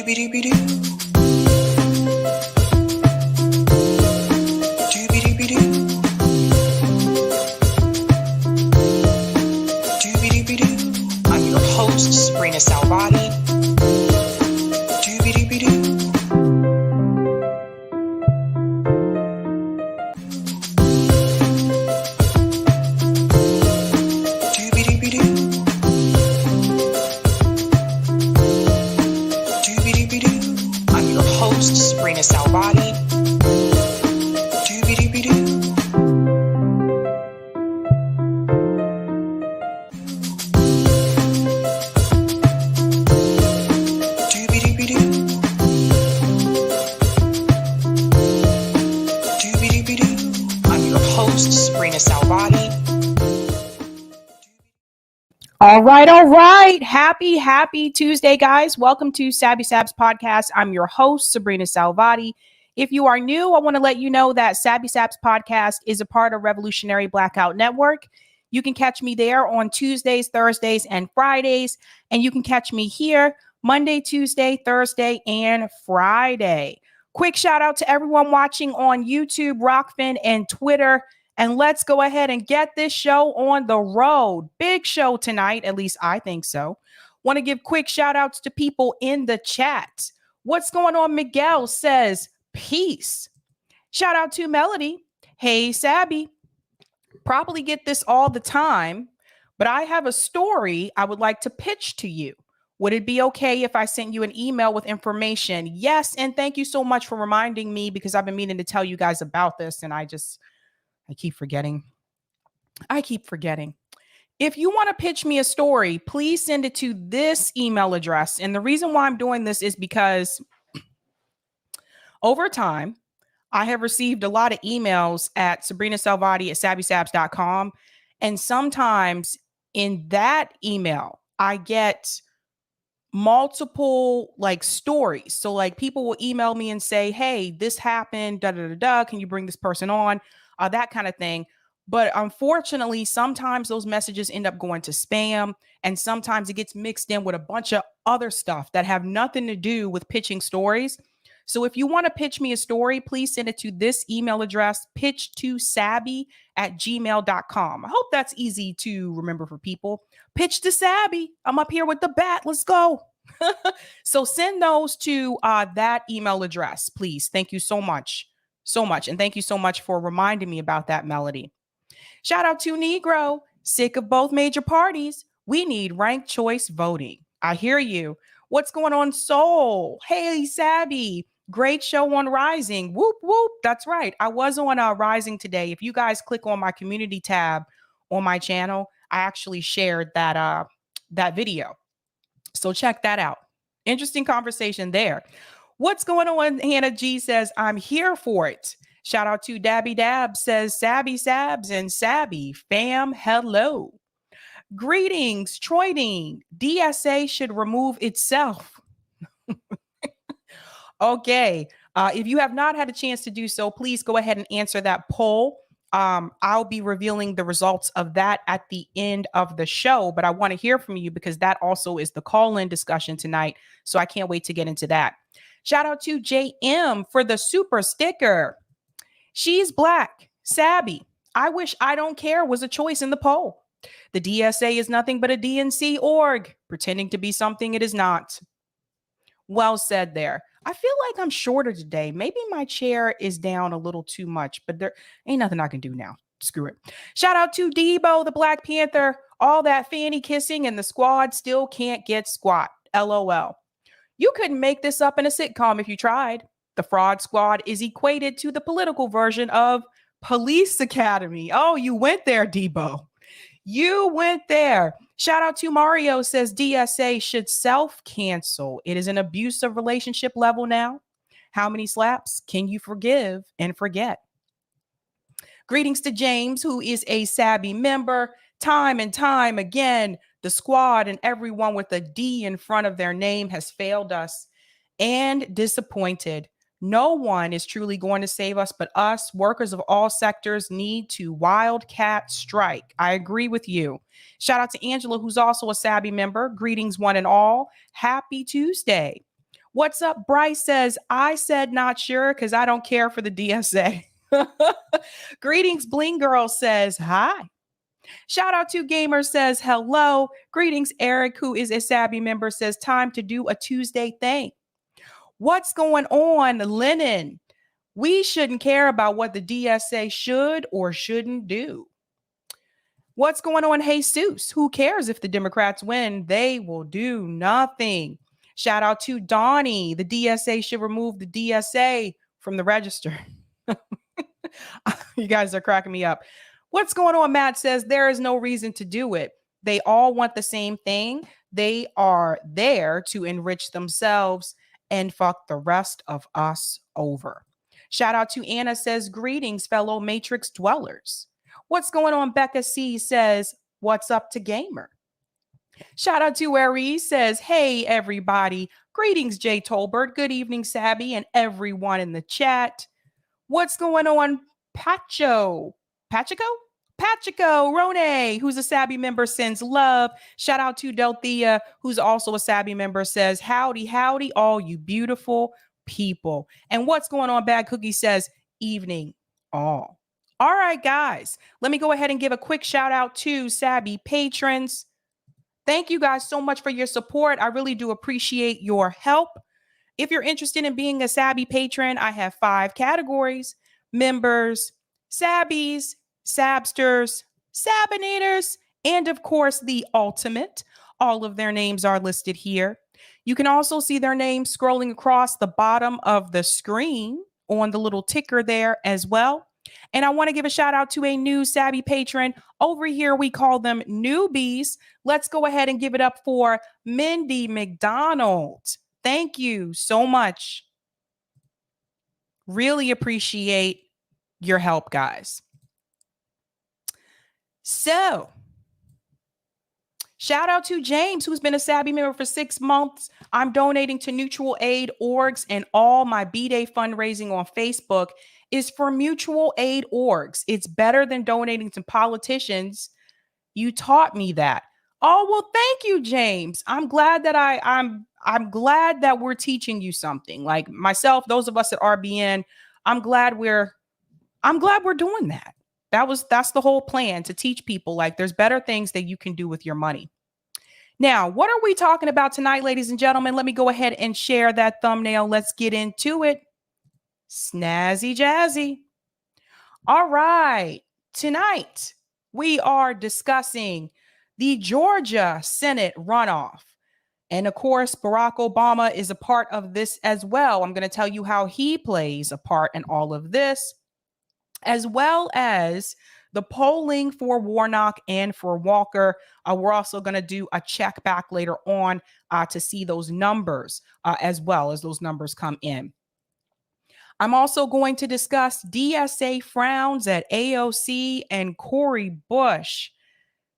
I'm your host, sabrinasalvati. I'm your host, sabrinasalvati. I'm your host, sabrinasalvati. All right. Happy Tuesday, guys. Welcome to Sabby Sabs podcast. I'm your host, Sabrina Salvati. If you are new, I want to let you know that Sabby Sabs podcast is a part of Revolutionary Blackout Network. You can catch me there on Tuesdays, Thursdays, and Fridays. And you can catch me here Monday, Tuesday, Thursday, and Friday. Quick shout out to everyone watching on YouTube, Rockfin, and Twitter. And let's go ahead and get this show on the road. Big show tonight, at least I think so. Want to give quick shout outs to people in the chat. What's going on? Miguel says, peace. Shout out to Melody. Hey, Sabby. Probably get this all the time, but I have a story I would like to pitch to you. Would it be okay if I sent you an email with information? Yes, and thank you so much for reminding me because I've been meaning to tell you guys about this and I keep forgetting. If you want to pitch me a story, please send it to this email address. And the reason why I'm doing this is because over time, I have received a lot of emails at sabrinasalvati@sabbysabs.com. And sometimes in that email, I get multiple stories. So people will email me and say, hey, this happened, can you bring this person on? That kind of thing. But unfortunately, sometimes those messages end up going to spam, and sometimes it gets mixed in with a bunch of other stuff that have nothing to do with pitching stories. So if you want to pitch me a story, please send it to this email address, pitchtosabby@gmail.com. I hope that's easy to remember for people. Pitch to Sabby. I'm up here with the bat. Let's go. So send those to that email address, please. Thank you so much. And thank you so much for reminding me about that, Melody. Shout out to Negro. Sick of both major parties. We need ranked choice voting. I hear you. What's going on, Soul? Hey, Sabby. Great show on Rising. Whoop, whoop. That's right. I was on Rising today. If you guys click on my community tab on my channel, I actually shared that video. So check that out. Interesting conversation there. What's going on? Hannah G says, I'm here for it. Shout out to Dabby Dab says, Sabby Sabs and Sabby fam. Hello. Greetings, Troyding. DSA should remove itself. Okay. If you have not had a chance to do so, please go ahead and answer that poll. I'll be revealing the results of that at the end of the show, but I want to hear from you because that also is the call-in discussion tonight. So I can't wait to get into that. Shout out to JM for the super sticker. She's black. Sabby. I wish I don't care was a choice in the poll. The DSA is nothing but a DNC org, pretending to be something it is not. Well said there. I feel like I'm shorter today. Maybe my chair is down a little too much, but there ain't nothing I can do now. Screw it. Shout out to Debo, the Black Panther. All that fanny kissing and the squad still can't get squat. LOL. You couldn't make this up in a sitcom if you tried. The fraud squad is equated to the political version of Police Academy. Oh, you went there, Debo. You went there. Shout out to Mario says DSA should self-cancel. It is an abusive relationship level now. How many slaps can you forgive and forget? Greetings to James, who is a Sabby member. Time and time again, the squad and everyone with a D in front of their name has failed us and disappointed. No one is truly going to save us, but us, workers of all sectors, need to wildcat strike. I agree with you. Shout out to Angela, who's also a Sabby member. Greetings, one and all. Happy Tuesday. What's up? Bryce says, I said not sure because I don't care for the DSA. Greetings. Bling Girl says, hi. Shout out to Gamer says, hello. Greetings. Eric, who is a Sabby member, says, time to do a Tuesday thing. What's going on, Lennon? We shouldn't care about what the DSA should or shouldn't do. What's going on, Jesus? Who cares if the Democrats win? They will do nothing. Shout out to Donnie. The DSA should remove the DSA from the register. You guys are cracking me up. What's going on? Matt says there is no reason to do it. They all want the same thing. They are there to enrich themselves and fuck the rest of us over. Shout out to Anna says, greetings, fellow Matrix dwellers. What's going on? Becca C says, what's up to Gamer? Shout out to Aries says, hey, everybody. Greetings, Jay Tolbert. Good evening, Sabby, and everyone in the chat. What's going on? Pachico, Rone, who's a Sabby member, sends love. Shout out to Delthea, who's also a Sabby member, says, howdy, howdy, all you beautiful people. And what's going on? Bad Cookie says, evening all. All right, guys, let me go ahead and give a quick shout out to Sabby patrons. Thank you guys so much for your support. I really do appreciate your help. If you're interested in being a Sabby patron, I have 5 categories: members, Sabbies, Sabsters, Sabinators, and of course, the ultimate. All of their names are listed here. You can also see their names scrolling across the bottom of the screen on the little ticker there as well. And I want to give a shout out to a new Sabby patron. Over here, we call them newbies. Let's go ahead and give it up for Mindy McDonald. Thank you so much. Really appreciate your help, guys. So, shout out to James, who's been a Sabby member for 6 months. I'm donating to mutual aid orgs, and all my B-Day fundraising on Facebook is for mutual aid orgs. It's better than donating to politicians. You taught me that. Oh, well, thank you, James. I'm glad that I'm glad that we're teaching you something. Like myself, those of us at RBN, I'm glad we're doing that. That's the whole plan, to teach people like there's better things that you can do with your money. Now, what are we talking about tonight, ladies and gentlemen? Let me go ahead and share that thumbnail. Let's get into it. Snazzy jazzy. All right. Tonight, we are discussing the Georgia Senate runoff. And of course, Barack Obama is a part of this as well. I'm going to tell you how he plays a part in all of this, as well as the polling for Warnock and for Walker. We're also going to do a check back later on to see those numbers as well as those numbers come in. I'm also going to discuss DSA frowns at AOC and Cori Bush,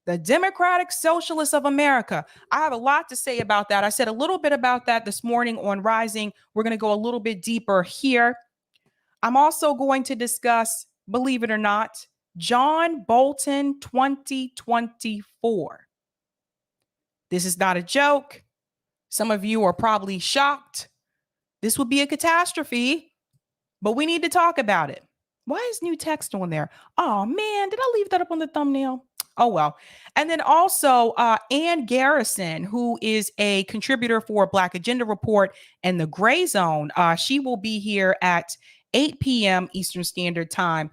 the Democratic Socialists of America. I have a lot to say about that. I said a little bit about that this morning on Rising. We're going to go a little bit deeper here. I'm also going to discuss, believe it or not, John Bolton 2024. This is not a joke. Some of you are probably shocked. This would be a catastrophe. But we need to talk about it. Why is new text on there? Oh, man, did I leave that up on the thumbnail? Oh, well. And then also Ann Garrison, who is a contributor for Black Agenda Report and the Gray Zone. She will be here at 8 p.m. Eastern Standard Time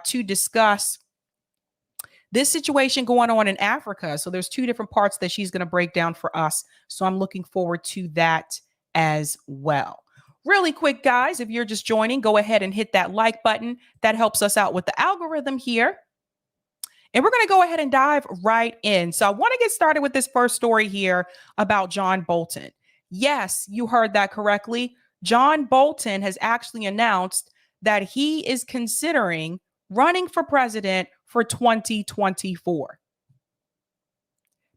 to discuss this situation going on in Africa. So there's 2 different parts that she's going to break down for us. So I'm looking forward to that as well. Really quick, guys, if you're just joining, go ahead and hit that like button. That helps us out with the algorithm here. And we're going to go ahead and dive right in. So I want to get started with this first story here about John Bolton. Yes, you heard that correctly. John Bolton has actually announced that he is considering running for president for 2024.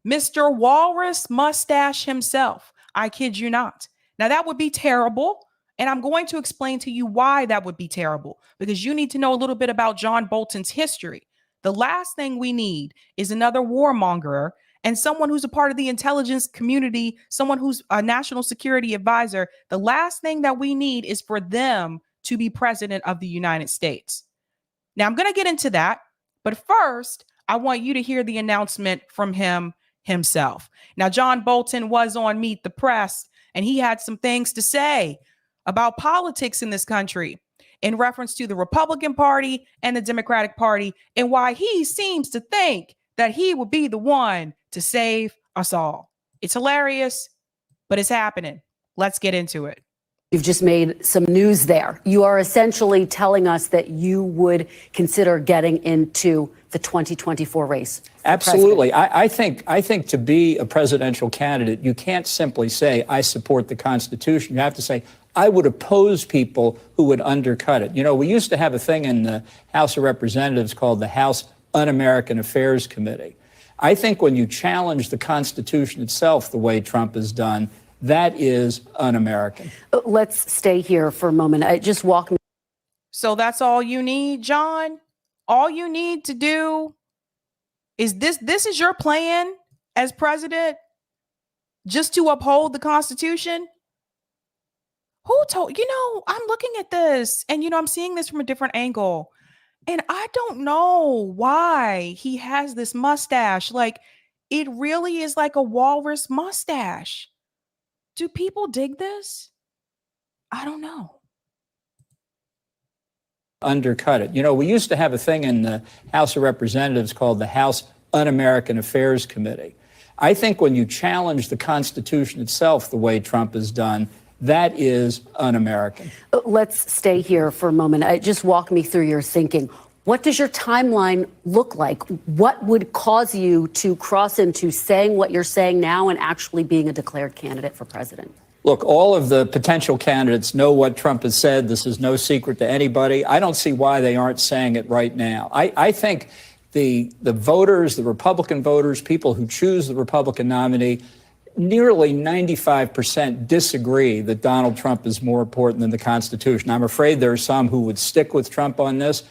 Mr. Walrus Mustache himself. I kid you not. Now, that would be terrible. And I'm going to explain to you why that would be terrible, because you need to know a little bit about John Bolton's history. The last thing we need is another warmonger and someone who's a part of the intelligence community, someone who's a national security advisor, the last thing that we need is for them to be president of the United States. Now, I'm going to get into that, but first, I want you to hear the announcement from him himself. Now, John Bolton was on Meet the Press, and he had some things to say about politics in this country in reference to the Republican Party and the Democratic Party, and why he seems to think that he would be the one to save us all. It's hilarious, but it's happening. Let's get into it. You've just made some news there. You are essentially telling us that you would consider getting into the 2024 race. Absolutely. I think to be a presidential candidate, you can't simply say, I support the Constitution. You have to say, I would oppose people who would undercut it. You know, we used to have a thing in the House of Representatives called the House Un-American Affairs Committee. I think when you challenge the Constitution itself the way Trump has done, that is un-American. Let's stay here for a moment. Just walk me. So that's all you need, John? All you need to do is this is your plan as president, just to uphold the Constitution? Who told, I'm looking at this and, I'm seeing this from a different angle. And I don't know why he has this mustache. Like, it really is like a walrus mustache. Do people dig this? I don't know. Undercut it. You know, we used to have a thing in the House of Representatives called the House Un-American Affairs Committee. I think when you challenge the Constitution itself the way Trump has done, that is un-American. Let's stay here for a moment. Just walk me through your thinking. What does your timeline look like? What would cause you to cross into saying what you're saying now and actually being a declared candidate for president? Look, all of the potential candidates know what Trump has said. This is no secret to anybody. I don't see why they aren't saying it right now. I think the voters, the Republican voters, people who choose the Republican nominee, nearly 95% disagree that Donald Trump is more important than the Constitution. I'm afraid there are some who would stick with Trump on this.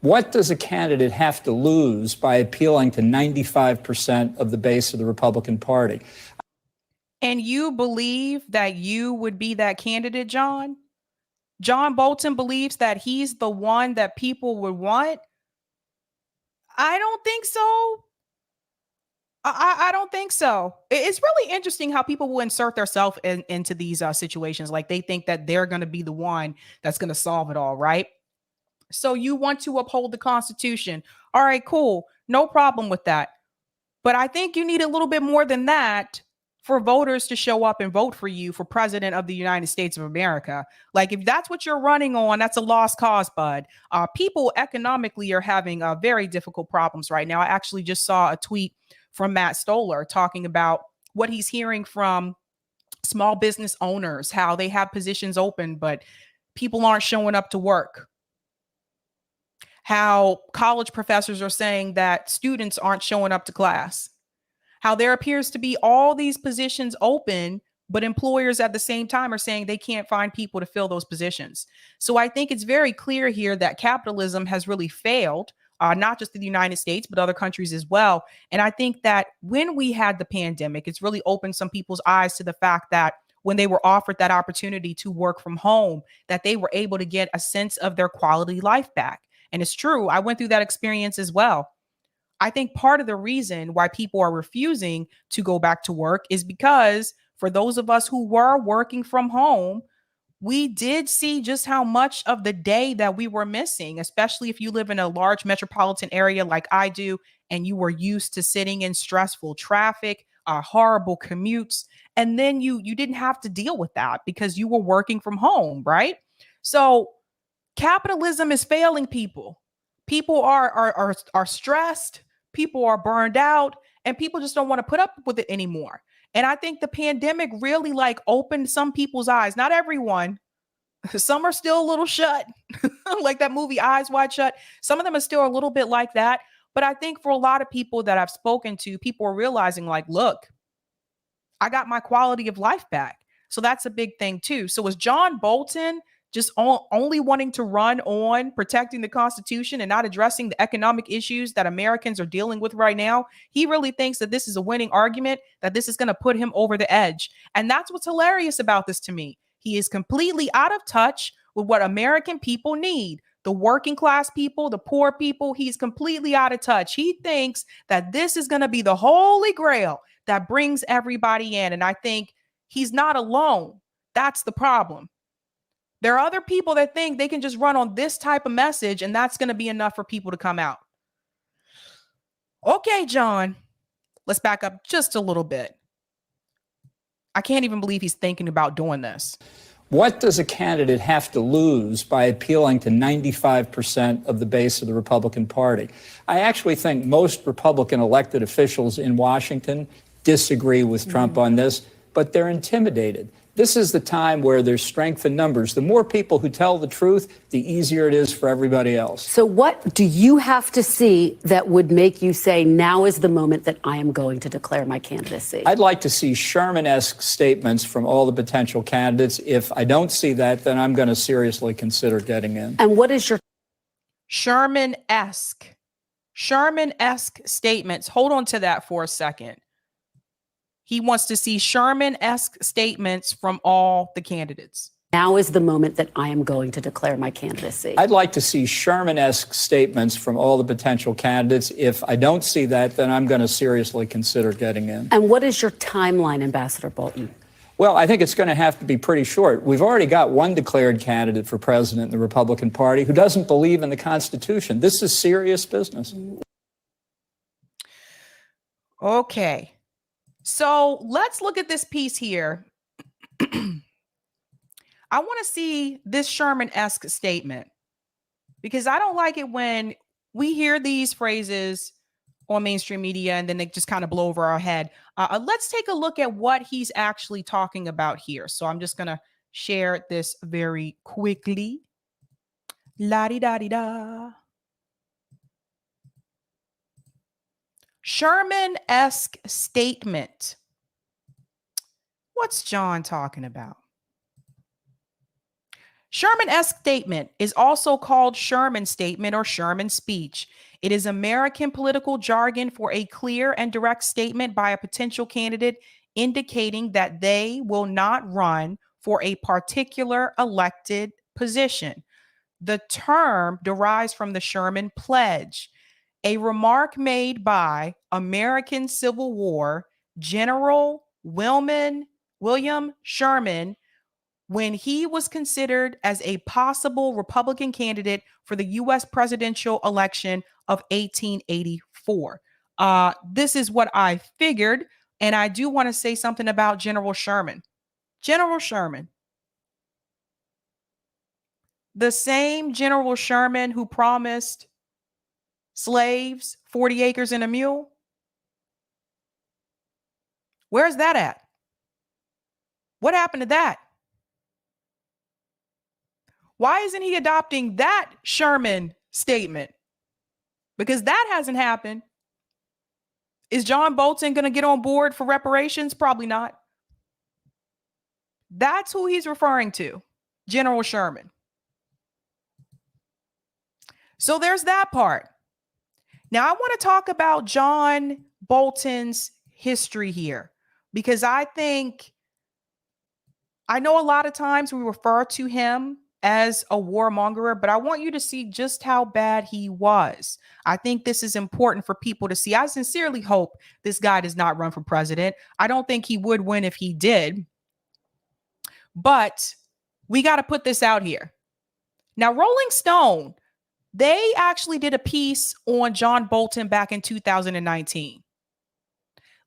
What does a candidate have to lose by appealing to 95% of the base of the Republican Party? And you believe that you would be that candidate, John? John Bolton believes that he's the one that people would want? I don't think so. I don't think so. It's really interesting how people will insert themselves into these situations. Like they think that they're going to be the one that's going to solve it all, right? So you want to uphold the Constitution. All right, cool. No problem with that. But I think you need a little bit more than that for voters to show up and vote for you for president of the United States of America. Like, if that's what you're running on, that's a lost cause, bud. People economically are having very difficult problems right now. I actually just saw a tweet from Matt Stoller talking about what he's hearing from small business owners, how they have positions open, but people aren't showing up to work. How college professors are saying that students aren't showing up to class. How there appears to be all these positions open, but employers at the same time are saying they can't find people to fill those positions. So I think it's very clear here that capitalism has really failed, not just in the United States, but other countries as well. And I think that when we had the pandemic, it's really opened some people's eyes to the fact that when they were offered that opportunity to work from home, that they were able to get a sense of their quality life back. And it's true. I went through that experience as well. I think part of the reason why people are refusing to go back to work is because for those of us who were working from home, we did see just how much of the day that we were missing, especially if you live in a large metropolitan area like I do, and you were used to sitting in stressful traffic, horrible commutes, and then you didn't have to deal with that because you were working from home, right? So capitalism is failing people. People are stressed. People are burned out, and people just don't want to put up with it anymore. And I think the pandemic really opened some people's eyes. Not everyone. Some are still a little shut, like that movie Eyes Wide Shut. Some of them are still a little bit like that. But I think for a lot of people that I've spoken to, people are realizing look, I got my quality of life back. So that's a big thing too. So is John Bolton just only wanting to run on protecting the Constitution and not addressing the economic issues that Americans are dealing with right now. He really thinks that this is a winning argument, that this is going to put him over the edge. And that's what's hilarious about this to me. He is completely out of touch with what American people need. The working class people, the poor people, he's completely out of touch. He thinks that this is going to be the holy grail that brings everybody in. And I think he's not alone. That's the problem. There are other people that think they can just run on this type of message and that's going to be enough for people to come out. Okay, John, let's back up just a little bit. I can't even believe he's thinking about doing this. What does a candidate have to lose by appealing to 95% of the base of the Republican Party? I actually think most Republican elected officials in Washington disagree with Trump on this, but they're intimidated. This is the time where there's strength in numbers. The more people who tell the truth, the easier it is for everybody else. So what do you have to see that would make you say, now is the moment that I am going to declare my candidacy? I'd like to see Sherman-esque statements from all the potential candidates. If I don't see that, then I'm going to seriously consider getting in. And what is your Sherman-esque statements? Hold on to that for a second. He wants to see Sherman-esque statements from all the candidates. Now is the moment that I am going to declare my candidacy. I'd like to see Sherman-esque statements from all the potential candidates. If I don't see that, then I'm going to seriously consider getting in. And what is your timeline, Ambassador Bolton? Well, I think it's going to have to be pretty short. We've already got one declared candidate for president in the Republican Party who doesn't believe in the Constitution. This is serious business. Okay. So let's look at this piece here. I want to see this Sherman-esque statement because I don't like it when we hear these phrases on mainstream media and then they just kind of blow over our head. Let's take a look at what he's actually talking about here. So I'm just going to share this very quickly. La-di-da-di-da. Sherman-esque statement. What's John talking about? Sherman-esque statement is also called Sherman statement or Sherman speech. It is American political jargon for a clear and direct statement by a potential candidate indicating that they will not run for a particular elected position. The term derives from the Sherman Pledge, a remark made by American Civil War General William Sherman when he was considered as a possible Republican candidate for the U.S. presidential election of 1884. This is what I figured, and I do want to say something about General Sherman. General Sherman, the same General Sherman who promised slaves 40 acres and a mule. Where's that at? What happened to that? Why isn't he adopting that Sherman statement? Because that hasn't happened. Is John Bolton going to get on board for reparations? Probably not. That's who he's referring to, General Sherman. So there's that part. Now, I want to talk about John Bolton's history here, because I know a lot of times we refer to him as a warmonger, but I want you to see just how bad he was. I think this is important for people to see. I sincerely hope this guy does not run for president. I don't think he would win if he did, but we got to put this out here. Now, Rolling Stone, they actually did a piece on John Bolton back in 2019.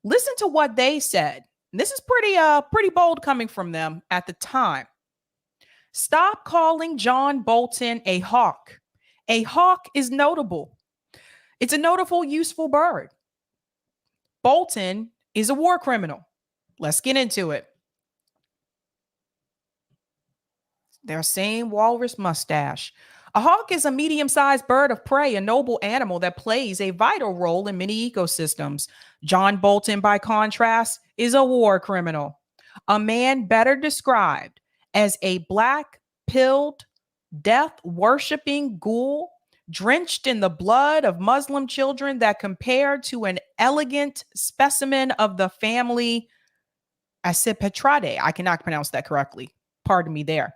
Listen to what they said. This is pretty bold coming from them at the time. Stop calling John Bolton a hawk. A hawk is notable. It's a notable, useful bird. Bolton is a war criminal. Let's get into it. Their same walrus mustache. A hawk is a medium-sized bird of prey, a noble animal that plays a vital role in many ecosystems. John Bolton, by contrast, is a war criminal, a man better described as a black pilled, death-worshipping ghoul drenched in the blood of Muslim children that compared to an elegant specimen of the family Accipitrade. I cannot pronounce that correctly. Pardon me there.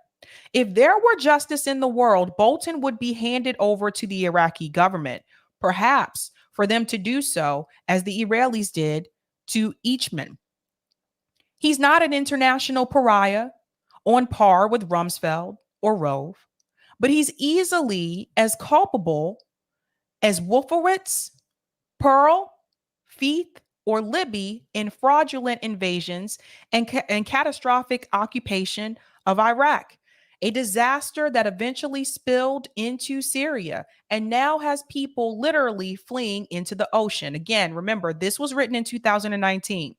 If there were justice in the world, Bolton would be handed over to the Iraqi government, perhaps for them to do so as the Israelis did to Eichmann. He's not an international pariah on par with Rumsfeld or Rove, but he's easily as culpable as Wolfowitz, Pearl, Feith, or Libby in fraudulent invasions and catastrophic occupation of Iraq, a disaster that eventually spilled into Syria and now has people literally fleeing into the ocean. Again, remember, this was written in 2019.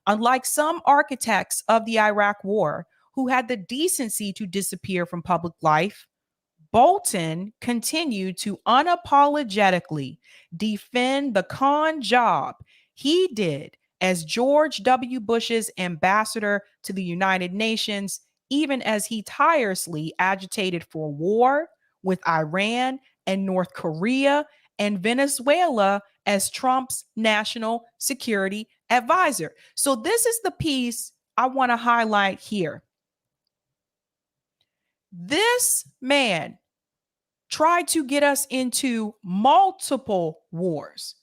Unlike some architects of the Iraq War who had the decency to disappear from public life, Bolton continued to unapologetically defend the con job he did as George W. Bush's ambassador to the United Nations, even as he tirelessly agitated for war with Iran and North Korea and Venezuela as Trump's national security advisor. So this is the piece I want to highlight here. This man tried to get us into multiple wars.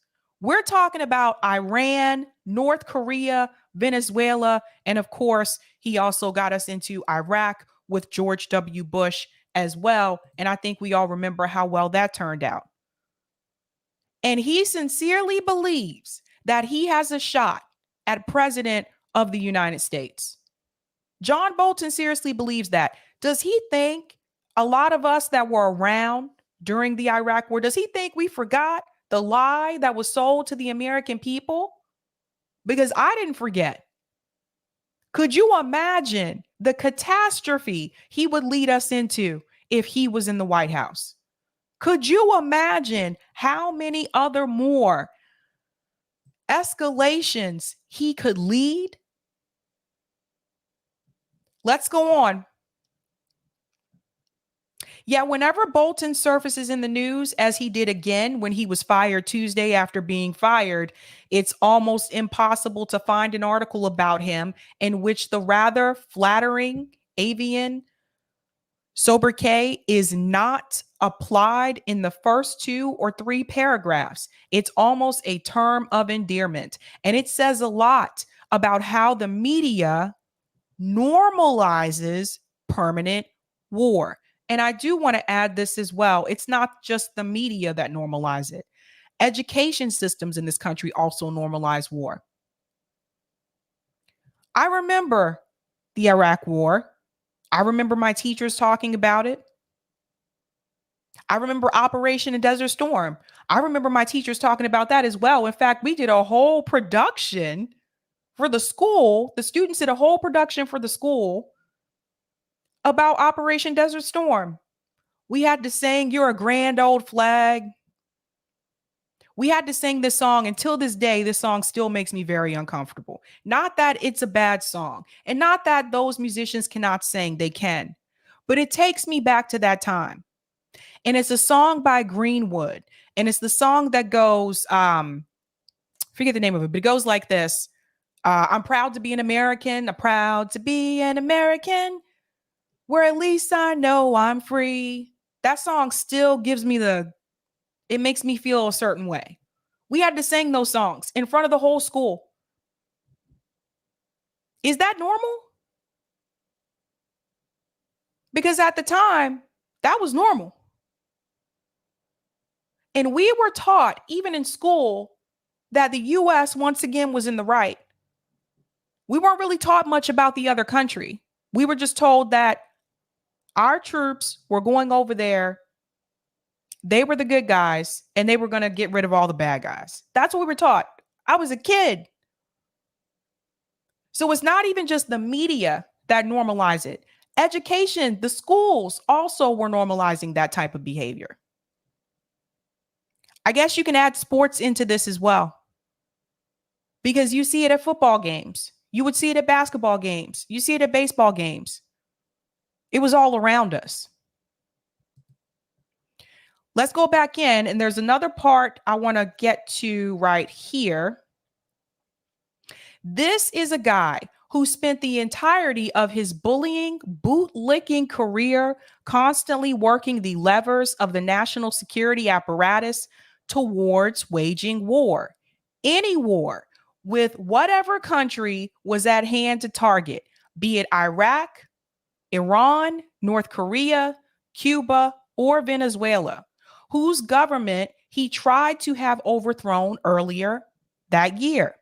We're talking about Iran, North Korea, Venezuela, and of course, he also got us into Iraq with George W. Bush as well. And I think we all remember how well that turned out. And he sincerely believes that he has a shot at president of the United States. John Bolton seriously believes that. Does he think a lot of us that were around during the Iraq War, does he think we forgot the lie that was sold to the American people? Because I didn't forget. Could you imagine the catastrophe he would lead us into if he was in the White House? Could you imagine how many other more escalations he could lead? Let's go on. Yeah, whenever Bolton surfaces in the news, as he did again when he was fired Tuesday after being fired, it's almost impossible to find an article about him in which the rather flattering avian sobriquet is not applied in the first 2 or 3 paragraphs. It's almost a term of endearment. And it says a lot about how the media normalizes permanent war. And I do want to add this as well. It's not just the media that normalize it. Education systems in this country also normalize war. I remember the Iraq War. I remember my teachers talking about it. I remember Operation Desert Storm. I remember my teachers talking about that as well. In fact, we did a whole production for the school. The students did a whole production for the school about Operation Desert Storm. We had to sing "You're a Grand Old Flag." We had to sing this song. Until this day, this song still makes me very uncomfortable. Not that it's a bad song, and not that those musicians cannot sing. They can. But it takes me back to that time. And it's a song by Greenwood. And it's the song that goes, forget the name of it, but it goes like this. I'm proud to be an American. I'm proud to be an American, where at least I know I'm free. That song still gives me it makes me feel a certain way. We had to sing those songs in front of the whole school. Is that normal? Because at the time, that was normal. And we were taught, even in school, that the U.S. once again was in the right. We weren't really taught much about the other country. We were just told that our troops were going over there. They were the good guys, and they were going to get rid of all the bad guys. That's what we were taught. I was a kid. So it's not even just the media that normalize it. Education, the schools also were normalizing that type of behavior. I guess you can add sports into this as well, because you see it at football games. You would see it at basketball games. You see it at baseball games. It was all around us. Let's go back in, and there's another part I want to get to right here. This is a guy who spent the entirety of his bullying, bootlicking career constantly working the levers of the national security apparatus towards waging war. Any war with whatever country was at hand to target, be it Iraq, Iran, North Korea, Cuba, or Venezuela, whose government he tried to have overthrown earlier that year.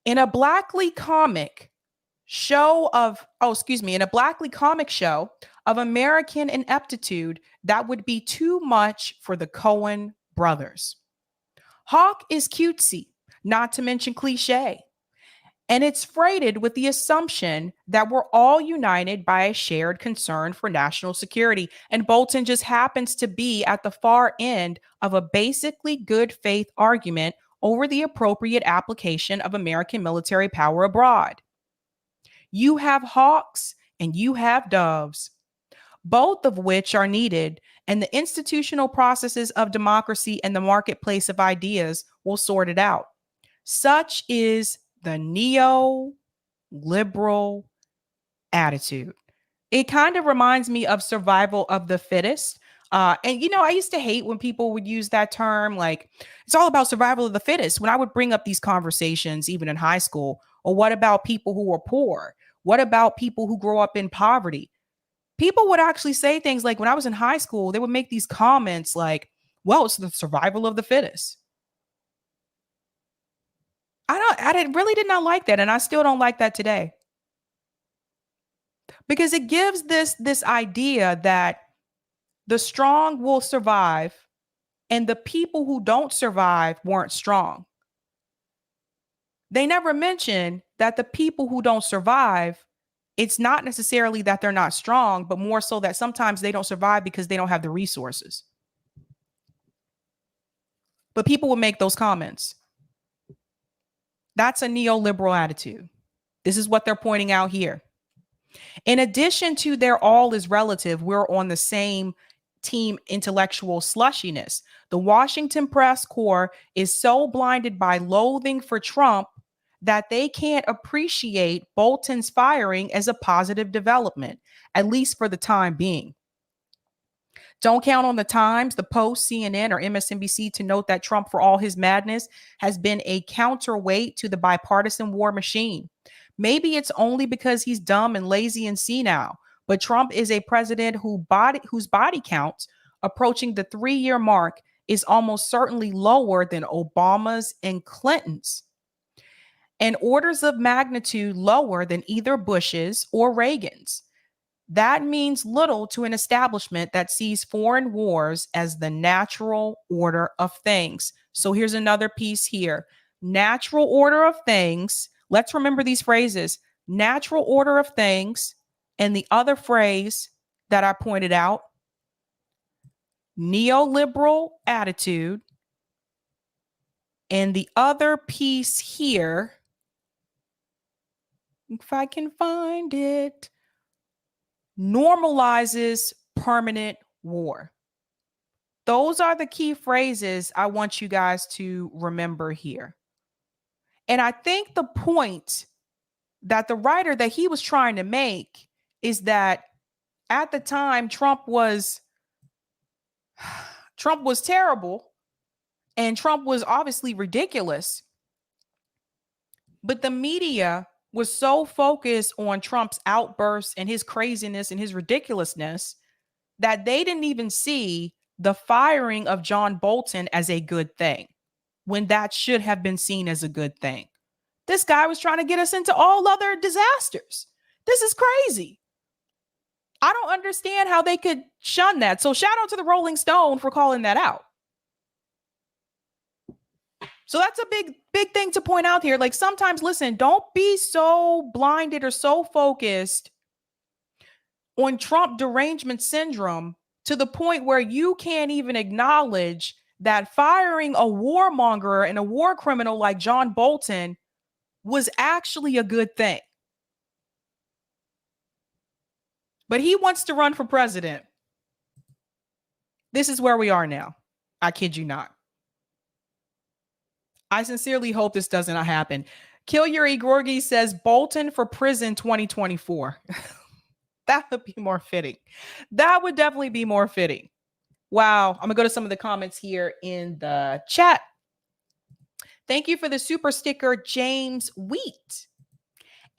In a Blackley comic show of American ineptitude that would be too much for the Coen brothers. Hawk is cutesy, not to mention cliche, and it's freighted with the assumption that we're all united by a shared concern for national security, and Bolton just happens to be at the far end of a basically good faith argument over the appropriate application of American military power abroad. You have hawks and you have doves, both of which are needed, and the institutional processes of democracy and the marketplace of ideas will sort it out. Such is the neo-liberal attitude. It kind of reminds me of survival of the fittest. And, you know, I used to hate when people would use that term, like, it's all about survival of the fittest. When I would bring up these conversations, even in high school, or what about people who are poor? What about people who grow up in poverty? People would actually say things like, when I was in high school, they would make these comments like, well, it's the survival of the fittest. Really did not like that. And I still don't like that today. Because it gives this idea that the strong will survive and the people who don't survive weren't strong. They never mention that the people who don't survive, it's not necessarily that they're not strong, but more so that sometimes they don't survive because they don't have the resources. But people will make those comments. That's a neoliberal attitude. This is what they're pointing out here. In addition to their all is relative, we're on the same team intellectual slushiness. The Washington press corps is so blinded by loathing for Trump that they can't appreciate Bolton's firing as a positive development, at least for the time being. Don't count on the Times, the Post, CNN, or MSNBC to note that Trump, for all his madness, has been a counterweight to the bipartisan war machine. Maybe it's only because he's dumb and lazy and senile, but Trump is a president whose body count approaching the 3-year mark is almost certainly lower than Obama's and Clinton's, and orders of magnitude lower than either Bush's or Reagan's. That means little to an establishment that sees foreign wars as the natural order of things. So here's another piece here. Natural order of things. Let's remember these phrases. Natural order of things. And the other phrase that I pointed out, neoliberal attitude. And the other piece here, if I can find it, normalizes permanent war. Those are the key phrases I want you guys to remember here. And I think the point that the writer that he was trying to make is that at the time Trump was terrible and Trump was obviously ridiculous. But the media was so focused on Trump's outbursts and his craziness and his ridiculousness that they didn't even see the firing of John Bolton as a good thing, when that should have been seen as a good thing. This guy was trying to get us into all other disasters. This is crazy. I don't understand how they could shun that. So shout out to the Rolling Stone for calling that out. So that's a big thing to point out here. Like, sometimes, listen, don't be so blinded or so focused on Trump derangement syndrome to the point where you can't even acknowledge that firing a warmonger and a war criminal like John Bolton was actually a good thing. but he wants to run for president. This is where we are now. I kid you not. I sincerely hope this doesn't happen. Kill Yuri Gorgi says Bolton for prison 2024. That would be more fitting. That would definitely be more fitting. Wow. I'm going to go to some of the comments here in the chat. Thank you for the super sticker, James Wheat.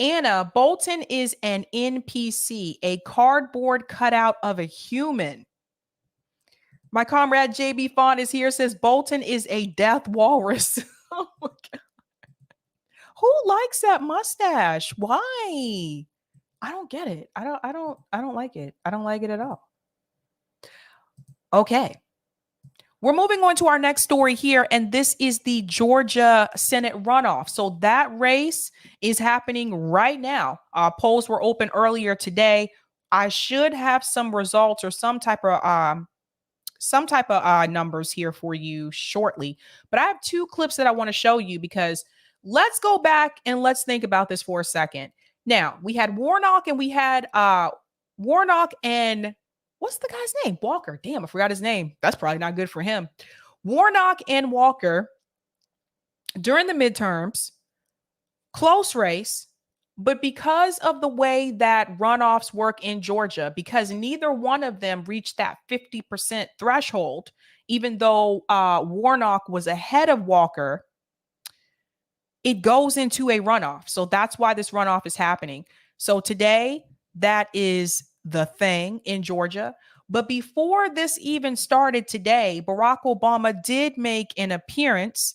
Anna, Bolton is an NPC, a cardboard cutout of a human. My comrade JB Font is here, says Bolton is a death walrus. Oh my God. Who likes that mustache? Why? I don't get it. I don't like it. I don't like it at all. Okay. We're moving on to our next story here, and this is the Georgia Senate runoff. So that race is happening right now. Polls were open earlier today. I should have some results or some type of numbers here for you shortly. But I have two clips that I want to show you because let's go back and let's think about this for a second. Now, we had Warnock and what's the guy's name? Walker. Damn, I forgot his name. That's probably not good for him. Warnock and Walker during the midterms, close race, but because of the way that runoffs work in Georgia, because neither one of them reached that 50% threshold, even though Warnock was ahead of Walker, it goes into a runoff. So that's why this runoff is happening. So today, that is the thing in Georgia. But before this even started today, Barack Obama did make an appearance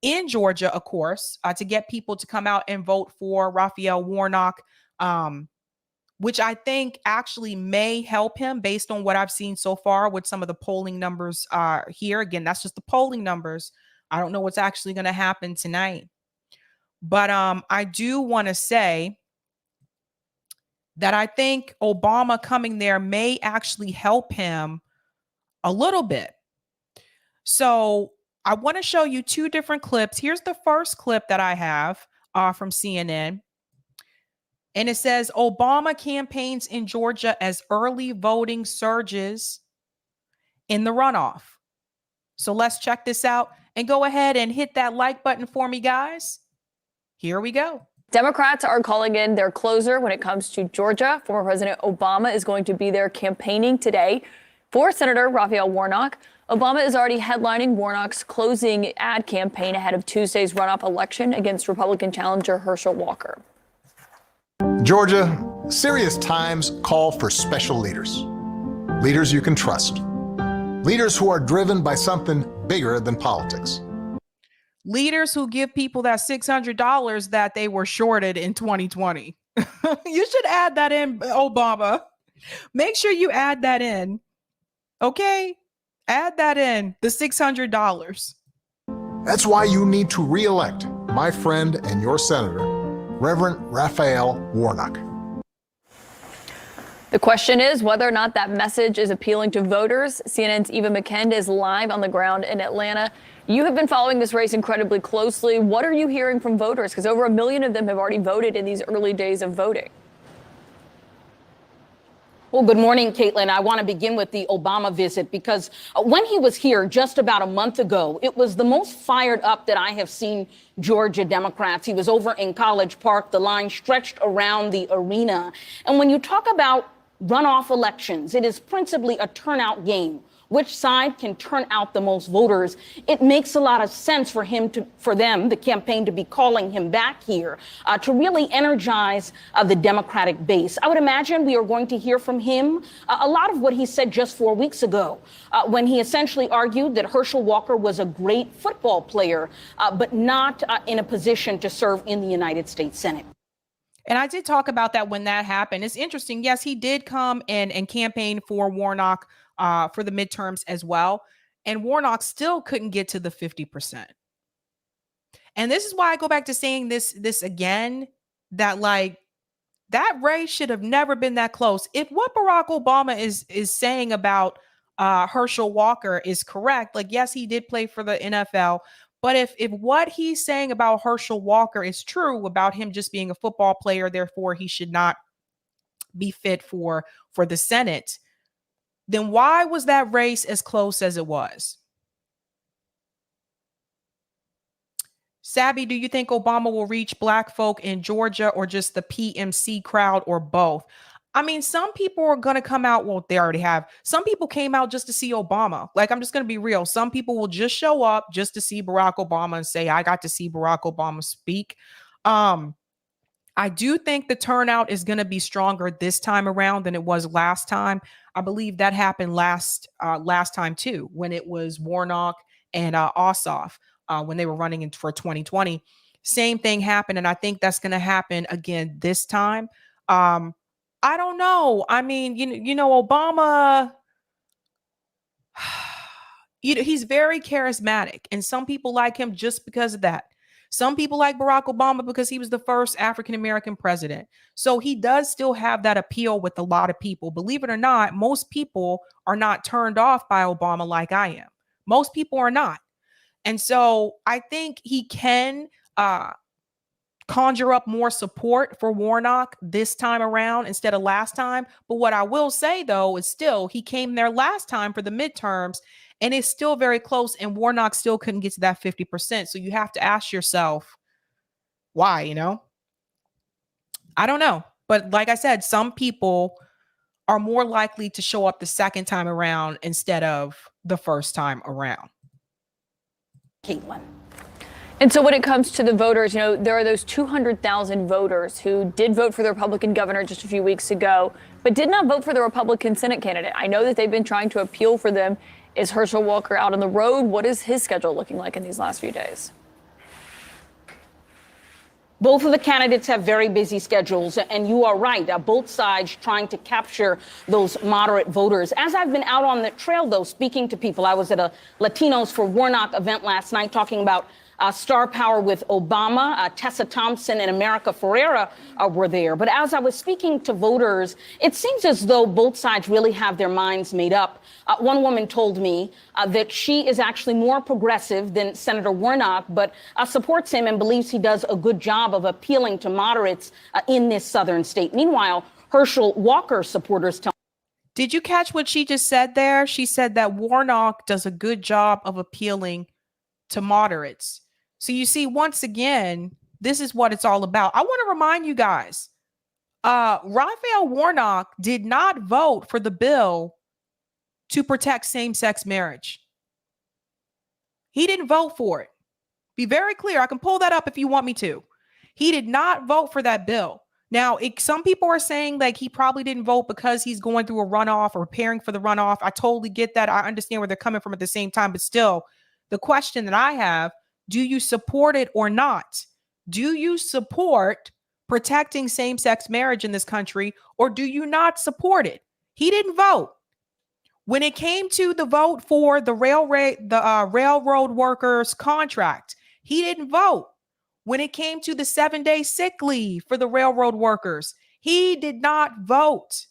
in Georgia, of course, to get people to come out and vote for Raphael Warnock, which I think actually may help him based on what I've seen so far with some of the polling numbers here. Again, that's just the polling numbers. I don't know what's actually going to happen tonight. But I do want to say that I think Obama coming there may actually help him a little bit. So I want to show you two different clips. Here's the first clip that I have from CNN. And it says, Obama campaigns in Georgia as early voting surges in the runoff. So let's check this out and go ahead and hit that like button for me, guys. Here we go. Democrats are calling in their closer when it comes to Georgia. Former President Obama is going to be there campaigning today for Senator Raphael Warnock. Obama is already headlining Warnock's closing ad campaign ahead of Tuesday's runoff election against Republican challenger Herschel Walker. Georgia, serious times call for special leaders. Leaders you can trust. Leaders who are driven by something bigger than politics. Leaders who give people that $600 that they were shorted in 2020. You should add that in, Obama. Make sure you add that in. Okay? Add that in, the $600. That's why you need to re-elect my friend and your senator, Reverend Raphael Warnock. The question is whether or not that message is appealing to voters. CNN's Eva McKend is live on the ground in Atlanta. You have been following this race incredibly closely. What are you hearing from voters? Because over 1 million of them have already voted in these early days of voting. Well, good morning, Caitlin. I want to begin with the Obama visit because when he was here just about a month ago, it was the most fired up that I have seen Georgia Democrats. He was over in College Park. The line stretched around the arena. And when you talk about runoff elections, it is principally a turnout game. Which side can turn out the most voters? It makes a lot of sense for them, the campaign, to be calling him back here to really energize the Democratic base. I would imagine we are going to hear from him a lot of what he said just 4 weeks ago when he essentially argued that Herschel Walker was a great football player, but not in a position to serve in the United States Senate. And I did talk about that when that happened. It's interesting. Yes, he did come and campaign for Warnock for the midterms as well. And Warnock still couldn't get to the 50%. And this is why I go back to saying this again, that like that race should have never been that close. If what Barack Obama is saying about Herschel Walker is correct, like, yes, he did play for the NFL. But if what he's saying about Herschel Walker is true, about him just being a football player, therefore he should not be fit for the Senate, then why was that race as close as it was? Sabby, do you think Obama will reach black folk in Georgia or just the PMC crowd or both? I mean, some people are going to come out. Well, they already have. Some people came out just to see Obama. Like, I'm just going to be real. Some people will just show up just to see Barack Obama and say, I got to see Barack Obama speak. I do think the turnout is going to be stronger this time around than it was last time. I believe that happened last time too, when it was Warnock and Ossoff when they were running for 2020. Same thing happened, and I think that's going to happen again this time. I don't know. I mean, you know, Obama, he's very charismatic, and some people like him just because of that. Some people like Barack Obama because he was the first African-American president. So he does still have that appeal with a lot of people. Believe it or not, most people are not turned off by Obama like I am. Most people are not. And so I think he can conjure up more support for Warnock this time around instead of last time. But what I will say, though, is still he came there last time for the midterms, and it's still very close, and Warnock still couldn't get to that 50%. So you have to ask yourself, why, you know? I don't know. But like I said, some people are more likely to show up the second time around instead of the first time around. Caitlin. And so when it comes to the voters, you know, there are those 200,000 voters who did vote for the Republican governor just a few weeks ago, but did not vote for the Republican Senate candidate. I know that they've been trying to appeal for them. Is Herschel Walker out on the road? What is his schedule looking like in these last few days? Both of the candidates have very busy schedules, and you are right. Both sides trying to capture those moderate voters. As I've been out on the trail, though, speaking to people, I was at a Latinos for Warnock event last night talking about star power with Obama. Tessa Thompson and America Ferrera were there. But as I was speaking to voters, it seems as though both sides really have their minds made up. One woman told me that she is actually more progressive than Senator Warnock, but supports him and believes he does a good job of appealing to moderates in this southern state. Meanwhile, Herschel Walker supporters tell. Did you catch what she just said there? She said that Warnock does a good job of appealing to moderates. So you see, once again, this is what it's all about. I want to remind you guys, Raphael Warnock did not vote for the bill to protect same-sex marriage. He didn't vote for it. Be very clear. I can pull that up if you want me to. He did not vote for that bill. Now, some people are saying like he probably didn't vote because he's going through a runoff or preparing for the runoff. I totally get that. I understand where they're coming from at the same time, but still, the question that I have, do you support it or not? Do you support protecting same-sex marriage in this country, or do you not support it? He didn't vote. When it came to the vote for the railroad workers contract, he didn't vote. When it came to the 7-day sick leave for the railroad workers, he did not vote.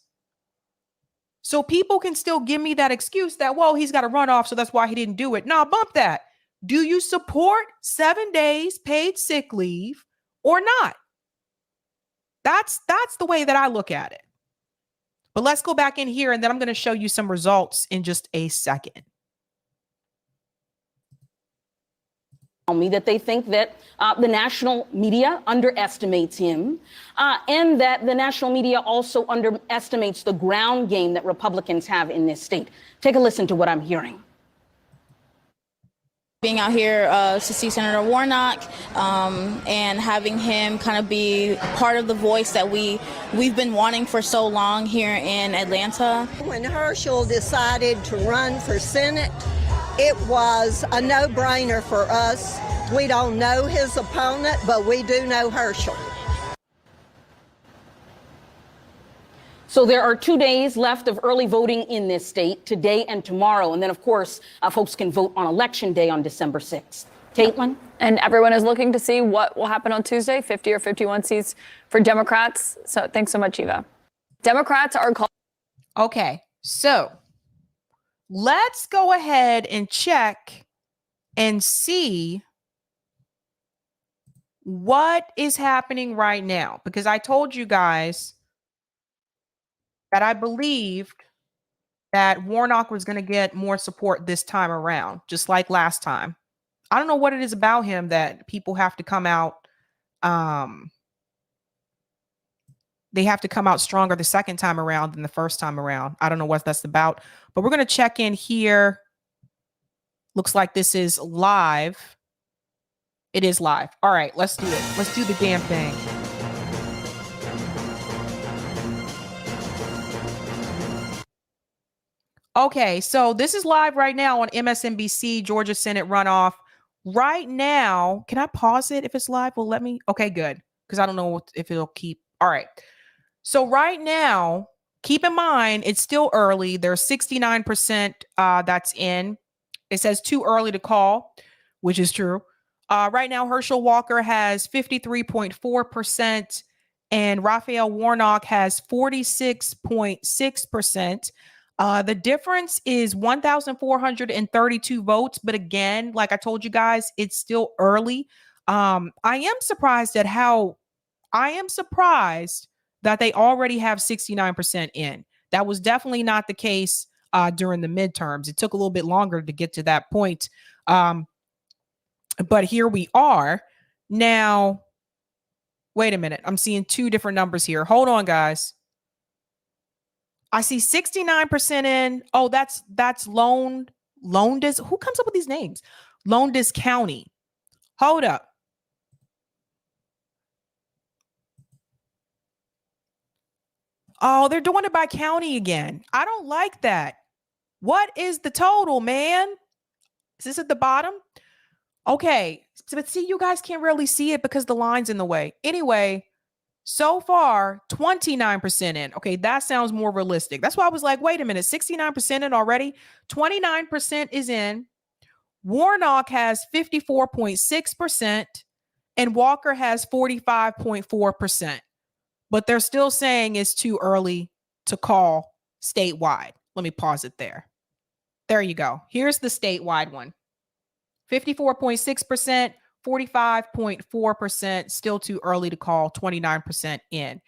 So people can still give me that excuse that, well, he's got a runoff, so that's why he didn't do it. No, bump that. Do you support 7 days paid sick leave or not? That's the way that I look at it. But let's go back in here, and then I'm going to show you some results in just a second. Tell me that they think that the national media underestimates him and that the national media also underestimates the ground game that Republicans have in this state. Take a listen to what I'm hearing. Being out here to see Senator Warnock and having him kind of be part of the voice that we've been wanting for so long here in Atlanta. When Herschel decided to run for Senate, it was a no-brainer for us. We don't know his opponent, but we do know Herschel. So there are 2 days left of early voting in this state, today and tomorrow. And then, of course, folks can vote on Election Day on December 6th. Caitlin? And everyone is looking to see what will happen on Tuesday, 50 or 51 seats for Democrats. So thanks so much, Eva. Democrats are calling. Okay, so let's go ahead and check and see what is happening right now, because I told you guys that I believed that Warnock was going to get more support this time around, just like last time. I don't know what it is about him that people have to come out. They have to come out stronger the second time around than the first time around. I don't know what that's about, but we're going to check in here. Looks like this is live. It is live. All right, let's do it. Let's do the damn thing. Okay, so this is live right now on MSNBC, Georgia Senate runoff. Right now, can I pause it if it's live? Well, let me. Okay, good. Because I don't know if it'll keep. All right. So right now, keep in mind, it's still early. There's 69% that's in. It says too early to call, which is true. Right now, Herschel Walker has 53.4% and Raphael Warnock has 46.6%. The difference is 1,432 votes. But again, like I told you guys, it's still early. I am surprised that they already have 69% in. That was definitely not the case during the midterms. It took a little bit longer to get to that point. But here we are. Now, wait a minute. I'm seeing two different numbers here. Hold on, guys. I see 69% in. Oh, that's Lowndes. Who comes up with these names? Lowndes County. Hold up. Oh, they're doing it by county again. I don't like that. What is the total, man? Is this at the bottom? Okay. But see, you guys can't really see it because the line's in the way. Anyway, so far, 29% in. Okay, that sounds more realistic. That's why I was like, wait a minute, 69% in already? 29% is in. Warnock has 54.6% and Walker has 45.4%. But they're still saying it's too early to call statewide. Let me pause it there. There you go. Here's the statewide one. 54.6%, 45.4%, still too early to call, 29% in.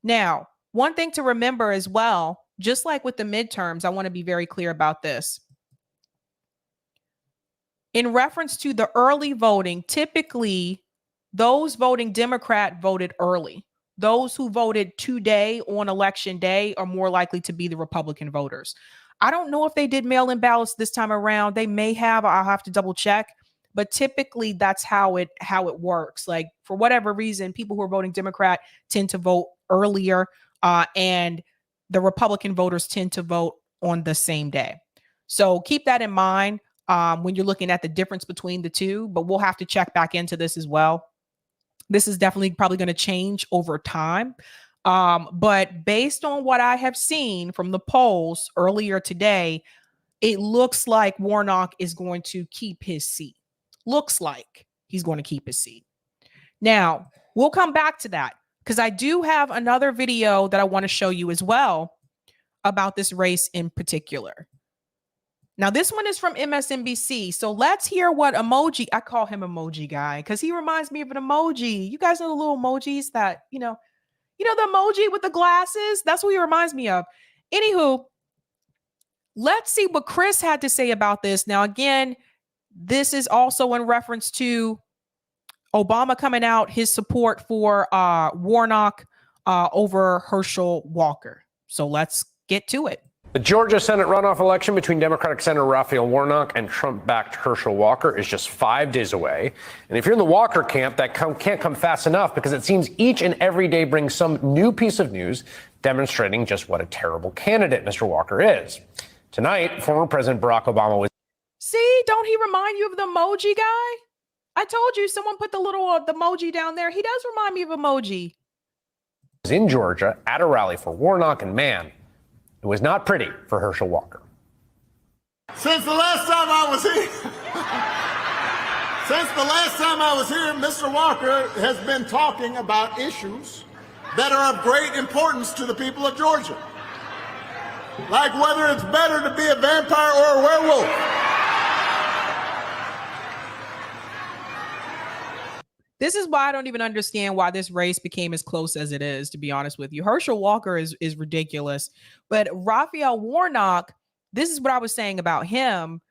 Now, one thing to remember as well, just like with the midterms, I want to be very clear about this. In reference to the early voting, typically those voting Democrat voted early. Those who voted today on election day are more likely to be the Republican voters. I don't know if they did mail-in ballots this time around. They may have. I'll have to double check. But typically, that's how it works. Like, for whatever reason, people who are voting Democrat tend to vote earlier, and the Republican voters tend to vote on the same day. So keep that in mind when you're looking at the difference between the two. But we'll have to check back into this as well. This is definitely probably going to change over time. But based on what I have seen from the polls earlier today, it looks like Warnock is going to keep his seat. Looks like he's going to keep his seat. Now, we'll come back to that because I do have another video that I want to show you as well about this race in particular. Now, this one is from MSNBC. So let's hear what emoji, I call him emoji guy because he reminds me of an emoji. You guys know the little emojis that, you know the emoji with the glasses? That's what he reminds me of. Anywho, let's see what Chris had to say about this. Now, again, this is also in reference to Obama coming out, his support for Warnock over Herschel Walker. So let's get to it. The Georgia Senate runoff election between Democratic Senator Raphael Warnock and Trump-backed Herschel Walker is just 5 days away. And if you're in the Walker camp, that can't come fast enough because it seems each and every day brings some new piece of news demonstrating just what a terrible candidate Mr. Walker is. Tonight, former President Barack Obama was... See, don't he remind you of the emoji guy? I told you someone put the little the emoji down there. He does remind me of emoji. in Georgia at a rally for Warnock, and man, it was not pretty for Herschel Walker. Since the last time I was here, Mr. Walker has been talking about issues that are of great importance to the people of Georgia. Like whether it's better to be a vampire or a werewolf. This is why I don't even understand why this race became as close as it is, to be honest with you. Herschel Walker is ridiculous. But Raphael Warnock, this is what I was saying about him.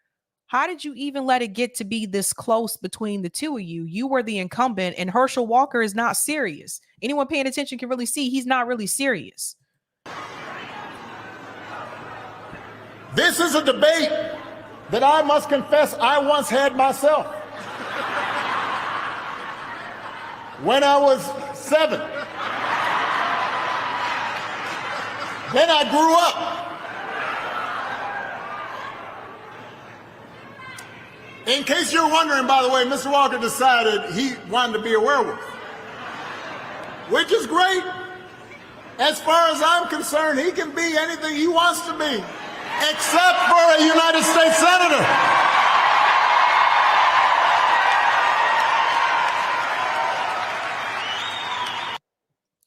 How did you even let it get to be this close between the two of you? You were the incumbent, and Herschel Walker is not serious. Anyone paying attention can really see he's not really serious. This is a debate that I must confess I once had myself. When I was 7. Then I grew up. In case you're wondering, by the way, Mr. Walker decided he wanted to be a werewolf, which is great. As far as I'm concerned, he can be anything he wants to be, except for a United States Senator.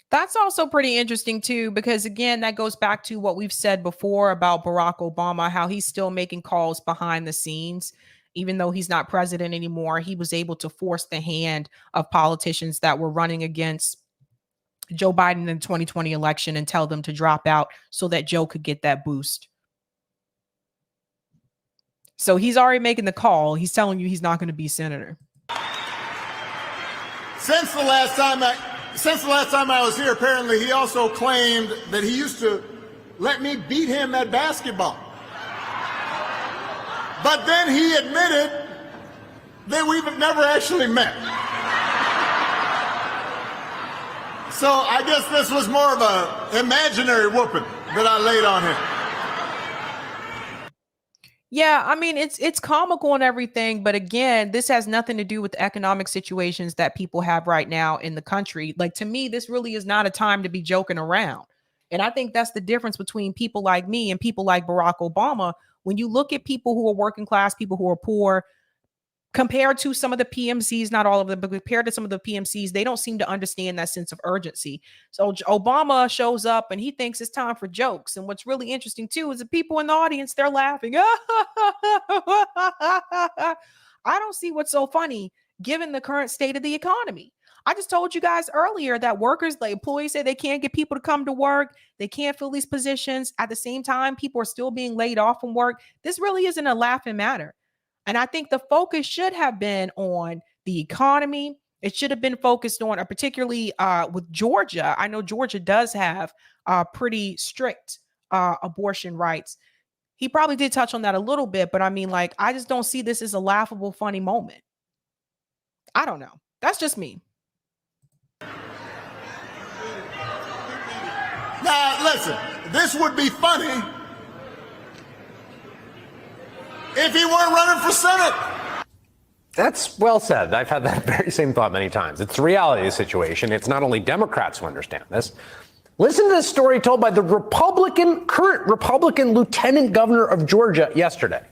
That's also pretty interesting too, because again, that goes back to what we've said before about Barack Obama, how he's still making calls behind the scenes. Even though he's not president anymore, he was able to force the hand of politicians that were running against Joe Biden in the 2020 election and tell them to drop out so that Joe could get that boost. So he's already making the call. He's telling you he's not going to be senator. Since the last time I was here, apparently he also claimed that he used to let me beat him at basketball. But then he admitted that we've never actually met. So I guess this was more of an imaginary whooping that I laid on him. Yeah, I mean, it's comical and everything, but again, this has nothing to do with the economic situations that people have right now in the country. Like, to me, this really is not a time to be joking around. And I think that's the difference between people like me and people like Barack Obama. When you look at people who are working class, people who are poor, compared to some of the PMCs, not all of them, but compared to some of the PMCs, they don't seem to understand that sense of urgency. So Obama shows up and he thinks it's time for jokes. And what's really interesting too is the people in the audience, they're laughing. I don't see what's so funny given the current state of the economy. I just told you guys earlier that workers, the employees say they can't get people to come to work. They can't fill these positions. At the same time, people are still being laid off from work. This really isn't a laughing matter. And I think the focus should have been on the economy. It should have been focused on, particularly with Georgia. I know Georgia does have pretty strict abortion rights. He probably did touch on that a little bit, but I mean, like, I just don't see this as a laughable, funny moment. I don't know. That's just me. Now, listen, this would be funny if he weren't running for Senate. That's well said. I've had that very same thought many times. It's the reality of the situation. It's not only Democrats who understand this. Listen to this story told by the current Republican lieutenant governor of Georgia yesterday.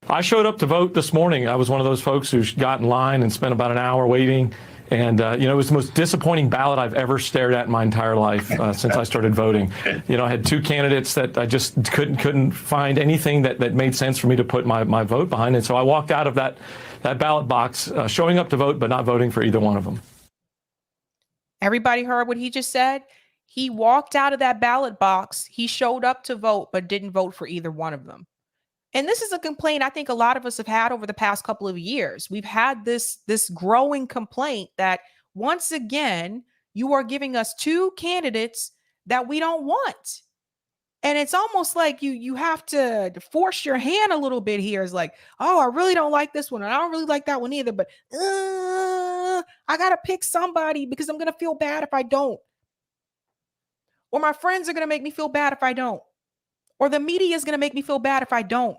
I showed up to vote this morning. I was one of those folks who got in line and spent about an hour waiting. And, it was the most disappointing ballot I've ever stared at in my entire life since I started voting. I had two candidates that I just couldn't find anything that made sense for me to put my vote behind. And so I walked out of that ballot box showing up to vote, but not voting for either one of them. Everybody heard what he just said? He walked out of that ballot box. He showed up to vote, but didn't vote for either one of them. And this is a complaint I think a lot of us have had over the past couple of years. We've had this growing complaint that, once again, you are giving us two candidates that we don't want. And it's almost like you have to force your hand a little bit here. It's like, oh, I really don't like this one, and I don't really like that one either, but I got to pick somebody because I'm going to feel bad if I don't. Or my friends are going to make me feel bad if I don't. Or the media is going to make me feel bad if I don't.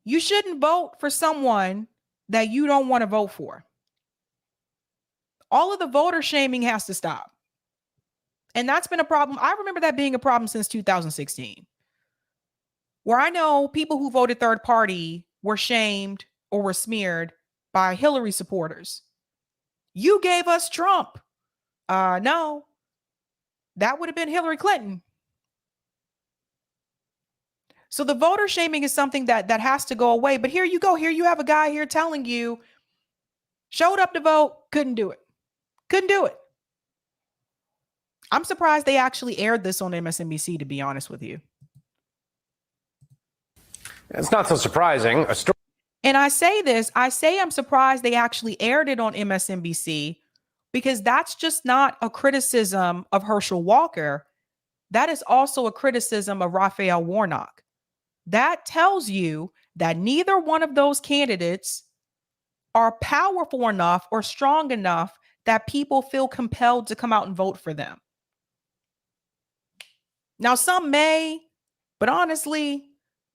You shouldn't vote for someone that you don't want to vote for. All of the voter shaming has to stop. And that's been a problem. I remember that being a problem since 2016, where I know people who voted third party were shamed or were smeared by Hillary supporters. You gave us Trump. No. That would have been Hillary Clinton. So the voter shaming is something that has to go away. But here you go. Here you have a guy here telling you, showed up to vote, couldn't do it. Couldn't do it. I'm surprised they actually aired this on MSNBC, to be honest with you. It's not so surprising. And I say I'm surprised they actually aired it on MSNBC because that's just not a criticism of Herschel Walker. That is also a criticism of Raphael Warnock. That tells you that neither one of those candidates are powerful enough or strong enough that people feel compelled to come out and vote for them. Now, some may, but honestly,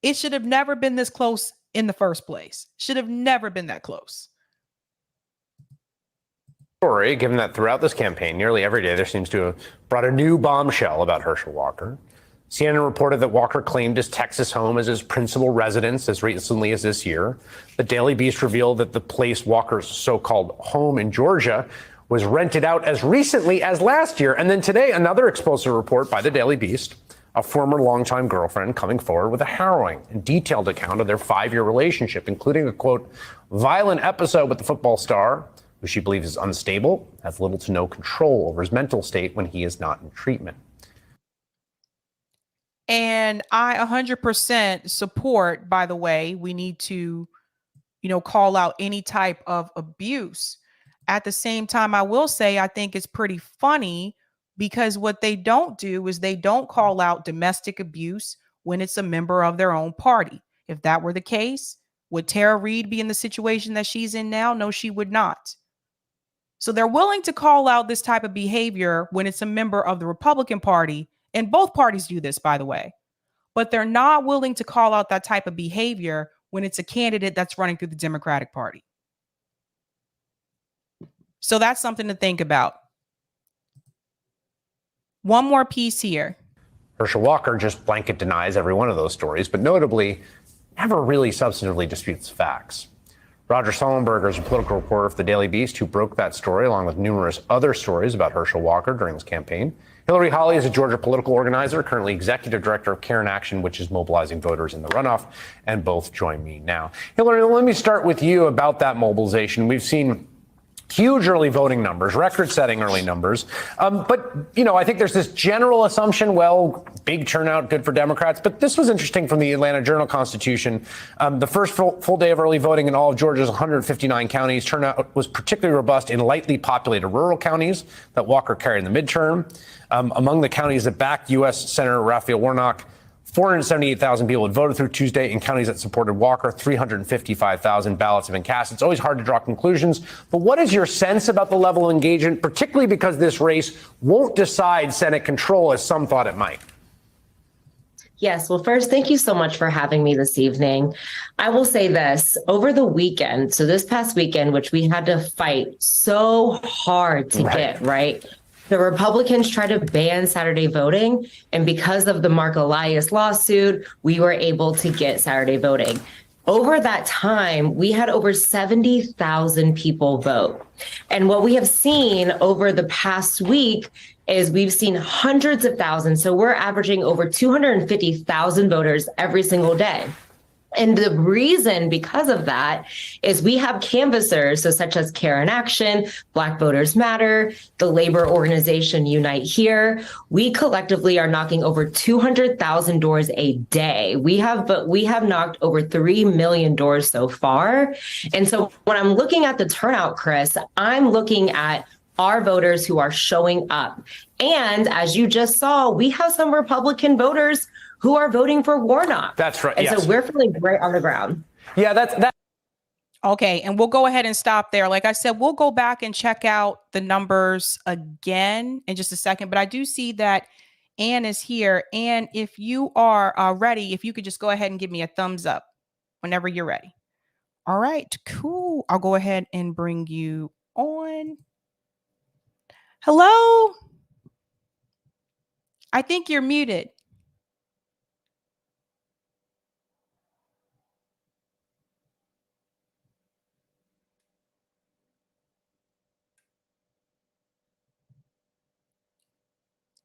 it should have never been this close in the first place. Should have never been that close. Story, given that throughout this campaign, nearly every day, there seems to have brought a new bombshell about Herschel Walker. CNN reported that Walker claimed his Texas home as his principal residence as recently as this year. The Daily Beast revealed that the place Walker's so-called home in Georgia was rented out as recently as last year. And then today, another explosive report by the Daily Beast, a former longtime girlfriend coming forward with a harrowing and detailed account of their 5-year relationship, including a, quote, violent episode with the football star, who she believes is unstable, has little to no control over his mental state when he is not in treatment. And I 100% support, by the way, we need to, call out any type of abuse. At the same time, I will say, I think it's pretty funny because what they don't do is they don't call out domestic abuse when it's a member of their own party. If that were the case, would Tara Reid be in the situation that she's in now? No, she would not. So they're willing to call out this type of behavior when it's a member of the Republican Party. And both parties do this, by the way. But they're not willing to call out that type of behavior when it's a candidate that's running through the Democratic Party. So that's something to think about. One more piece here. Herschel Walker just blanket denies every one of those stories, but notably never really substantively disputes facts. Roger Sollenberger is a political reporter for the Daily Beast who broke that story along with numerous other stories about Herschel Walker during this campaign. Hillary Hawley is a Georgia political organizer, currently executive director of Care in Action, which is mobilizing voters in the runoff, and both join me now. Hillary, let me start with you about that mobilization. We've seen huge early voting numbers, record-setting early numbers. But, I think there's this general assumption, well, big turnout, good for Democrats. But this was interesting from the Atlanta Journal-Constitution. The first full day of early voting in all of Georgia's 159 counties. Turnout was particularly robust in lightly populated rural counties that Walker carried in the midterm. Among the counties that backed U.S. Senator Raphael Warnock, 478,000 people had voted through Tuesday. In counties that supported Walker, 355,000 ballots have been cast. It's always hard to draw conclusions. But what is your sense about the level of engagement, particularly because this race won't decide Senate control as some thought it might? Yes. Well, first, thank you so much for having me this evening. I will say this over the weekend. So this past weekend, which we had to fight so hard to get, right? The Republicans tried to ban Saturday voting, and because of the Mark Elias lawsuit, we were able to get Saturday voting. Over that time, we had over 70,000 people vote. And what we have seen over the past week is we've seen hundreds of thousands. So we're averaging over 250,000 voters every single day. And the reason because of that is we have canvassers, so such as Care in Action, Black Voters Matter, the labor organization Unite Here. We collectively are knocking over 200,000 doors a day. We have knocked over 3 million doors so far. And so when I'm looking at the turnout, Chris, I'm looking at our voters who are showing up. And as you just saw, we have some Republican voters who are voting for Warnock. That's right. And so we're feeling great on the ground. Yeah, that. Okay. And we'll go ahead and stop there. Like I said, we'll go back and check out the numbers again in just a second. But I do see that Ann is here. And if you are ready, if you could just go ahead and give me a thumbs up whenever you're ready. All right, cool. I'll go ahead and bring you on. Hello. I think you're muted.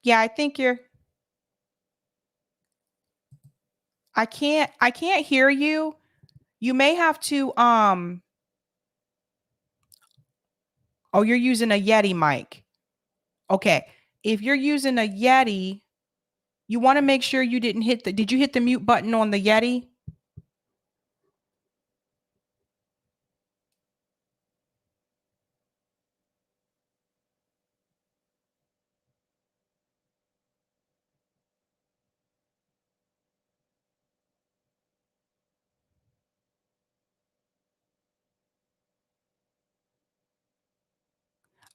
Yeah, I think you're. I can't hear you. You may have to oh, you're using a Yeti mic. Okay. If you're using a Yeti, you want to make sure you didn't hit did you hit the mute button on the Yeti?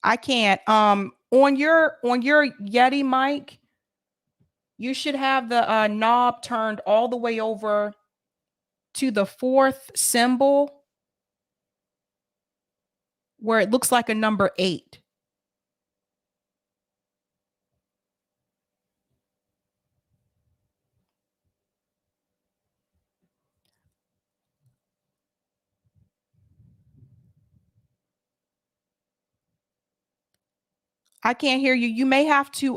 I can't. On your Yeti mic, you should have the knob turned all the way over to the fourth symbol where it looks like a number 8. I can't hear you. You may have to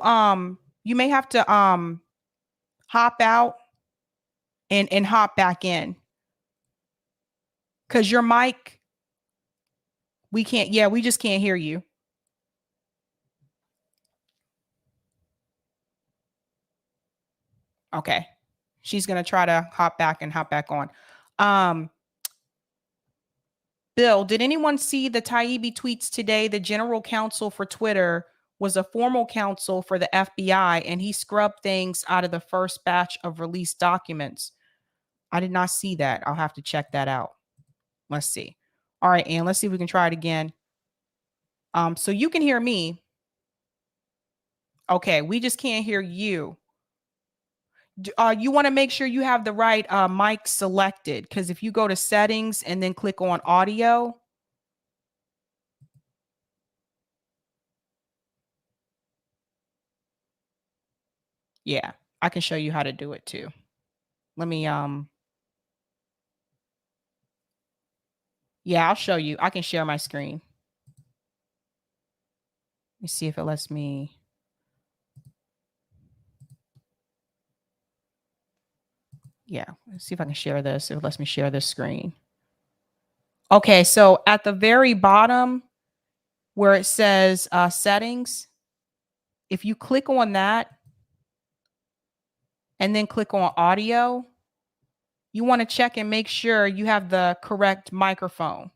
hop out and hop back in. Cuz your mic we just can't hear you. Okay. She's going to try to hop back on. Bill, did anyone see the Taibbi tweets today? The general counsel for Twitter was a formal counsel for the FBI, and he scrubbed things out of the first batch of released documents. I did not see that. I'll have to check that out. Let's see. All right, Ann, let's see if we can try it again. So you can hear me. Okay, we just can't hear you. You want to make sure you have the right mic selected, because if you go to settings and then click on audio, yeah, I can show you how to do it too. Let me yeah, I'll show you. I can share my screen. Let me see if it lets me. Yeah, let's see if I can share this. If it lets me share this screen. Okay, so at the very bottom where it says settings, if you click on that and then click on audio, you want to check and make sure you have the correct microphone.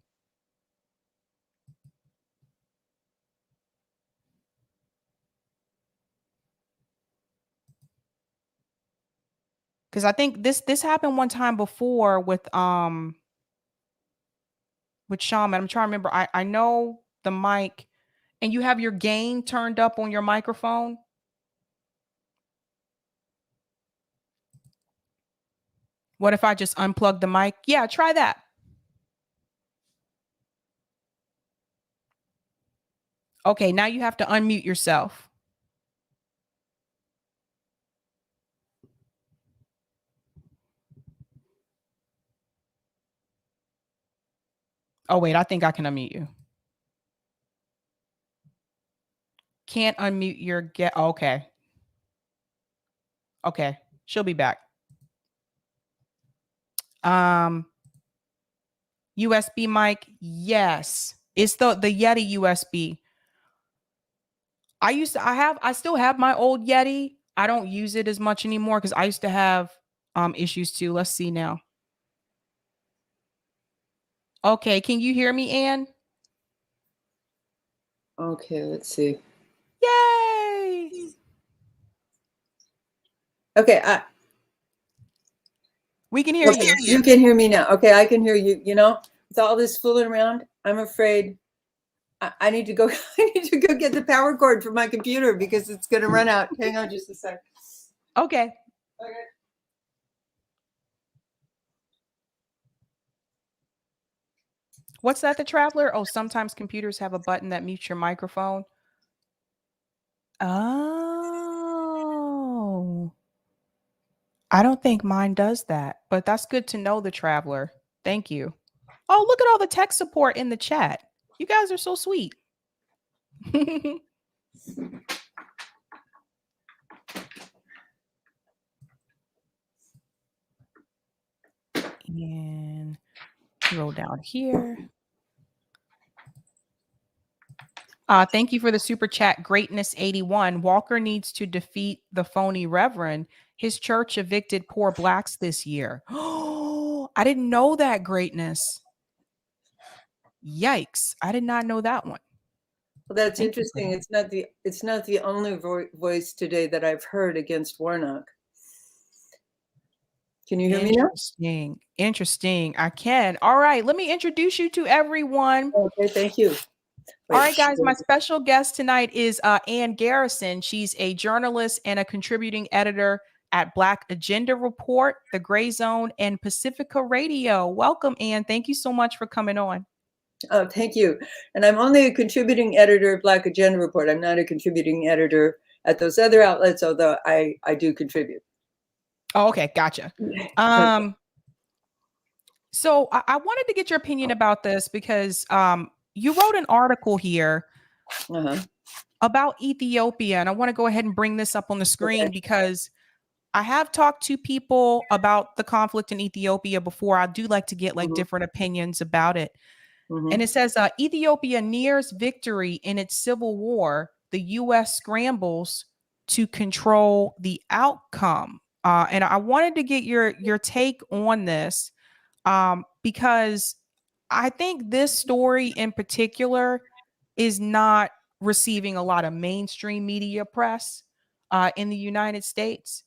Because I think this happened one time before with Shaman. I'm trying to remember. I know the mic, and you have your gain turned up on your microphone. What if I just unplug the mic? Yeah, try that. Okay, now you have to unmute yourself. Oh, wait, I think I can unmute you. Can't unmute your get. Oh, okay. Okay, she'll be back. USB mic, yes. It's the Yeti USB. I still have my old Yeti. I don't use it as much anymore because I used to have issues too. Let's see now. Okay, can you hear me, Ann? Okay, let's see. Yay! Okay, we can hear you. You can hear me now. Okay, I can hear you. You know, with all this fooling around, I'm afraid I need to go. I need to go get the power cord for my computer because it's going to run out. Hang on just a sec. Okay. Okay. What's that, the Traveler? Oh, sometimes computers have a button that mutes your microphone. Oh. I don't think mine does that, but that's good to know, the Traveler. Thank you. Oh, look at all the tech support in the chat. You guys are so sweet. And roll down here. Thank you for the super chat, Greatness81. Walker needs to defeat the phony reverend. His church evicted poor blacks this year. Oh, I didn't know that, Greatness. Yikes. I did not know that one. Well, that's interesting. It's not the only voice today that I've heard against Warnock. Can you hear me now? Interesting. I can. All right. Let me introduce you to everyone. Okay, thank you. All right, guys. My special guest tonight is Ann Garrison. She's a journalist and a contributing editor at Black Agenda Report, The Gray Zone, and Pacifica Radio. Welcome, Ann. Thank you so much for coming on. Oh, thank you. And I'm only a contributing editor of Black Agenda Report. I'm not a contributing editor at those other outlets, although I do contribute. Oh, okay. Gotcha. So I wanted to get your opinion about this because you wrote an article here about Ethiopia, and I want to go ahead and bring this up on the screen because I have talked to people about the conflict in Ethiopia before. I do like to get different opinions about it. And it says Ethiopia nears victory in its civil war. The U.S. scrambles to control the outcome. And I wanted to get your take on this because I think this story in particular is not receiving a lot of mainstream media press in the United States.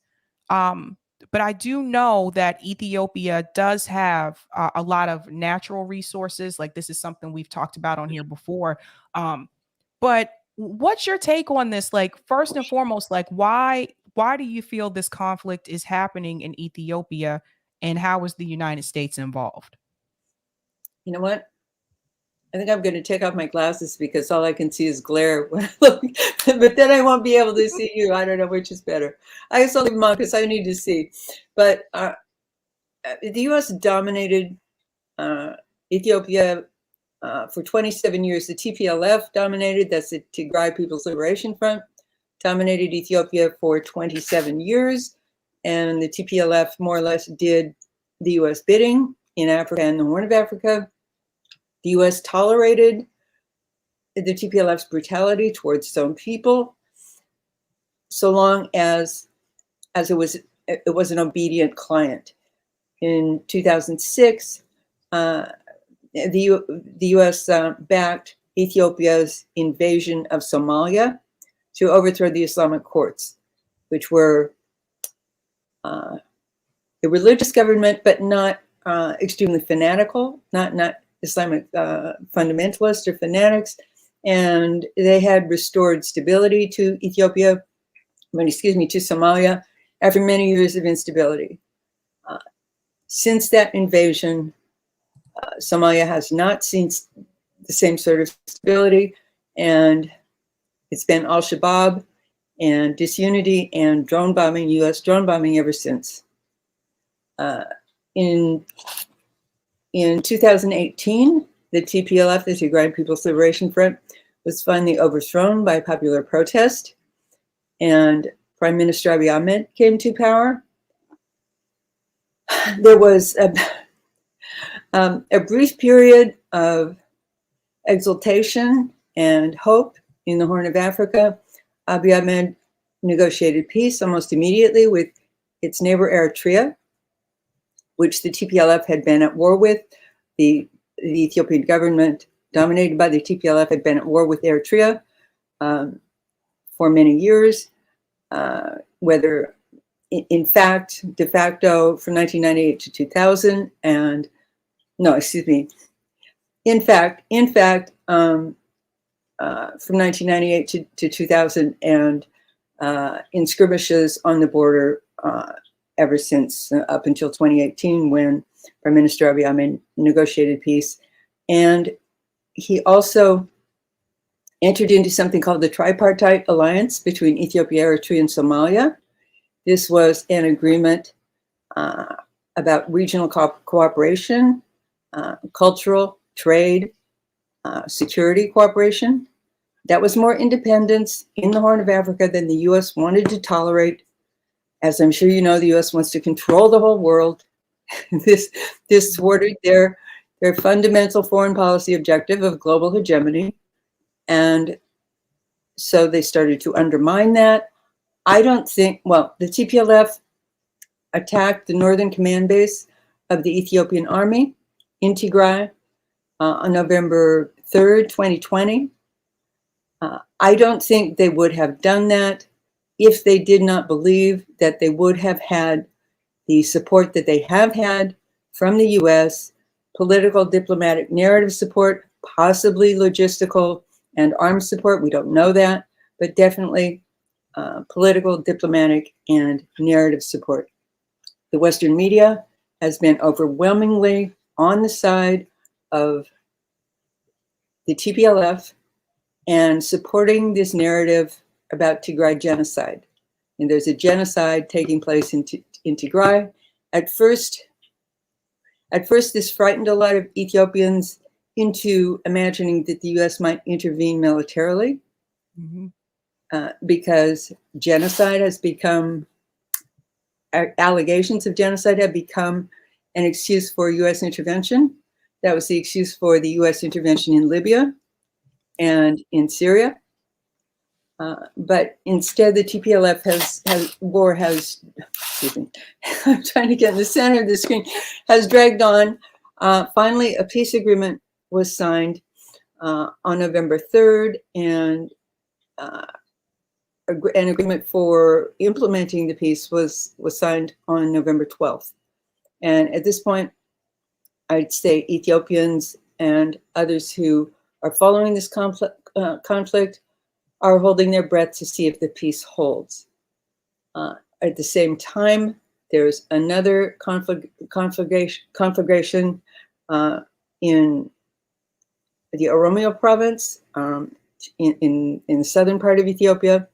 But I do know that Ethiopia does have a lot of natural resources. Like this is something we've talked about on here before. But what's your take on this? Like, first and foremost, like why do you feel this conflict is happening in Ethiopia, and how is the United States involved? You know what? I think I'm going to take off my glasses because all I can see is glare when I look, but then I won't be able to see you. I don't know which is better. I guess I'll leave them on because I need to see. But the U.S. dominated Ethiopia for 27 years. The TPLF dominated, that's the Tigray People's Liberation Front, dominated Ethiopia for 27 years. And the TPLF more or less did the U.S. bidding in Africa and the Horn of Africa. The U.S. tolerated the TPLF's brutality towards its own people, so long as it was an obedient client. In 2006, the U.S. backed Ethiopia's invasion of Somalia to overthrow the Islamic courts, which were a religious government, but not extremely fanatical, not Islamic fundamentalists or fanatics, and they had restored stability to Ethiopia, to Somalia, after many years of instability. Since that invasion, Somalia has not seen the same sort of stability, and it's been al-Shabaab and disunity and drone bombing, U.S. drone bombing ever since. In 2018, the TPLF, the Tigray People's Liberation Front, was finally overthrown by popular protest, and Prime Minister Abiy Ahmed came to power. There was a brief period of exultation and hope in the Horn of Africa. Abiy Ahmed negotiated peace almost immediately with its neighbor Eritrea, which the TPLF had been at war with. The Ethiopian government, dominated by the TPLF, had been at war with Eritrea for many years, whether in fact, de facto, from 1998 to 2000, and in fact, from 1998 to 2000, and in skirmishes on the border ever since, up until 2018, when Prime Minister Abiy Ahmed negotiated peace. And he also entered into something called the Tripartite Alliance between Ethiopia, Eritrea, and Somalia. This was an agreement about regional cooperation, cultural, trade, security cooperation. That was more independence in the Horn of Africa than the U.S. wanted to tolerate. As I'm sure you know, the U.S. wants to control the whole world. this thwarted their fundamental foreign policy objective of global hegemony. And so they started to undermine that. I don't think, well, the TPLF attacked the northern command base of the Ethiopian army in Tigray on November 3rd, 2020. I don't think they would have done that if they did not believe that they would have had the support that they have had from the US, political, diplomatic, narrative support, possibly logistical and arms support. We don't know that, but definitely political, diplomatic, and narrative support. The Western media has been overwhelmingly on the side of the TPLF and supporting this narrative about Tigray genocide. And there's a genocide taking place in Tigray. At first, this frightened a lot of Ethiopians into imagining that the US might intervene militarily, because genocide has become, allegations of genocide have become an excuse for US intervention. That was the excuse for the US intervention in Libya and in Syria. But instead, the TPLF excuse me, I'm trying to get in the center of the screen, has dragged on. Finally, a peace agreement was signed on November 3rd, and an agreement for implementing the peace was signed on November 12th. And at this point, I'd say Ethiopians and others who are following this conflict are holding their breath to see if the peace holds. At the same time, there's another conflagration in the Oromia province, in the southern part of Ethiopia,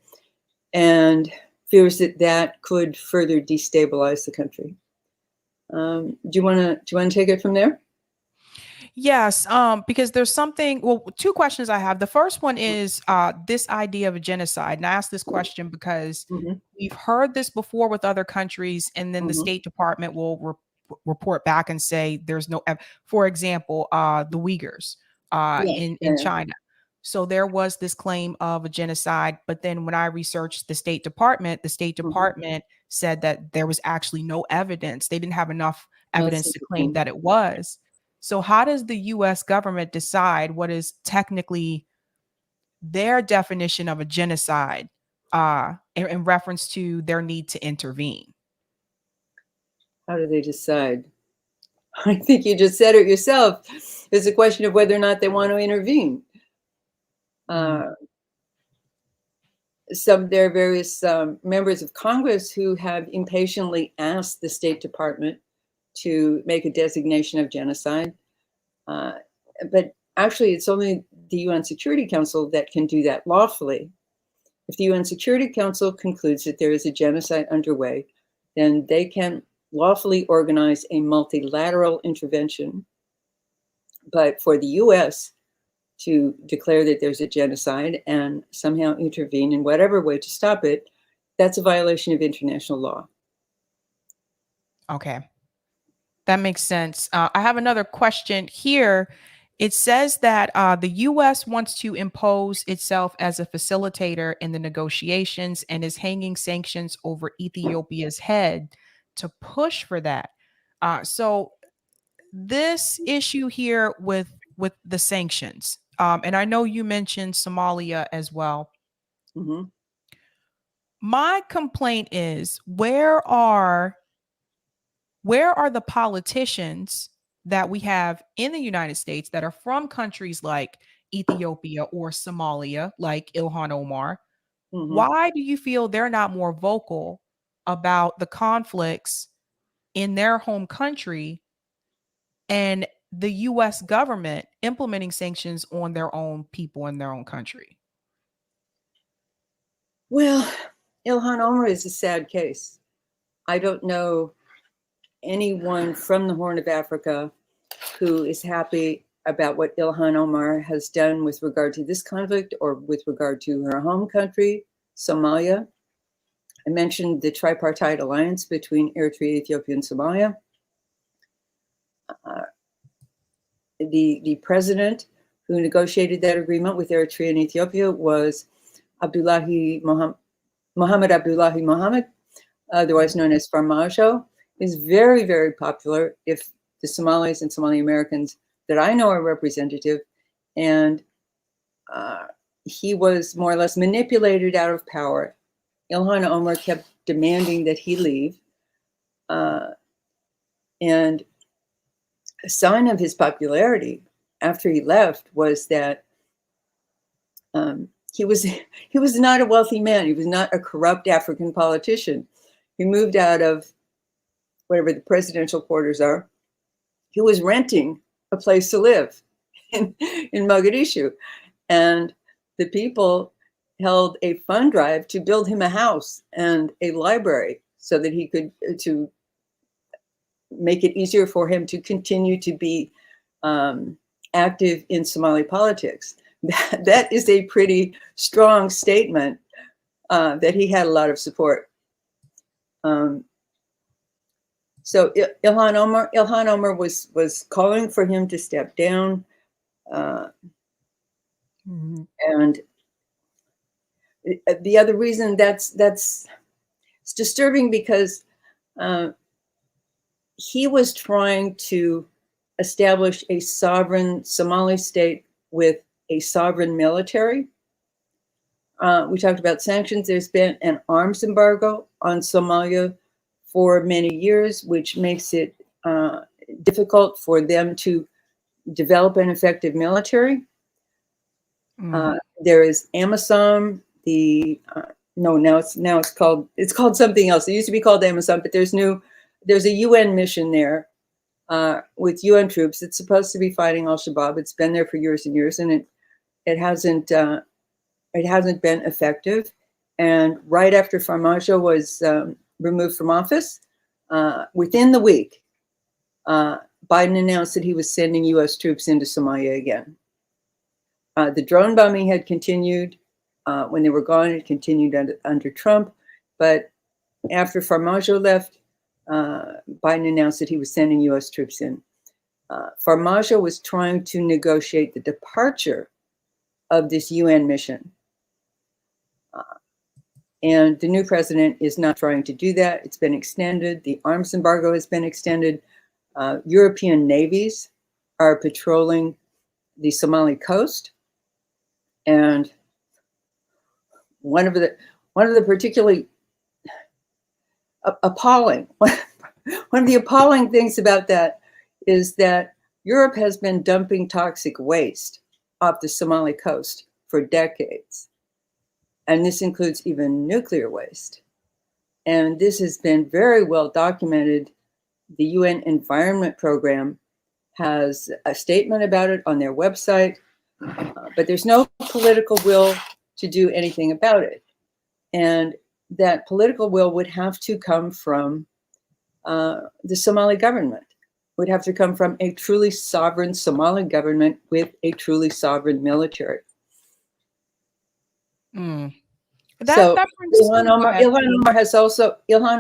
and fears that could further destabilize the country. Do you want to take it from there? Yes, because there's something, well, two questions I have. The first one is this idea of a genocide. And I ask this question because we've heard this before with other countries, and then the State Department will report back and say there's no, for example, the Uyghurs in China. So there was this claim of a genocide, but then when I researched the State Department said that there was actually no evidence. They didn't have enough evidence to claim that it was. So how does the US government decide what is technically their definition of a genocide in reference to their need to intervene? How do they decide? I think you just said it yourself. It's a question of whether or not they want to intervene. There are various members of Congress who have impatiently asked the State Department to make a designation of genocide. But actually, it's only the UN Security Council that can do that lawfully. If the UN Security Council concludes that there is a genocide underway, then they can lawfully organize a multilateral intervention. But for the US to declare that there's a genocide and somehow intervene in whatever way to stop it, that's a violation of international law. Okay. That makes sense. I have another question here. It says that the U.S. wants to impose itself as a facilitator in the negotiations and is hanging sanctions over Ethiopia's head to push for that. So this issue here with the sanctions, and I know you mentioned Somalia as well. My complaint is, where are the politicians that we have in the United States that are from countries like Ethiopia or Somalia, like Ilhan Omar? Why do you feel they're not more vocal about the conflicts in their home country and the US government implementing sanctions on their own people in their own country? Well, Ilhan Omar is a sad case. I don't know anyone from the Horn of Africa who is happy about what Ilhan Omar has done with regard to this conflict or with regard to her home country, Somalia. I mentioned the tripartite alliance between Eritrea, Ethiopia, and Somalia. The president who negotiated that agreement with Eritrea and Ethiopia was Mohammed Abdullahi Mohammed, otherwise known as Farmajo. Is very, very popular if the Somalis and Somali Americans that I know are representative. And he was more or less manipulated out of power. Ilhan Omar kept demanding that he leave. And a sign of his popularity after he left was that he was not a wealthy man. He was not a corrupt African politician. He moved out of whatever the presidential quarters are. He was renting a place to live in Mogadishu. And the people held a fund drive to build him a house and a library so that he could, to make it easier for him to continue to be active in Somali politics. That is a pretty strong statement that he had a lot of support. So Ilhan Omar was calling for him to step down. And the other reason that's it's disturbing because he was trying to establish a sovereign Somali state with a sovereign military. We talked about sanctions. There's been an arms embargo on Somalia for many years, which makes it difficult for them to develop an effective military. There is AMISOM. Now it's called something else. It used to be called AMISOM, but there's a UN mission there with UN troops. It's supposed to be fighting Al-Shabaab. It's been there for years and years, and it hasn't been effective. And right after Farmajo was removed from office, within the week, Biden announced that he was sending U.S. troops into Somalia again. The drone bombing had continued when they were gone. It continued under Trump. But after Farmajo left, Biden announced that he was sending U.S. troops in. Farmajo was trying to negotiate the departure of this UN mission. And the new president is not trying to do that. It's been extended. The arms embargo has been extended. European navies are patrolling the Somali coast. And one of the particularly appalling, one of the appalling things about that is that Europe has been dumping toxic waste off the Somali coast for decades. And this includes even nuclear waste. And this has been very well documented. The UN Environment Program has a statement about it on their website, but there's no political will to do anything about it. And that political will would have to come from the Somali government, would have to come from a truly sovereign Somali government with a truly sovereign military. So Ilhan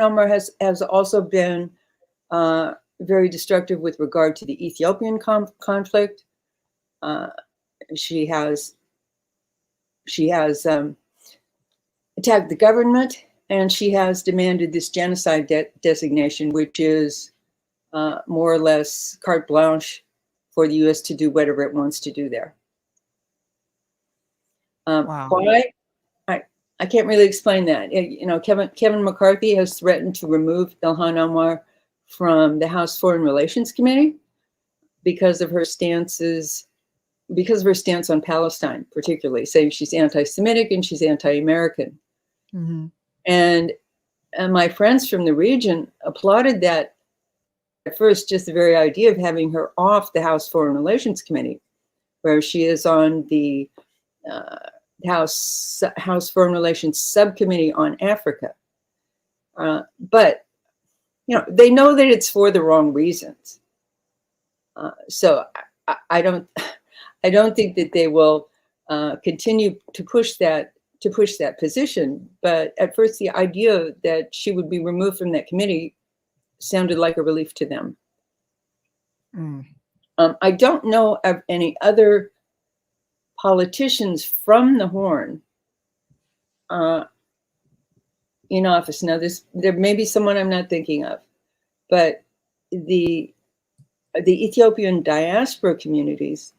Omar has also been very destructive with regard to the Ethiopian conflict. She has attacked the government, and she has demanded this genocide designation, which is more or less carte blanche for the U.S. to do whatever it wants to do there. Wow. Why? I can't really explain that. You know, Kevin McCarthy has threatened to remove Ilhan Omar from the House Foreign Relations Committee because of her stance on Palestine, particularly saying she's anti-Semitic and she's anti-American. And my friends from the region applauded that at first, just the very idea of having her off the House Foreign Relations Committee, where she is on the House Foreign Relations Subcommittee on Africa. But, you know, they know that it's for the wrong reasons. So I don't think that they will continue to push that position. But at first, the idea that she would be removed from that committee sounded like a relief to them. Mm. I don't know of any other politicians from the Horn in office. Now, there may be someone I'm not thinking of, but the Ethiopian diaspora communities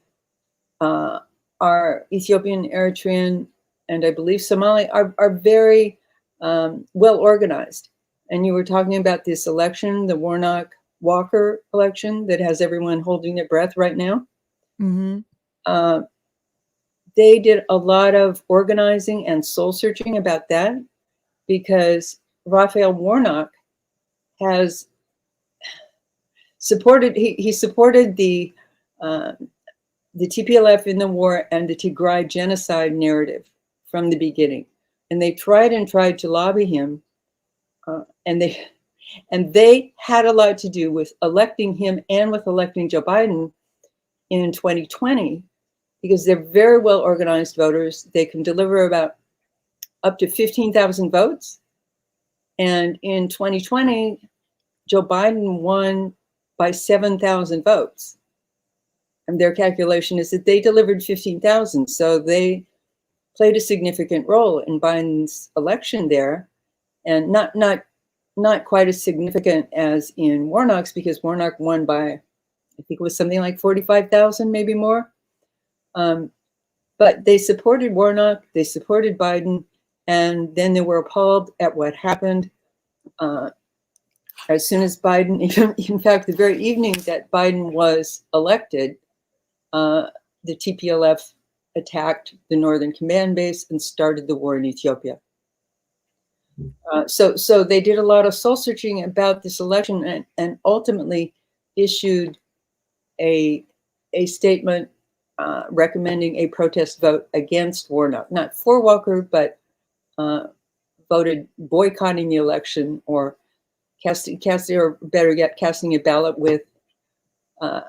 are Ethiopian, Eritrean, and I believe Somali are very well organized. And you were talking about this election, the Warnock-Walker election that has everyone holding their breath right now. Mm-hmm. They did a lot of organizing and soul searching about that because Raphael Warnock has supported, he supported the TPLF in the war and the Tigray genocide narrative from the beginning. And they tried to lobby him, and they had a lot to do with electing him and with electing Joe Biden in 2020, because they're very well organized voters. They can deliver about up to 15,000 votes. And in 2020, Joe Biden won by 7,000 votes. And their calculation is that they delivered 15,000. So they played a significant role in Biden's election there, and not quite as significant as in Warnock's, because Warnock won by, I think it was something like 45,000, maybe more. But they supported Warnock, they supported Biden, and then they were appalled at what happened as soon as Biden, in fact, the very evening that Biden was elected, the TPLF attacked the Northern Command Base and started the war in Ethiopia. So they did a lot of soul searching about this election and ultimately issued a statement recommending a protest vote against Warnock, not for Walker, but voted boycotting the election or casting, or better yet, casting a ballot with a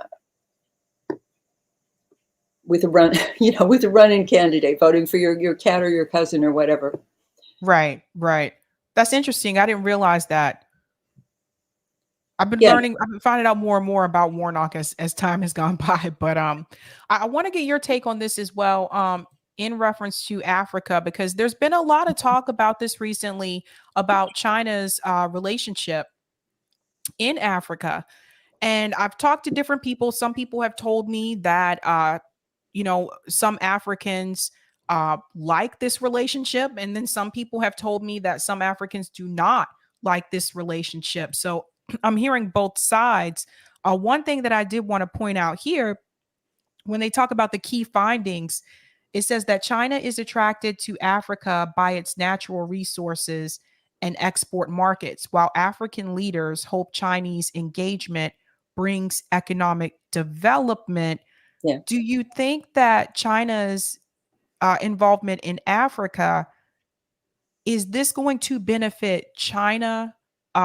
run-in candidate, voting for your cat or your cousin or whatever. Right. That's interesting. I didn't realize that. I've been learning, I've been finding out more and more about Warnock as time has gone by. But I want to get your take on this as well, in reference to Africa, because there's been a lot of talk about this recently about China's relationship in Africa. And I've talked to different people. Some people have told me that some Africans like this relationship, and then some people have told me that some Africans do not like this relationship. So I'm hearing both sides. One thing that I did want to point out here, when they talk about the key findings, it says that China is attracted to Africa by its natural resources and export markets, while African leaders hope Chinese engagement brings economic development. Yeah. Do you think that China's involvement in Africa, is this going to benefit China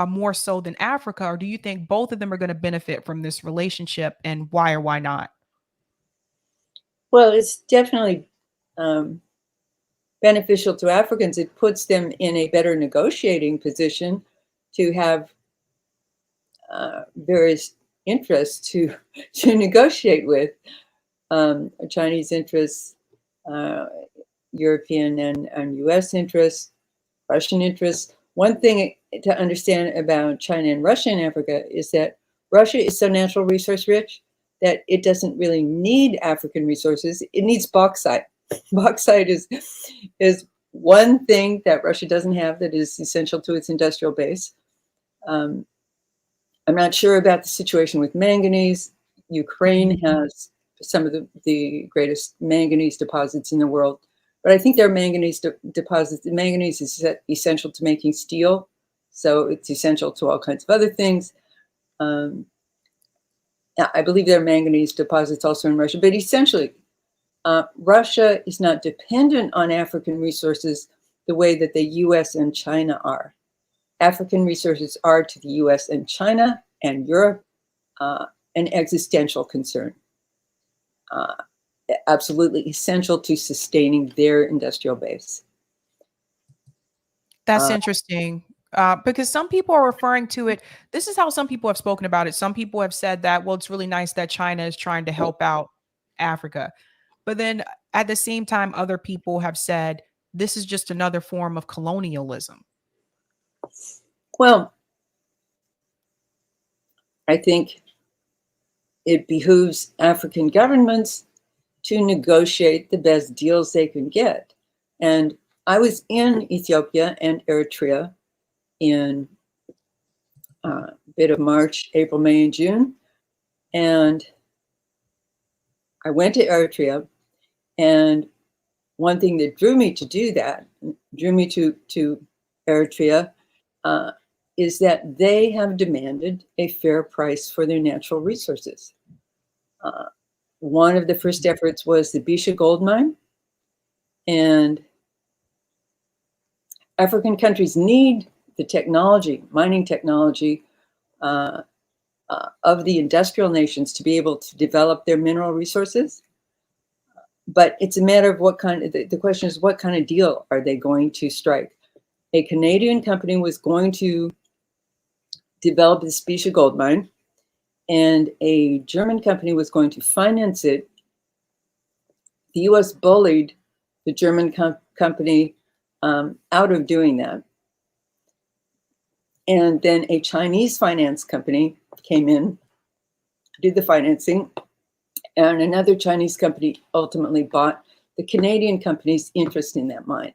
more so than Africa, or do you think both of them are going to benefit from this relationship, and why or why not? Well, it's definitely beneficial to Africans. It puts them in a better negotiating position to have various interests to negotiate with, Chinese interests, European and US interests, Russian interests. One thing to understand about China and Russia in Africa is that Russia is so natural resource rich that it doesn't really need African resources. It needs bauxite. Bauxite is one thing that Russia doesn't have that is essential to its industrial base. I'm not sure about the situation with manganese. Ukraine has some of the greatest manganese deposits in the world, but I think their manganese deposits, the manganese is essential to making steel, so it's essential to all kinds of other things. I believe there are manganese deposits also in Russia, but essentially, Russia is not dependent on African resources the way that the US and China are. African resources are to the US and China and Europe an existential concern. Absolutely essential to sustaining their industrial base. That's interesting. Because some people are referring to it. This is how some people have spoken about it. Some people have said that, well, it's really nice that China is trying to help out Africa. But then at the same time, other people have said this is just another form of colonialism. Well, I think it behooves African governments to negotiate the best deals they can get. And I was in Ethiopia and Eritrea in a bit of March, April, May, and June. And I went to Eritrea, and one thing that drew me to Eritrea, is that they have demanded a fair price for their natural resources. One of the first efforts was the Bisha gold mine, and African countries need the technology, mining technology, of the industrial nations to be able to develop their mineral resources. But it's a matter of what kind of, the question is, what kind of deal are they going to strike? A Canadian company was going to develop the Bisha gold mine, and a German company was going to finance it. The US bullied the German company out of doing that. And then a Chinese finance company came in, did the financing, and another Chinese company ultimately bought the Canadian company's interest in that mine.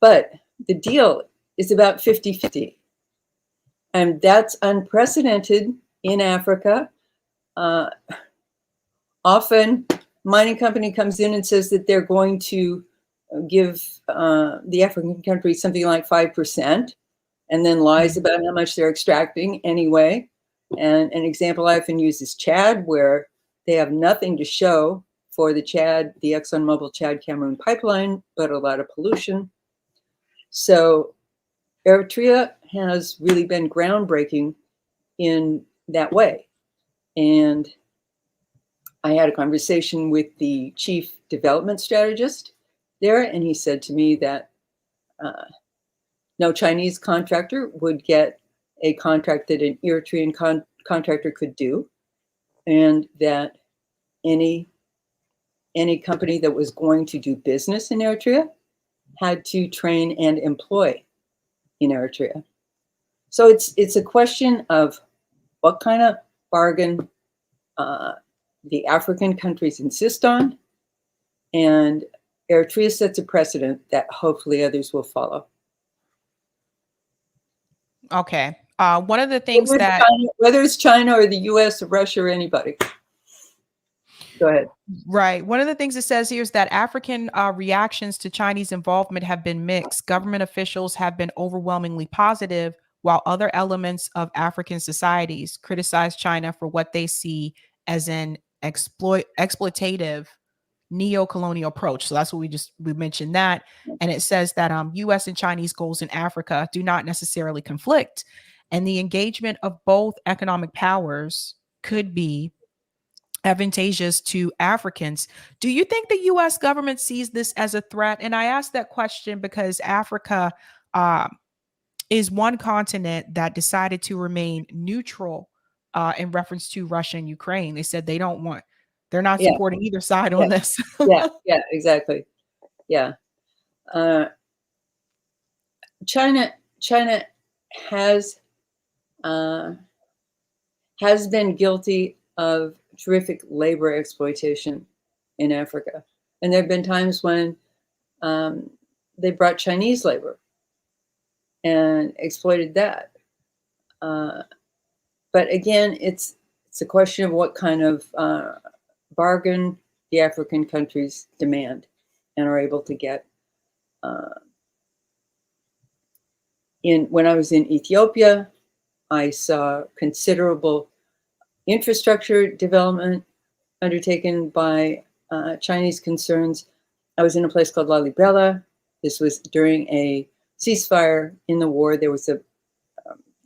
But the deal is about 50-50. And that's unprecedented in Africa. Often, mining company comes in and says that they're going to give the African country something like 5%, and then lies about how much they're extracting anyway. And an example I often use is Chad, where they have nothing to show for the ExxonMobil Chad Cameroon pipeline, but a lot of pollution. So Eritrea has really been groundbreaking in that way. And I had a conversation with the chief development strategist there, and he said to me that no Chinese contractor would get a contract that an Eritrean contractor could do, and that any company that was going to do business in Eritrea had to train and employ in Eritrea. So it's a question of what kind of bargain the African countries insist on, and Eritrea sets a precedent that hopefully others will follow. Okay. One of the things whether it's China or the US or Russia or anybody. Go ahead. Right. One of the things it says here is that African reactions to Chinese involvement have been mixed. Government officials have been overwhelmingly positive, while other elements of African societies criticize China for what they see as an exploitative neo-colonial approach. So that's what we mentioned that. And it says that US and Chinese goals in Africa do not necessarily conflict. And the engagement of both economic powers could be advantageous to Africans. Do you think the US government sees this as a threat? And I ask that question because Africa is one continent that decided to remain neutral in reference to Russia and Ukraine. They said they're not supporting either side on this. Yeah, exactly. Yeah. China has been guilty of terrific labor exploitation in Africa. And there have been times when they brought Chinese labor and exploited that. But again, it's a question of what kind of bargain the African countries demand and are able to get. When I was in Ethiopia, I saw considerable infrastructure development undertaken by Chinese concerns. I was in a place called Lalibela. This was during a ceasefire in the war. There was a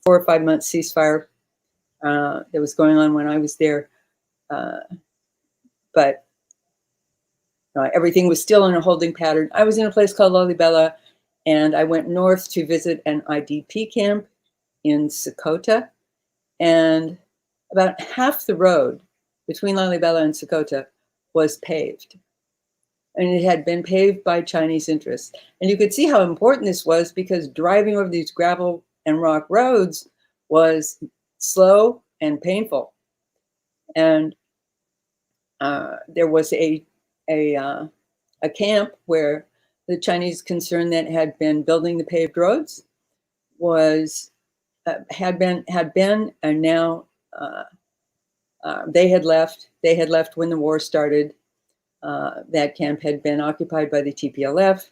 4 or 5 month ceasefire that was going on when I was there. But everything was still in a holding pattern. I was in a place called Lalibela, And I went north to visit an IDP camp in Sakota. And about half the road between Lalibela and Sakota was paved. And it had been paved by Chinese interests. And you could see how important this was, because driving over these gravel and rock roads was slow and painful. And there was a camp where the Chinese concern that had been building the paved roads was had been, and now they had left. They had left when the war started. That camp had been occupied by the TPLF.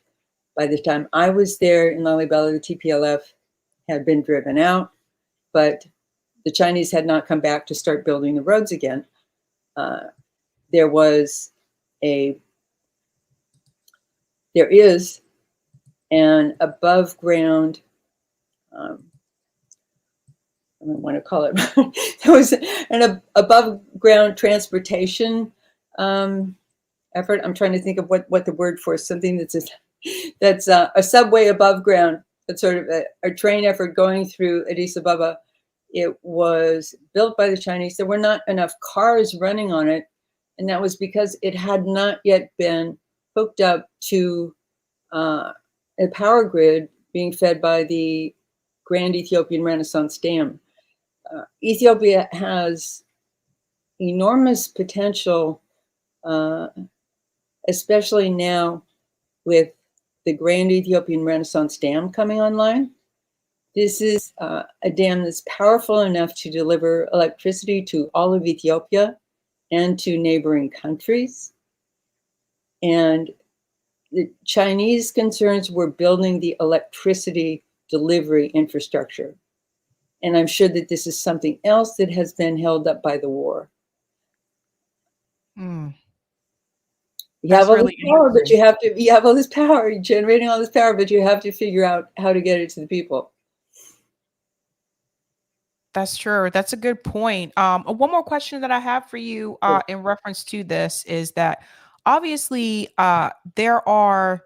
By the time I was there in Lalibela, the TPLF had been driven out, but the Chinese had not come back to start building the roads again. There is an above ground, I don't want to call it, there was an above ground transportation effort. I'm trying to think of what the word for something that's a subway above ground. It's sort of a train effort going through Addis Ababa. It was built by the Chinese. There were not enough cars running on it, and that was because it had not yet been hooked up to a power grid being fed by the Grand Ethiopian Renaissance Dam. Ethiopia has enormous potential, especially now with the Grand Ethiopian Renaissance Dam coming online. This is a dam that's powerful enough to deliver electricity to all of Ethiopia and to neighboring countries. And the Chinese concerns were building the electricity delivery infrastructure. And I'm sure that this is something else that has been held up by the war. You have all this power, but you have all this power, you're generating all this power, but you have to figure out how to get it to the people. That's true. That's a good point. One more question that I have for you in reference to this is that obviously there are,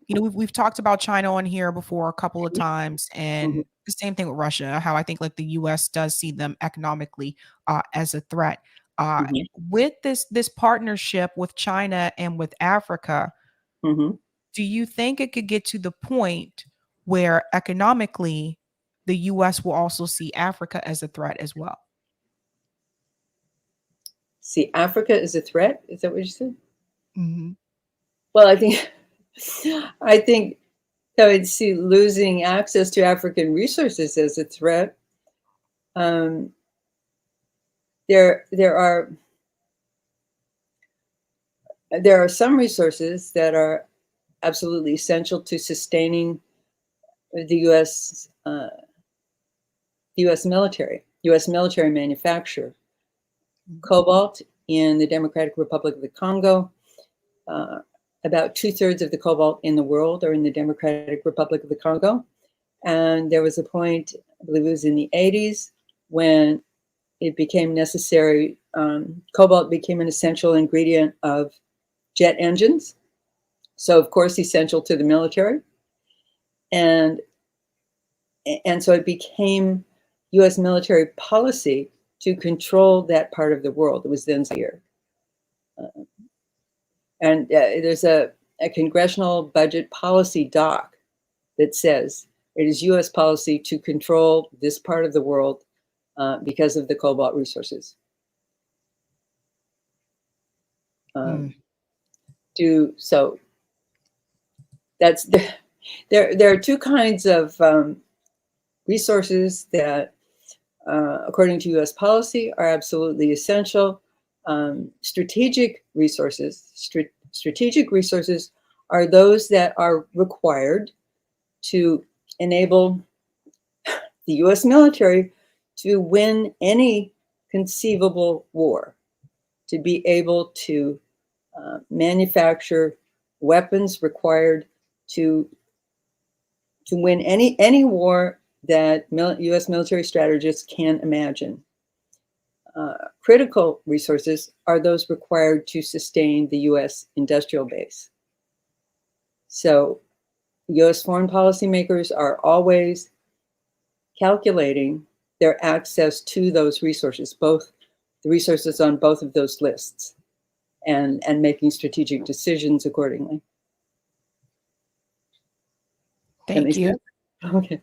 we've talked about China on here before a couple of times, and the same thing with Russia, how I think like the US does see them economically as a threat. With this partnership with China and with Africa, do you think it could get to the point where economically the US will also see Africa as a threat as well? See Africa as a threat? Is that what you said? Well, I think I would see losing access to African resources as a threat. There are some resources that are absolutely essential to sustaining the U.S. military manufacture. Cobalt in the Democratic Republic of the Congo. About 2/3 of the cobalt in the world are in the Democratic Republic of the Congo. And there was a point, I believe it was in the 80s, when it became necessary, cobalt became an essential ingredient of jet engines. So of course, essential to the military. And so it became US military policy to control that part of the world. It was then Zaire. And there's a congressional budget policy doc that says it is US policy to control this part of the world because of the cobalt resources. So that's there are two kinds of resources that, according to US policy, are absolutely essential. Strategic resources are those that are required to enable the US military to win any conceivable war, to be able to manufacture weapons required to win any war that US military strategists can imagine. Critical resources are those required to sustain the US industrial base. So U.S. foreign policymakers are always calculating their access to those resources, both the resources on both of those lists, and making strategic decisions accordingly. Thank you. Okay.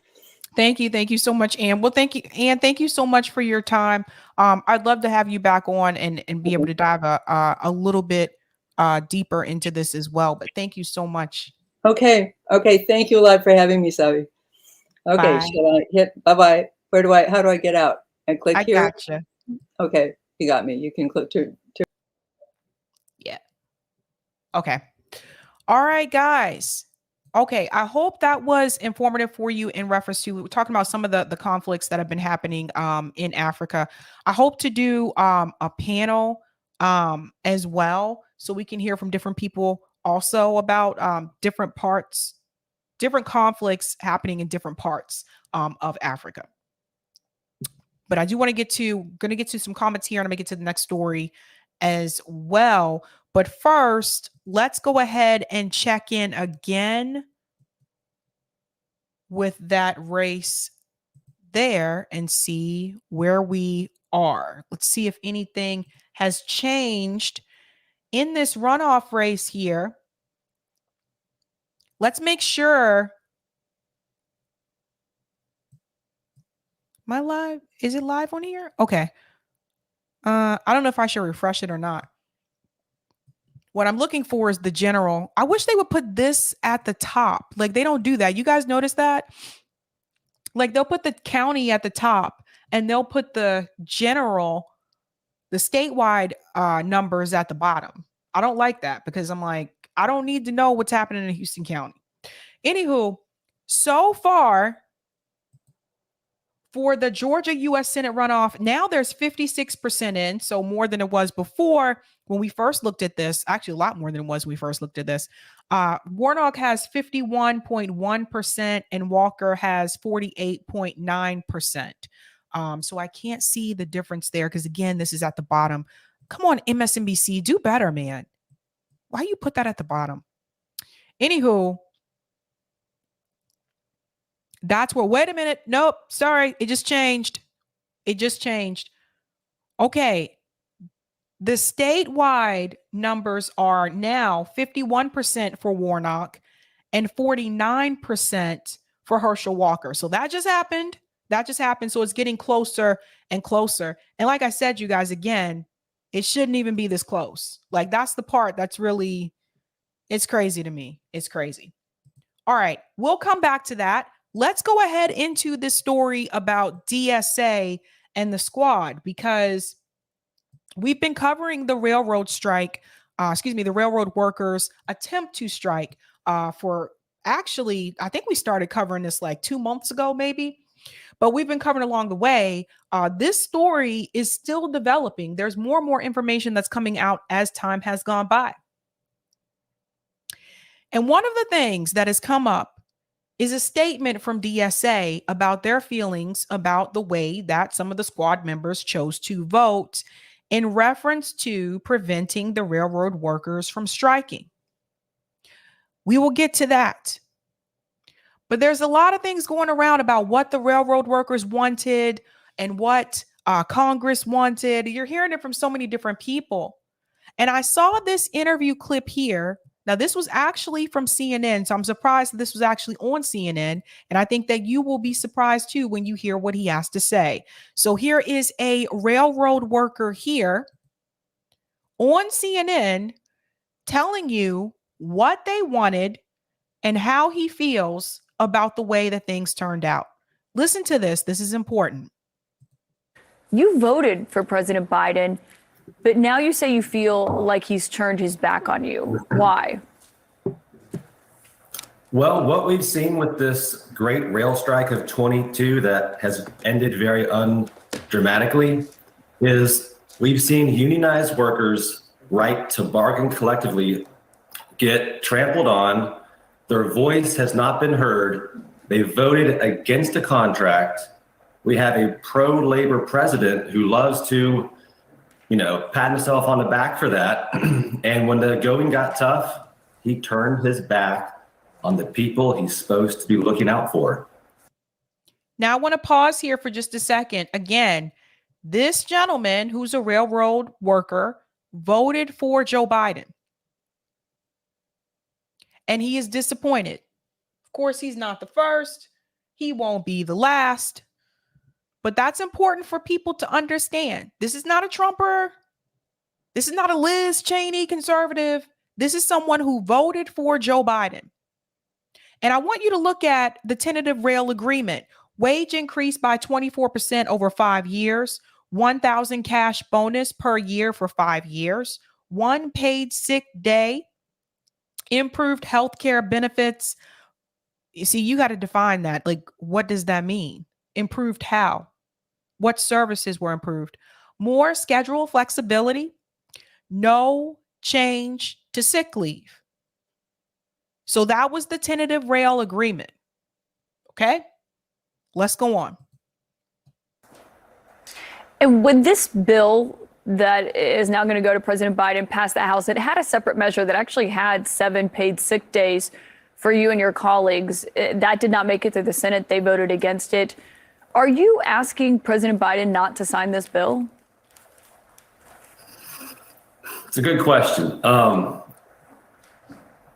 Thank you. Thank you so much, Ann. Well, thank you, Ann. Thank you so much for your time. I'd love to have you back on and be able to dive a little bit deeper into this as well. But thank you so much. Okay. Okay. Thank you a lot for having me, Sabby. Okay. Bye. Shall I hit bye-bye? How do I get out? I click here? Gotcha. Okay. You got me. You can click to. Yeah. Okay. All right, guys. Okay, I hope that was informative for you in reference to, we were talking about some of the conflicts that have been happening in Africa. I hope to do a panel as well, so we can hear from different people also about different conflicts happening in different parts of Africa. But I do want to get to some comments here, and I'm gonna get to the next story as well. But first, let's go ahead and check in again with that race there and see where we are. Let's see if anything has changed in this runoff race here. Let's make sure. Am I live? Is it live on here? Okay. I don't know if I should refresh it or not. What I'm looking for is the general. I wish they would put this at the top. Like, they don't do that. You guys notice that? Like, they'll put the county at the top and they'll put the general, the statewide numbers at the bottom. I don't like that, because I'm like, I don't need to know what's happening in Houston County. Anywho, so far for the Georgia U.S. Senate runoff, now there's 56% in, so more than it was before when we first looked at this. Actually, a lot more than it was when we first looked at this. Warnock has 51.1% and Walker has 48.9%. So I can't see the difference there, because again, this is at the bottom. Come on, MSNBC, do better, man. Why you put that at the bottom? Anywho, that's where, wait a minute. Nope. Sorry. It just changed. Okay. The statewide numbers are now 51% for Warnock and 49% for Herschel Walker. So that just happened. So it's getting closer and closer. And like I said, you guys, again, it shouldn't even be this close. Like, that's the part that's really, it's crazy to me. It's crazy. All right. We'll come back to that. Let's go ahead into this story about DSA and the squad, because we've been covering the railroad strike, the railroad workers' attempt to strike for actually, I think we started covering this like 2 months ago, maybe, but we've been covering along the way. This story is still developing. There's more and more information that's coming out as time has gone by. And one of the things that has come up is a statement from DSA about their feelings about the way that some of the squad members chose to vote in reference to preventing the railroad workers from striking. We will get to that. But there's a lot of things going around about what the railroad workers wanted and what Congress wanted. You're hearing it from so many different people. And I saw this interview clip here. Now, this was actually from CNN, so I'm surprised that this was actually on CNN, and I think that you will be surprised too when you hear what he has to say. So here is a railroad worker here on CNN telling you what they wanted and how he feels about the way that things turned out. Listen to this. This is important. You voted for President Biden, but now you say you feel like he's turned his back on you. Why? Well, what we've seen with this great rail strike of 22 that has ended very undramatically is we've seen unionized workers' right to bargain collectively get trampled on. Their voice has not been heard. They voted against a contract. We have a pro-labor president who loves to pat himself on the back for that. And when the going got tough, he turned his back on the people he's supposed to be looking out for. Now, I want to pause here for just a second. Again, this gentleman who's a railroad worker voted for Joe Biden. And he is disappointed. Of course, he's not the first. He won't be the last. But that's important for people to understand. This is not a Trumper. This is not a Liz Cheney conservative. This is someone who voted for Joe Biden. And I want you to look at the tentative rail agreement. Wage increase by 24% over 5 years, 1,000 cash bonus per year for 5 years, 1 paid sick day, improved healthcare benefits. You see, you got to define that. Like, what does that mean? Improved how? What services were improved? More schedule flexibility, no change to sick leave. So that was the tentative rail agreement. Okay, let's go on. And with this bill that is now going to go to President Biden pass the House, it had a separate measure that actually had 7 paid sick days for you and your colleagues. That did not make it through the Senate. They voted against it. Are you asking President Biden not to sign this bill? It's a good question.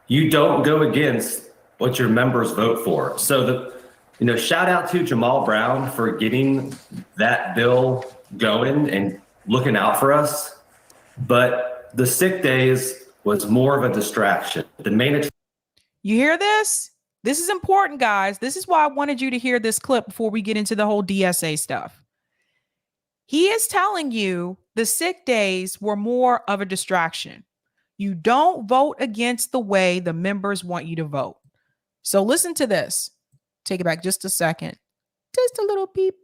You don't go against what your members vote for. So shout out to Jamal Brown for getting that bill going and looking out for us. But the sick days was more of a distraction. You hear this? This is important, guys. This is why I wanted you to hear this clip before we get into the whole DSA stuff. He is telling you the sick days were more of a distraction. You don't vote against the way the members want you to vote. So listen to this. Take it back just a second. Just a little peep.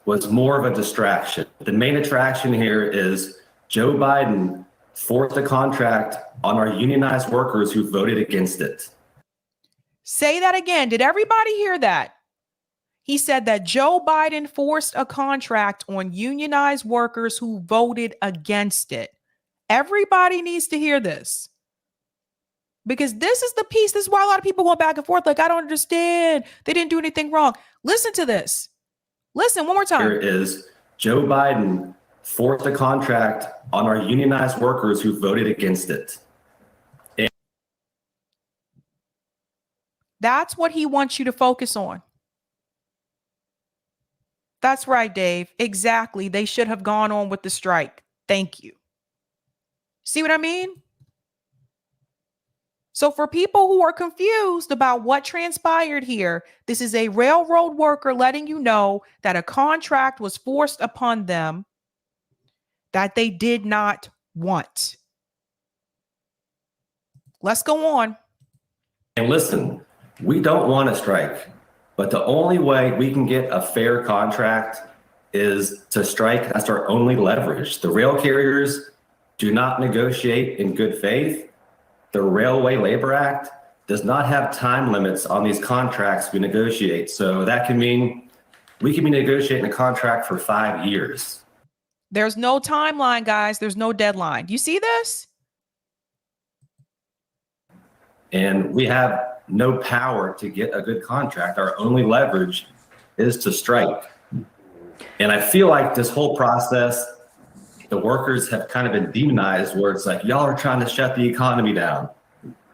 Was more of a distraction. The main attraction here is Joe Biden forced a contract on our unionized workers who voted against it. Say that again. Did everybody hear that? He said that Joe Biden forced a contract on unionized workers who voted against it. Everybody needs to hear this. Because this is the piece. This is why a lot of people go back and forth. Like, I don't understand. They didn't do anything wrong. Listen to this. Listen one more time. Here is Joe Biden forced a contract on our unionized workers who voted against it. That's what he wants you to focus on. That's right, Dave. Exactly. They should have gone on with the strike. Thank you. See what I mean? So for people who are confused about what transpired here, this is a railroad worker letting you know that a contract was forced upon them that they did not want. Let's go on. And listen, we don't want to strike, but the only way we can get a fair contract is to strike. That's our only leverage. The rail carriers do not negotiate in good faith. The Railway Labor Act does not have time limits on these contracts we negotiate. So that can mean we can be negotiating a contract for 5 years. There's no timeline, guys. There's no deadline. Do you see this? And we have no power to get a good contract. Our only leverage is to strike. And I feel like this whole process, the workers have kind of been demonized, where it's like, y'all are trying to shut the economy down.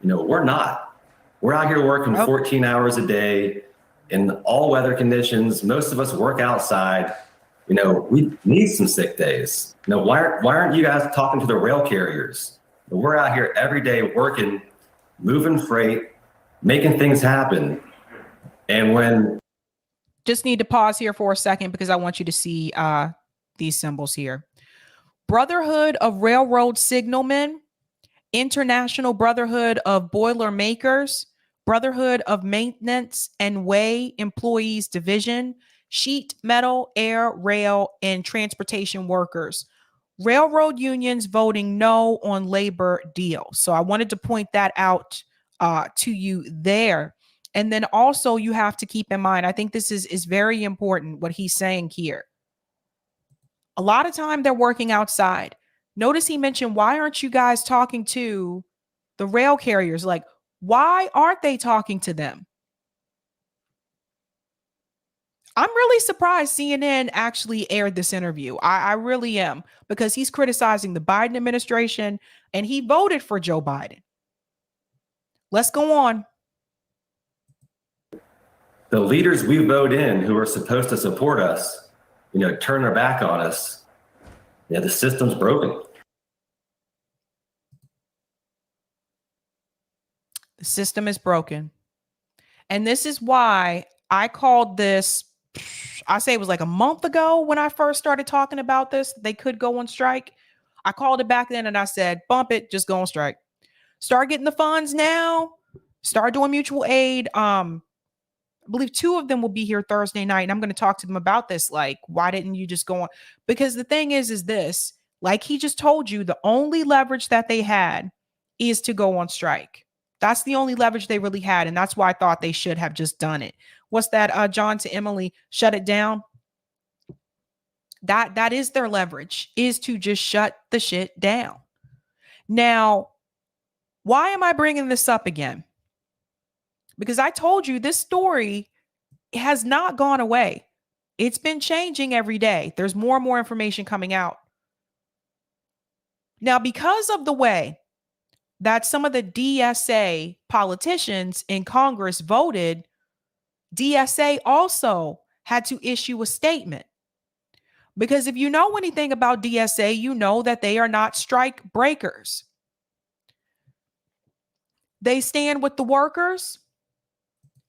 We're not. We're out here working 14 hours a day in all weather conditions. Most of us work outside. We need some sick days. Why aren't you guys talking to the rail carriers? We're out here every day working, moving freight, making things happen. And when just need to pause here for a second because I want you to see these symbols here. Brotherhood of Railroad Signalmen, International Brotherhood of Boilermakers, Brotherhood of Maintenance and Way Employees Division, Sheet Metal, Air, Rail, and Transportation Workers. Railroad unions voting no on labor deal. So I wanted to point that out to you there. And then also you have to keep in mind, I think this is very important what he's saying here. A lot of time they're working outside. Notice he mentioned, why aren't you guys talking to the rail carriers? Like, Why aren't they talking to them? I'm really surprised CNN actually aired this interview. I really am, because he's criticizing the Biden administration and he voted for Joe Biden. Let's go on. The leaders we vote in who are supposed to support us, turn their back on us. Yeah, the system's broken. The system is broken. And this is why I called this, I say it was like a month ago when I first started talking about this, they could go on strike. I called it back then and I said, bump it, just go on strike. Start getting the funds now. Start doing mutual aid. I believe 2 of them will be here Thursday night, and I'm going to talk to them about this. Like, why didn't you just go on? Because the thing is this, like he just told you, the only leverage that they had is to go on strike. That's the only leverage they really had. And that's why I thought they should have just done it. What's that, John, to Emily, shut it down? That is their leverage, is to just shut the shit down. Now, why am I bringing this up again? Because I told you this story has not gone away. It's been changing every day. There's more and more information coming out. Now, because of the way that some of the DSA politicians in Congress voted, DSA also had to issue a statement. Because if you know anything about DSA, you know that they are not strike breakers. They stand with the workers,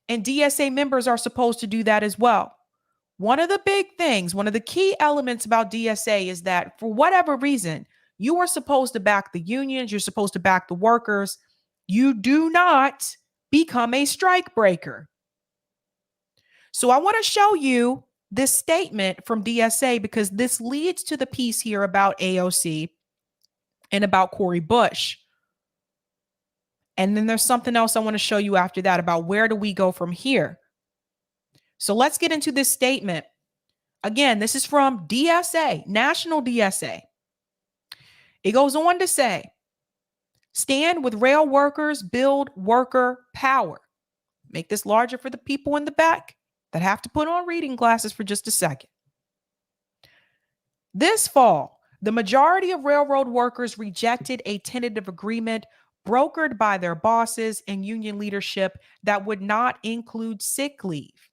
and DSA members are supposed to do that as well. One of the big things, one of the key elements about DSA is that for whatever reason, you are supposed to back the unions, you're supposed to back the workers. You do not become a strike breaker. So I want to show you this statement from DSA because this leads to the piece here about AOC and about Cori Bush. And then there's something else I want to show you after that about where do we go from here. So let's get into this statement. Again, this is from DSA, National DSA. It goes on to say, stand with rail workers, build worker power. Make this larger for the people in the back that have to put on reading glasses for just a second. This fall, the majority of railroad workers rejected a tentative agreement brokered by their bosses and union leadership that would not include sick leave.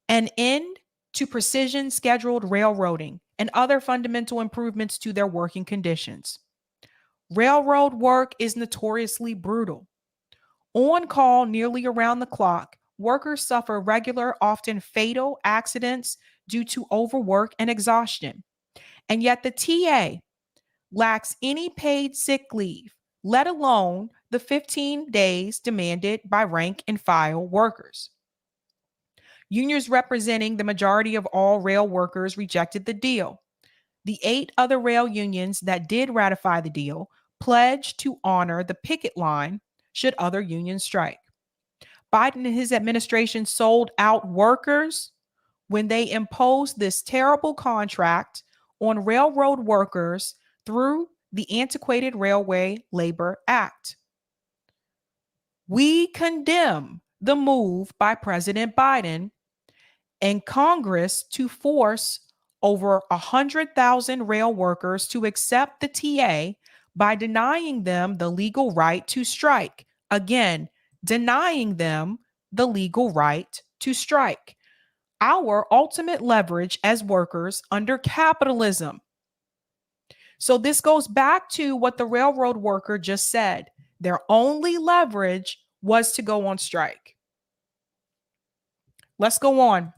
An end to precision scheduled railroading and other fundamental improvements to their working conditions. Railroad work is notoriously brutal. On call nearly around the clock, workers suffer regular, often fatal accidents due to overwork and exhaustion. And yet the TA lacks any paid sick leave, let alone the 15 days demanded by rank and file workers. Unions representing the majority of all rail workers rejected the deal. The 8 other rail unions that did ratify the deal pledged to honor the picket line should other unions strike. Biden and his administration sold out workers when they imposed this terrible contract on railroad workers through the antiquated Railway Labor Act. We condemn the move by President Biden and Congress to force over 100,000 rail workers to accept the TA by denying them the legal right to strike. Again, denying them the legal right to strike. Our ultimate leverage as workers under capitalism. So this goes back to what the railroad worker just said. Their only leverage was to go on strike. Let's go on.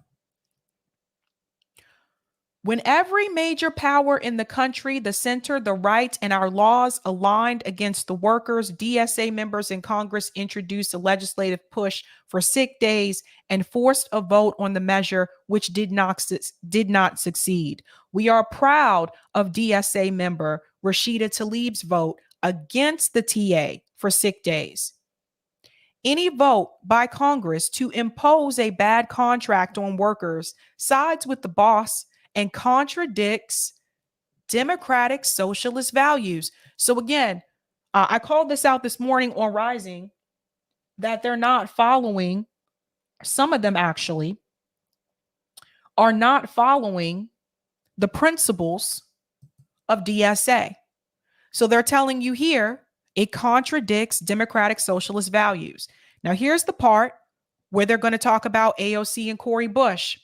When every major power in the country, the center, the right, and our laws aligned against the workers, DSA members in Congress introduced a legislative push for sick days and forced a vote on the measure, which did not succeed. We are proud of DSA member Rashida Tlaib's vote against the TA for sick days. Any vote by Congress to impose a bad contract on workers sides with the boss and contradicts democratic socialist values. So again, I called this out this morning on Rising that they're not following, some of them actually are not following the principles of DSA. So they're telling you here, it contradicts democratic socialist values. Now, here's the part where they're going to talk about AOC and Cori Bush.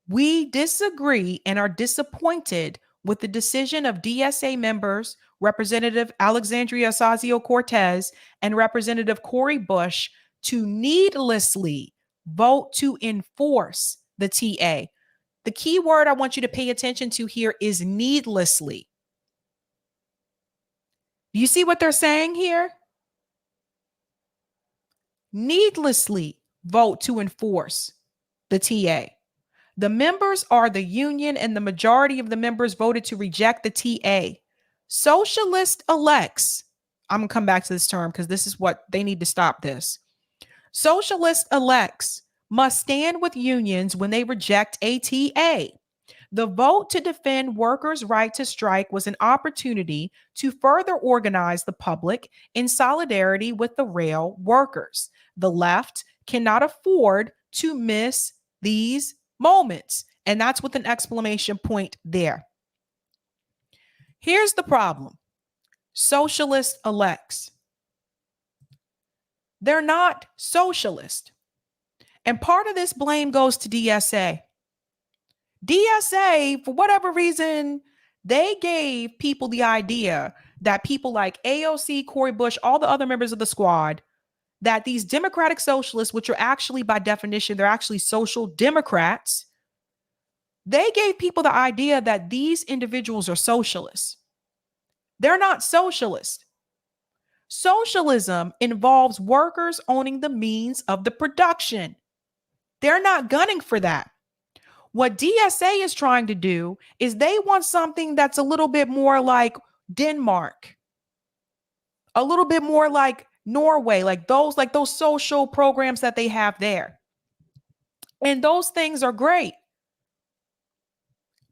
We disagree and are disappointed with the decision of DSA members, Representative Alexandria Ocasio-Cortez and Representative Cori Bush, to needlessly vote to enforce the TA. The key word I want you to pay attention to here is needlessly. Do you see what they're saying here? Needlessly vote to enforce the TA. The members are the union, and the majority of the members voted to reject the TA. Socialist elects, I'm going to come back to this term because this is what they need to stop this. Socialist elects must stand with unions when they reject a TA. The vote to defend workers' right to strike was an opportunity to further organize the public in solidarity with the rail workers. The left cannot afford to miss these moments. And that's with an exclamation point there. Here's the problem. Socialist elects. They're not socialist. And part of this blame goes to DSA. DSA, for whatever reason, they gave people the idea that people like AOC, Cori Bush, all the other members of the squad, that these democratic socialists, which are actually by definition, they're actually social democrats, they gave people the idea that these individuals are socialists. They're not socialist. Socialism involves workers owning the means of the production. They're not gunning for that. What DSA is trying to do is they want something that's a little bit more like Denmark, a little bit more like Norway, like those social programs that they have there. And those things are great.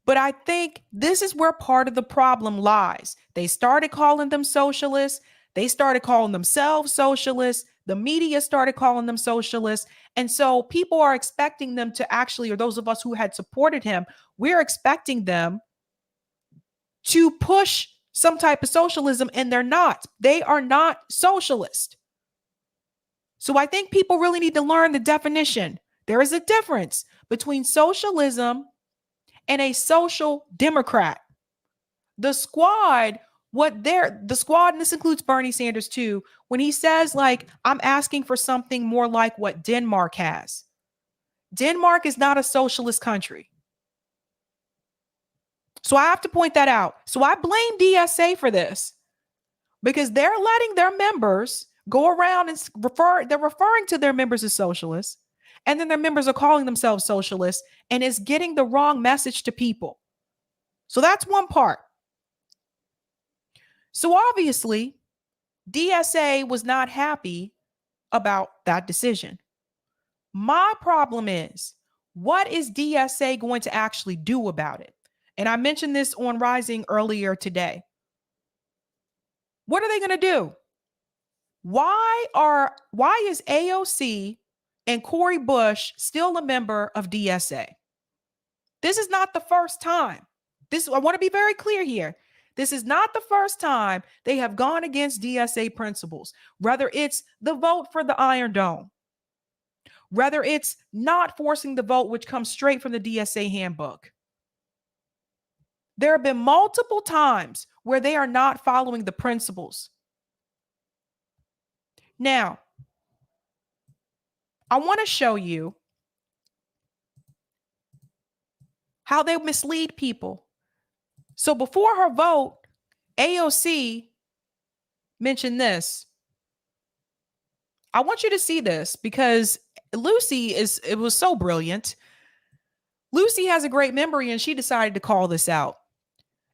But I think this is where part of the problem lies. They started calling them socialists. They started calling themselves socialists. The media started calling them socialists. And so people are expecting them to actually, or those of us who had supported him, we're expecting them to push some type of socialism, and they're not. They are not socialist. So I think people really need to learn the definition. There is a difference between socialism and a social democrat. The squad, the squad, and this includes Bernie Sanders too, when he says, like, I'm asking for something more like what Denmark has. Denmark is not a socialist country. So I have to point that out. So I blame DSA for this because they're letting their members go around and they're referring to their members as socialists, and then their members are calling themselves socialists, and it's getting the wrong message to people. So that's one part. So obviously, DSA was not happy about that decision. My problem is, what is DSA going to actually do about it? And I mentioned this on Rising earlier today. What are they going to do? Why is AOC and Cori Bush still a member of DSA? This is not the first time. I want to be very clear here. This is not the first time they have gone against DSA principles, whether it's the vote for the Iron Dome, whether it's not forcing the vote, which comes straight from the DSA handbook. There have been multiple times where they are not following the principles. Now, I want to show you how they mislead people. So before her vote, AOC mentioned this. I want you to see this because it was so brilliant. Lucy has a great memory and she decided to call this out.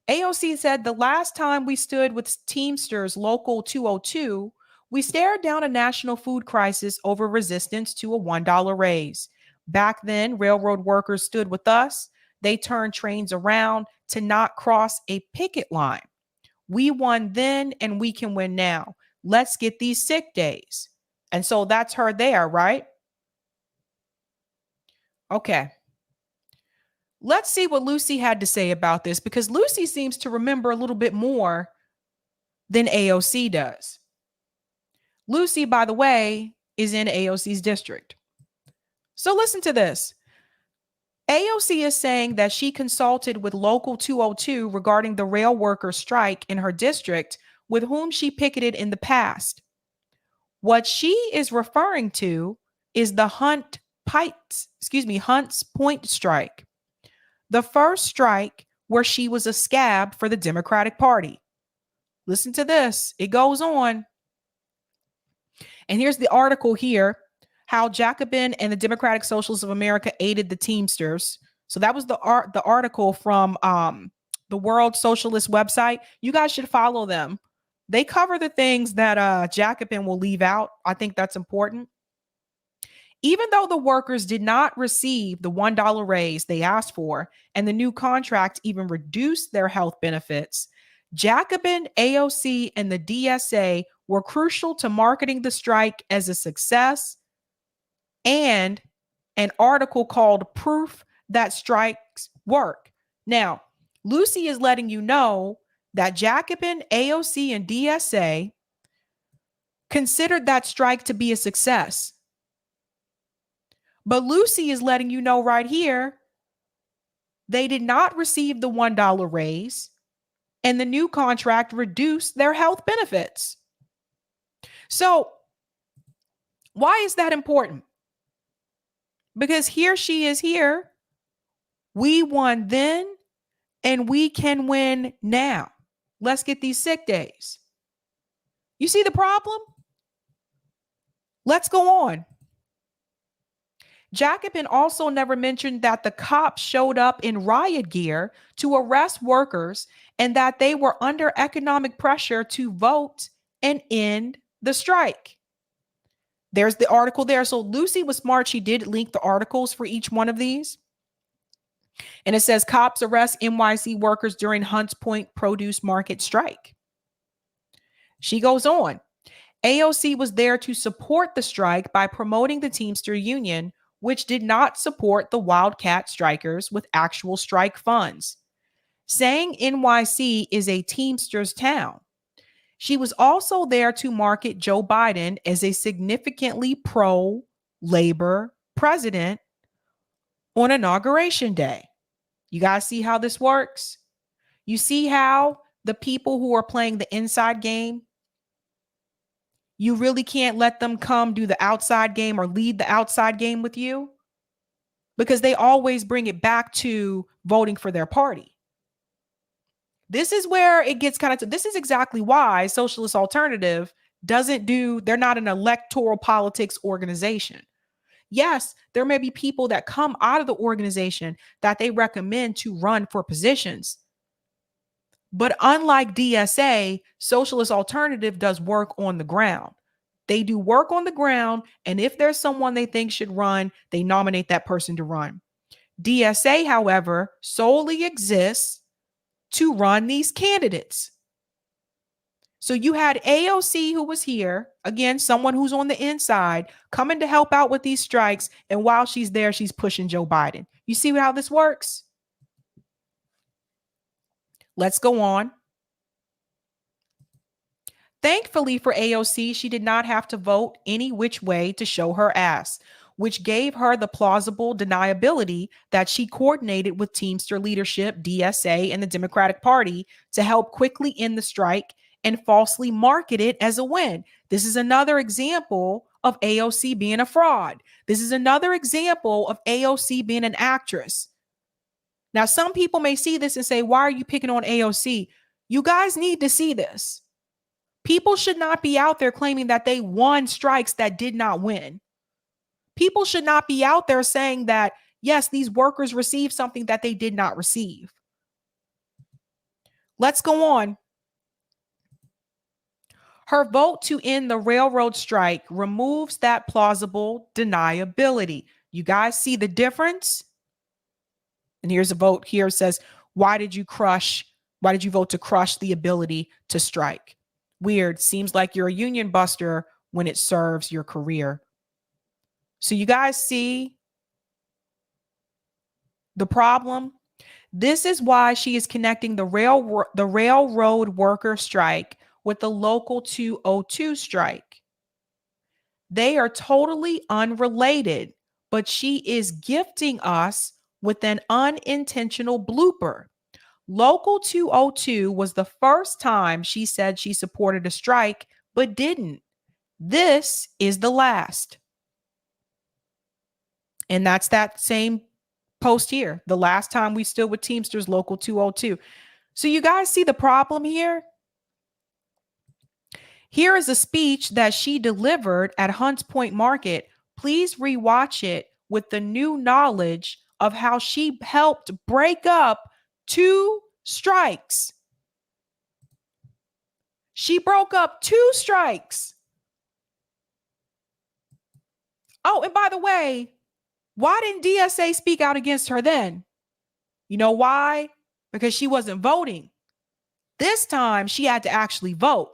AOC said, the last time we stood with Teamsters Local 202, we stared down a national food crisis over resistance to a $1 raise. Back then, railroad workers stood with us. They turned trains around to not cross a picket line. We won then and we can win now. Let's get these sick days. And so that's her there, right? Okay. Let's see what Lucy had to say about this, because Lucy seems to remember a little bit more than AOC does. Lucy, by the way, is in AOC's district. So listen to this. AOC is saying that she consulted with Local 202 regarding the rail worker strike in her district with whom she picketed in the past. What she is referring to is the Hunts Point strike, the first strike where she was a scab for the Democratic Party. Listen to this. It goes on. And here's the article here. How Jacobin and the Democratic Socialists of America aided the Teamsters. So that was the article from the World Socialist website. You guys should follow them. They cover the things that Jacobin will leave out. I think that's important. Even though the workers did not receive the $1 raise they asked for, and the new contract even reduced their health benefits, Jacobin, AOC, and the DSA were crucial to marketing the strike as a success, and an article called Proof That Strikes Work. Now, Lucy is letting you know that Jacobin, AOC, and DSA considered that strike to be a success. But Lucy is letting you know right here, they did not receive the $1 raise, and the new contract reduced their health benefits. So, why is that important? Because here she is here. We won then and we can win now. Let's get these sick days. You see the problem? Let's go on. Jacobin also never mentioned that the cops showed up in riot gear to arrest workers and that they were under economic pressure to vote and end the strike. There's the article there. So Lucy was smart. She did link the articles for each one of these. And it says cops arrest NYC workers during Hunts Point produce market strike. She goes on. AOC was there to support the strike by promoting the Teamster Union, which did not support the Wildcat strikers with actual strike funds, saying NYC is a Teamsters town. She was also there to market Joe Biden as a significantly pro-labor president on Inauguration Day. You guys see how this works? You see how the people who are playing the inside game, you really can't let them come do the outside game or lead the outside game with you, because they always bring it back to voting for their party. This is where it gets this is exactly why Socialist Alternative they're not an electoral politics organization. Yes, there may be people that come out of the organization that they recommend to run for positions. But unlike DSA, Socialist Alternative does work on the ground. They do work on the ground, and if there's someone they think should run, they nominate that person to run. DSA, however, solely exists to run these candidates. So you had AOC, who was here, again, someone who's on the inside, coming to help out with these strikes, and while she's there, she's pushing Joe Biden. You see how this works? Let's go on. Thankfully for AOC, she did not have to vote any which way to show her ass, which gave her the plausible deniability that she coordinated with Teamster leadership, DSA, and the Democratic Party to help quickly end the strike and falsely market it as a win. This is another example of AOC being a fraud. This is another example of AOC being an actress. Now, some people may see this and say, why are you picking on AOC? You guys need to see this. People should not be out there claiming that they won strikes that did not win. People should not be out there saying that, yes, these workers received something that they did not receive. Let's go on. Her vote to end the railroad strike removes that plausible deniability. You guys see the difference? And here's a vote here. It says, why did you crush Why did you vote to crush the ability to strike? Weird. Seems like you're a union buster when it serves your career. So you guys see the problem? This is why she is connecting the railroad worker strike with the local 202 strike. They are totally unrelated, but she is gifting us with an unintentional blooper. Local 202 was the first time she said she supported a strike, but didn't. This is the last. And that's that same post here. The last time we stood with Teamsters, Local 202. So you guys see the problem here? Here is a speech that she delivered at Hunts Point Market. Please rewatch it with the new knowledge of how she helped break up 2 strikes. She broke up 2 strikes. Oh, and by the way, why didn't DSA speak out against her then? You know why? Because she wasn't voting. This time she had to actually vote.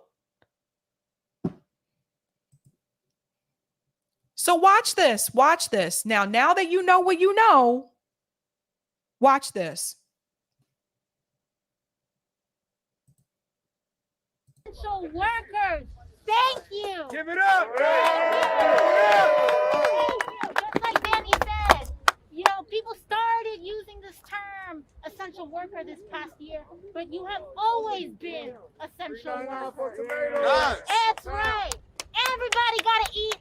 So watch this. Watch this. Now that you know what you know, watch this. Essential workers, thank you. Give it up. Just like Danny said, you know, people started using this term essential worker this past year, but you have always been essential workers. That's right. Everybody got to eat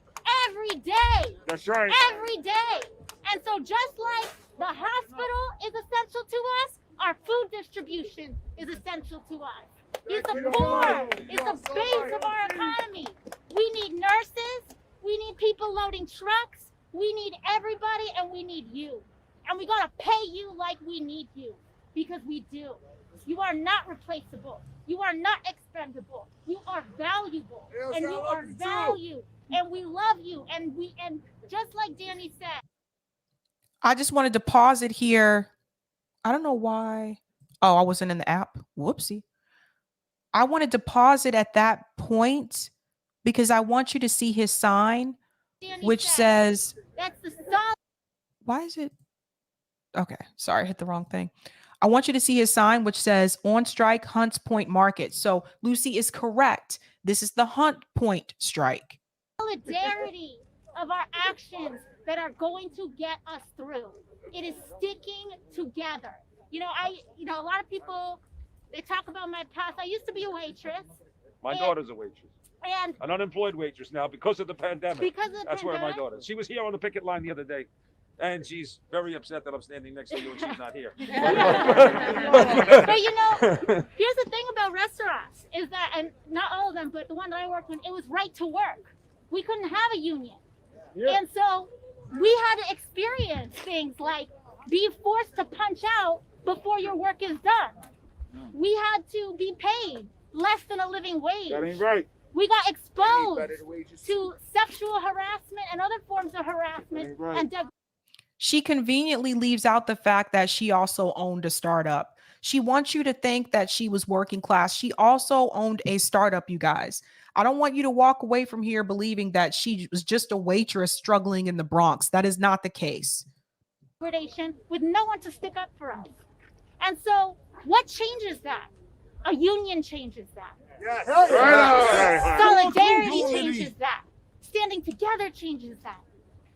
every day. That's right. Every day. And so just like the hospital is essential to us, our food distribution is essential to us. It's the poor. It's the base of our economy. We need nurses. We need people loading trucks. We need everybody, and we need you. And we got to pay you like we need you, because we do. You are not replaceable. You are not expendable. You are valuable, and you are valued, and we love you. And just like Danny said. I just wanted to pause it here. I don't know why. Oh, I wasn't in the app. Whoopsie. I wanted to pause it at that point because I want you to see his sign, Danny which said, says, that's the song. why is it? Okay, sorry, I hit the wrong thing. I want you to see his sign, which says on strike, Hunts Point Market. So Lucy is correct. This is the Hunt Point strike. Solidarity of our actions that are going to get us through. It is sticking together. You know, a lot of people, they talk about my past. I used to be a waitress. My daughter's a waitress. And an unemployed waitress now because of the pandemic. Because of the That's pandemic? where my daughter. She was here on the picket line the other day, and she's very upset that I'm standing next to you and she's not here. But you know, here's the thing about restaurants is that, and not all of them, but the one that I worked in, it was right to work. We couldn't have a union. Yeah. And so we had to experience things like be forced to punch out before your work is done. We had to be paid less than a living wage. That ain't right. We got exposed to sexual harassment and other forms of harassment. And she conveniently leaves out the fact that she also owned a startup. She wants you to think that she was working class. She also owned a startup, you guys. I don't want you to walk away from here believing that she was just a waitress struggling in the Bronx. That is not the case. With no one to stick up for us. And so what changes that? A union changes that. Yes. Solidarity changes that. Standing together changes that.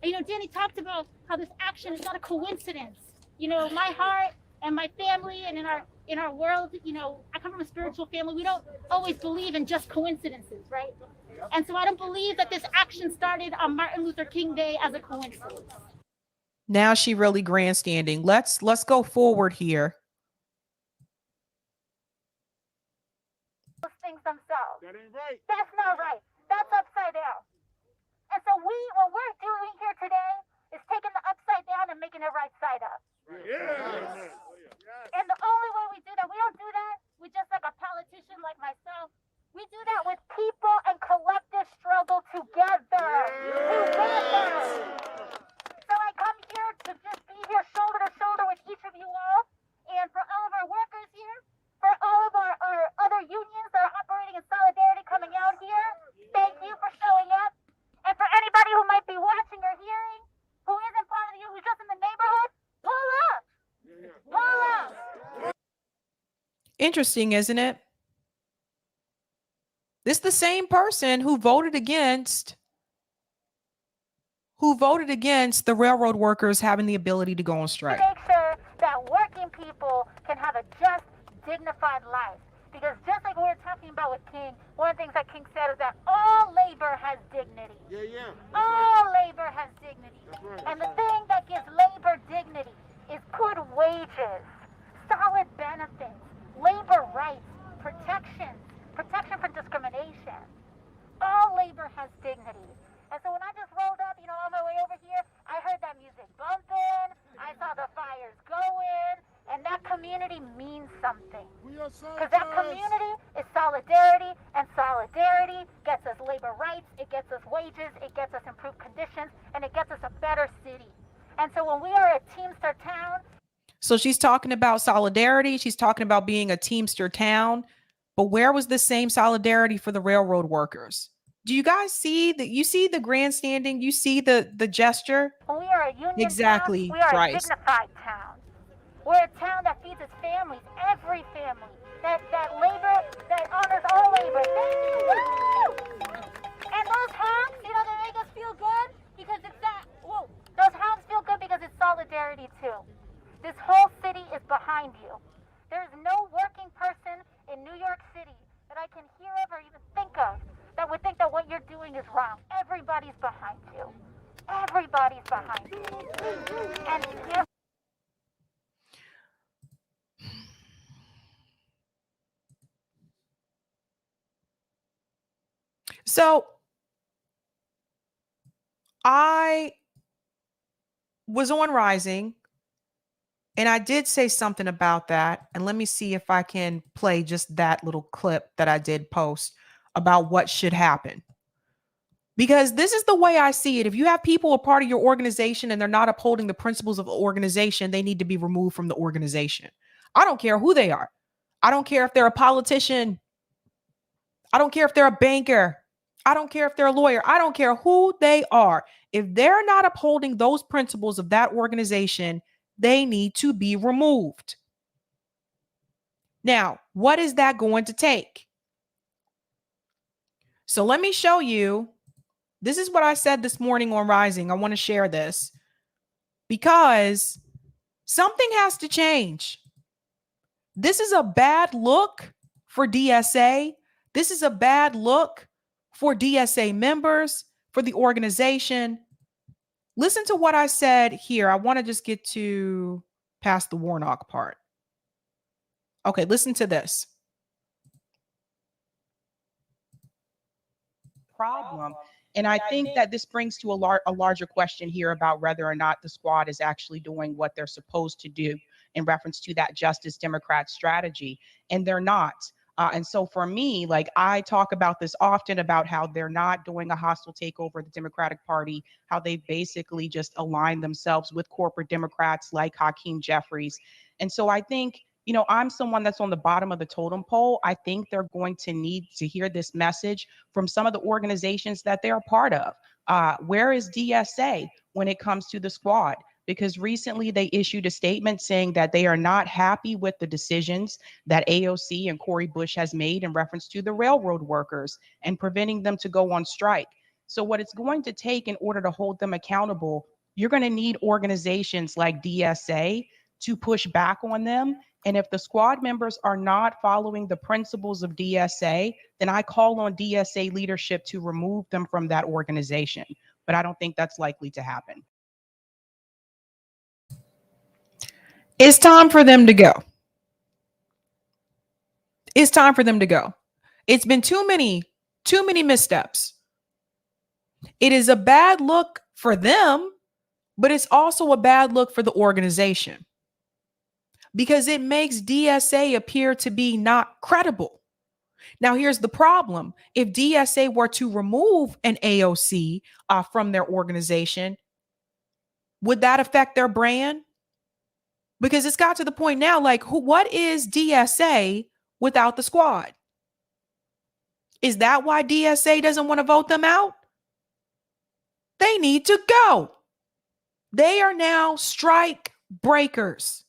And, you know, Danny talked about how this action is not a coincidence. You know, my heart and my family and in our world, you know, I come from a spiritual family. We don't always believe in just coincidences, right? And so I don't believe that this action started on Martin Luther King Day as a coincidence. Now she really grandstanding. Let's go forward here. Those things themselves. That ain't right. That's not right. That's upside down. And so what we're doing here today is taking the upside down and making it right side up. Yeah. And the only way we do that, we don't do that with just like a politician like myself. We do that with people and collective struggle together. Together. So I come here to just be here shoulder to shoulder with each of you all. And for all of our workers here, for all of Interesting, isn't it? This is the same person who voted against the railroad workers having the ability to go on strike. To make sure that working people can have a just, dignified life. Because just like we were talking about with King, one of the things that King said is that all labor has dignity. All labor has dignity. And the thing that gives labor dignity is good wages, solid benefits, labor rights, protection from discrimination. All labor has dignity. And so when I just rolled up, on my way over here, I heard that music bumping, I saw the fires going, and that community means something. Because that community is solidarity, and solidarity gets us labor rights, it gets us wages, it gets us improved conditions, and it gets us a better city. And so when we are a Teamster town. So she's talking about solidarity, she's talking about being a Teamster town, but where was the same solidarity for the railroad workers? Do you guys see that? You see the grandstanding, you see the gesture? When we are a union exactly town, we are right. A dignified town. We're a town that feeds its families, every family, that labor, that honors all labor. Thank you. Woo! And those homes, they make us feel good because it's that, those homes feel good because it's solidarity too. This whole city is behind you. There's no working person in New York City that I can hear of or even think of that would think that what you're doing is wrong. Everybody's behind you. Everybody's behind you. And so I was on Rising and I did say something about that. And let me see if I can play just that little clip that I did post about what should happen. Because this is the way I see it. If you have people a part of your organization and they're not upholding the principles of the organization, they need to be removed from the organization. I don't care who they are. I don't care if they're a politician. I don't care if they're a banker. I don't care if they're a lawyer. I don't care who they are. If they're not upholding those principles of that organization, they need to be removed. Now, what is that going to take? So let me show you. This is what I said this morning on Rising. I want to share this because something has to change. This is a bad look for DSA. This is a bad look for DSA members, for the organization. Listen to what I said here. I want to just get to past the Warnock part. Okay, listen to this. Problem. And I think that this brings to a larger question here about whether or not the squad is actually doing what they're supposed to do in reference to that Justice Democrat strategy. And they're not. And so for me, like I talk about this often about how they're not doing a hostile takeover of the Democratic Party, how they basically just align themselves with corporate Democrats like Hakeem Jeffries. And so I think, I'm someone that's on the bottom of the totem pole. I think they're going to need to hear this message from some of the organizations that they're a part of. Where is DSA when it comes to the squad? Because recently they issued a statement saying that they are not happy with the decisions that AOC and Cori Bush has made in reference to the railroad workers and preventing them to go on strike. So what it's going to take in order to hold them accountable, you're going to need organizations like DSA to push back on them. And if the squad members are not following the principles of DSA, then I call on DSA leadership to remove them from that organization. But I don't think that's likely to happen. It's time for them to go. It's time for them to go. It's been too many missteps. It is a bad look for them, but it's also a bad look for the organization because it makes DSA appear to be not credible. Now, here's the problem. If DSA were to remove an AOC from their organization, would that affect their brand? Because it's got to the point now, like, what is DSA without the squad? Is that why DSA doesn't want to vote them out? They need to go. They are now strike breakers.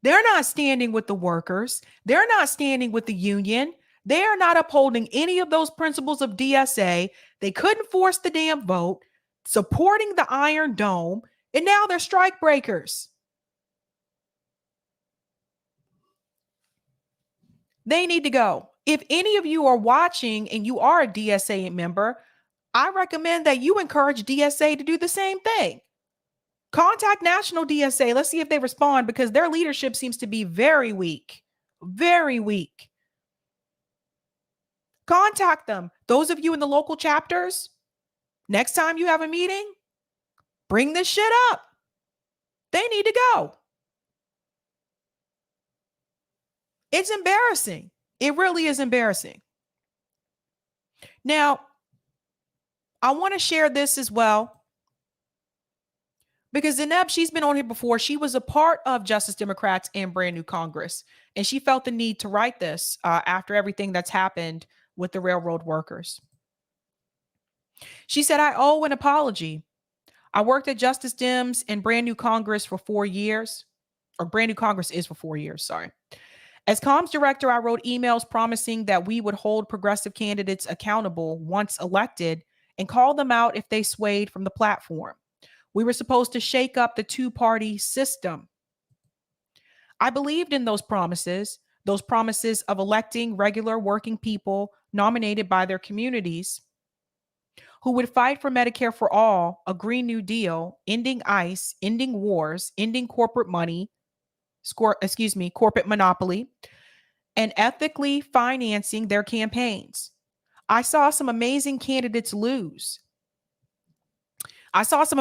They're not standing with the workers. They're not standing with the union. They are not upholding any of those principles of DSA. They couldn't force the damn vote, supporting the Iron Dome, and now they're strike breakers. They need to go. If any of you are watching and you are a DSA member, I recommend that you encourage DSA to do the same thing. Contact National DSA. Let's see if they respond, because their leadership seems to be very weak. Very weak. Contact them. Those of you in the local chapters, next time you have a meeting, bring this shit up. They need to go. It's embarrassing. It really is embarrassing. Now, I want to share this as well, because Zeneb, she's been on here before. She was a part of Justice Democrats and Brand New Congress, and she felt the need to write this after everything that's happened with the railroad workers. She said, I owe an apology. I worked at Justice Dems and Brand New Congress for 4 years, or Brand New Congress is for 4 years, sorry. As comms director, I wrote emails promising that we would hold progressive candidates accountable once elected and call them out if they swayed from the platform. We were supposed to shake up the two-party system. I believed in those promises of electing regular working people nominated by their communities who would fight for Medicare for all, a Green New Deal, ending ICE, ending wars, ending corporate money, corporate monopoly, and ethically financing their campaigns. I saw some amazing candidates lose. That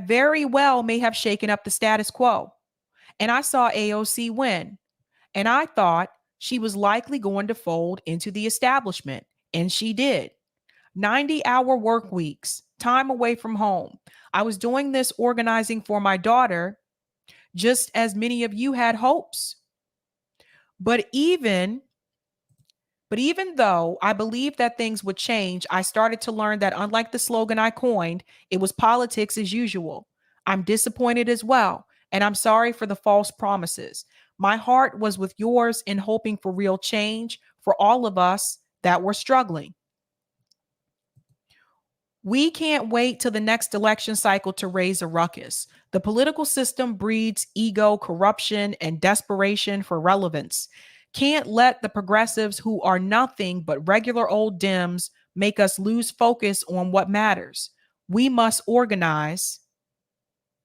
very well may have shaken up the status quo. And I saw AOC win. And I thought she was likely going to fold into the establishment. And she did. 90-hour work weeks, time away from home. I was doing this organizing for my daughter, just as many of you had hopes. But even though I believed that things would change, I started to learn that unlike the slogan I coined, it was politics as usual. I'm disappointed as well, and I'm sorry for the false promises. My heart was with yours in hoping for real change for all of us that were struggling. We can't wait till the next election cycle to raise a ruckus. The political system breeds ego, corruption, and desperation for relevance. Can't let the progressives who are nothing but regular old Dems make us lose focus on what matters. We must organize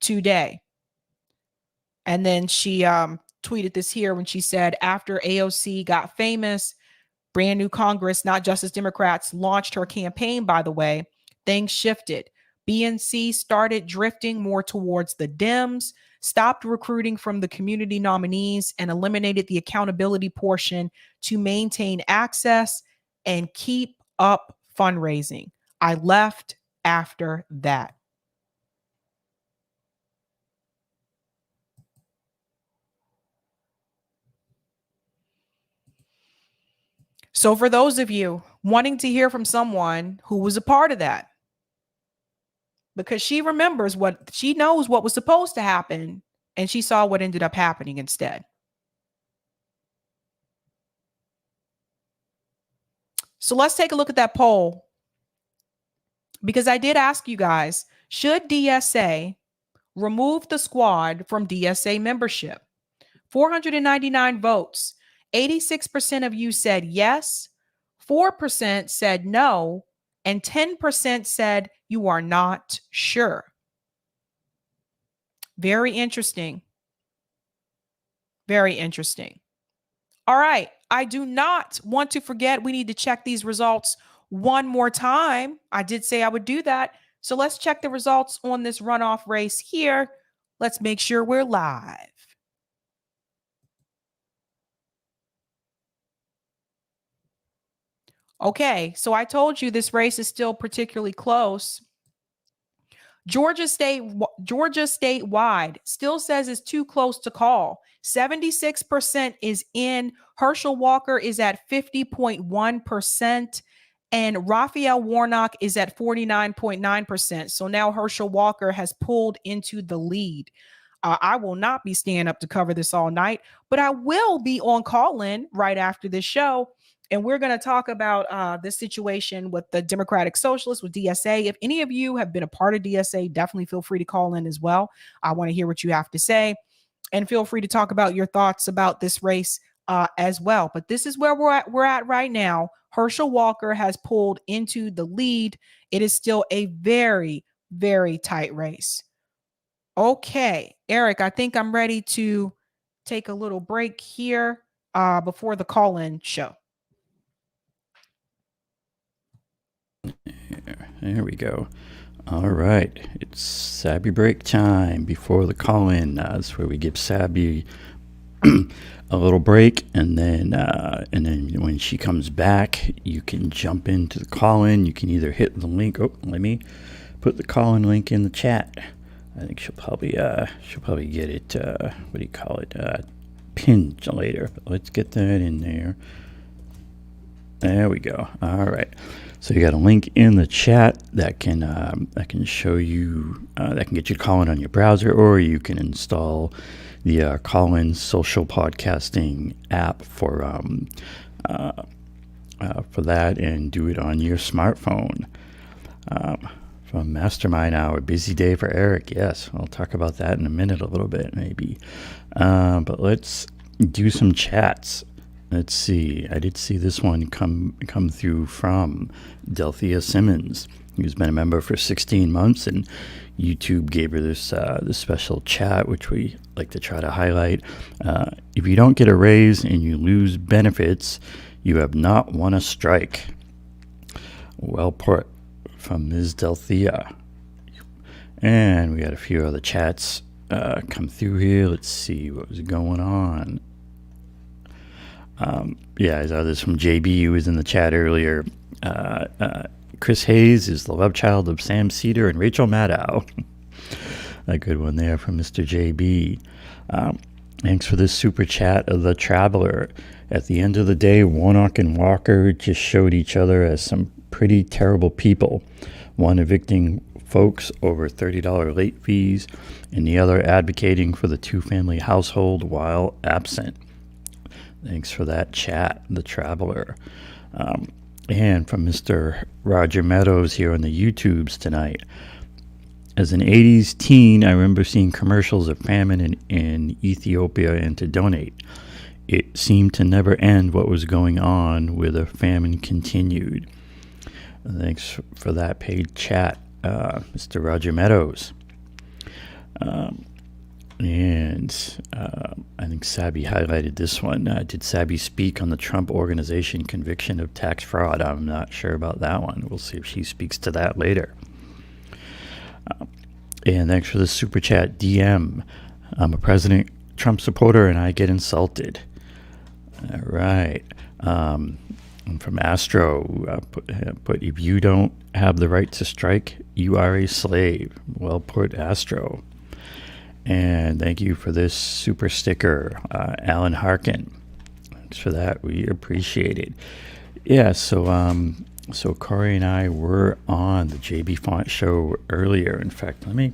today. And then she tweeted this here when she said, after AOC got famous, Brand New Congress, not Justice Democrats, launched her campaign, by the way, things shifted. BNC started drifting more towards the Dems, stopped recruiting from the community nominees, and eliminated the accountability portion to maintain access and keep up fundraising. I left after that. So for those of you wanting to hear from someone who was a part of that, because she remembers she knows what was supposed to happen, and she saw what ended up happening instead. So let's take a look at that poll, because I did ask you guys, should DSA remove the squad from DSA membership? 499 votes. 86% of you said yes, 4% said no, and 10% said you are not sure. Very interesting. Very interesting. All right. I do not want to forget, we need to check these results one more time. I did say I would do that. So let's check the results on this runoff race here. Let's make sure we're live. Okay, so I told you this race is still particularly close. Georgia statewide still says it's too close to call. 76% is in. Herschel Walker is at 50.1%, And Raphael Warnock is at 49.9%. So now Herschel Walker has pulled into the lead. I will not be staying up to cover this all night, but I will be on call-in right after this show. And we're going to talk about this situation with the Democratic Socialists, with DSA. If any of you have been a part of DSA, definitely feel free to call in as well. I want to hear what you have to say. And feel free to talk about your thoughts about this race as well. But this is where we're at right now. Herschel Walker has pulled into the lead. It is still a very, very tight race. Okay, Eric, I think I'm ready to take a little break here before the call-in show. There we go. All right, it's Sabby break time before the call-in. That's where we give Sabby a little break, and then when she comes back, you can jump into the call-in. You can either hit the link. Oh, let me put the call-in link in the chat. I think she'll probably get it. What do you call it? Pinned later. But let's get that in there. There we go. All right. So you got a link in the chat that can show you that can get you calling on your browser, or you can install the Call-In social podcasting app for that and do it on your smartphone. From Mastermind Hour, busy day for Eric. Yes, I'll talk about that in a minute, a little bit maybe. But let's do some chats. Let's see. I did see this one come through from Delthea Simmons, who's been a member for 16 months, and YouTube gave her this special chat, which we like to try to highlight. If you don't get a raise and you lose benefits, you have not won a strike. Well put from Ms. Delthea. And we got a few other chats come through here. Let's see what was going on. Yeah, I saw this from JB, who was in the chat earlier. Chris Hayes is the love child of Sam Cedar and Rachel Maddow. A good one there from Mr. JB. Thanks for this super chat of the Traveler. At the end of the day, Warnock and Walker just showed each other as some pretty terrible people. One evicting folks over $30 late fees, and the other advocating for the two-family household while absent. Thanks for that chat, the Traveler. And from Mr. Roger Meadows here on the YouTubes tonight. As an 80s teen, I remember seeing commercials of famine in Ethiopia and to donate. It seemed to never end what was going on where the famine continued. Thanks for that paid chat, Mr. Roger Meadows. And I think Sabby highlighted this one. Did Sabby speak on the Trump Organization conviction of tax fraud? I'm not sure about that one. We'll see if she speaks to that later. And thanks for the super chat, DM. I'm a President Trump supporter and I get insulted. All right. And from Astro, put if you don't have the right to strike, you are a slave. Well put, Astro. And thank you for this super sticker, Alan Harkin. Thanks for that. We appreciate it. Yeah, so Cori and I were on the JB Font show earlier. In fact, let me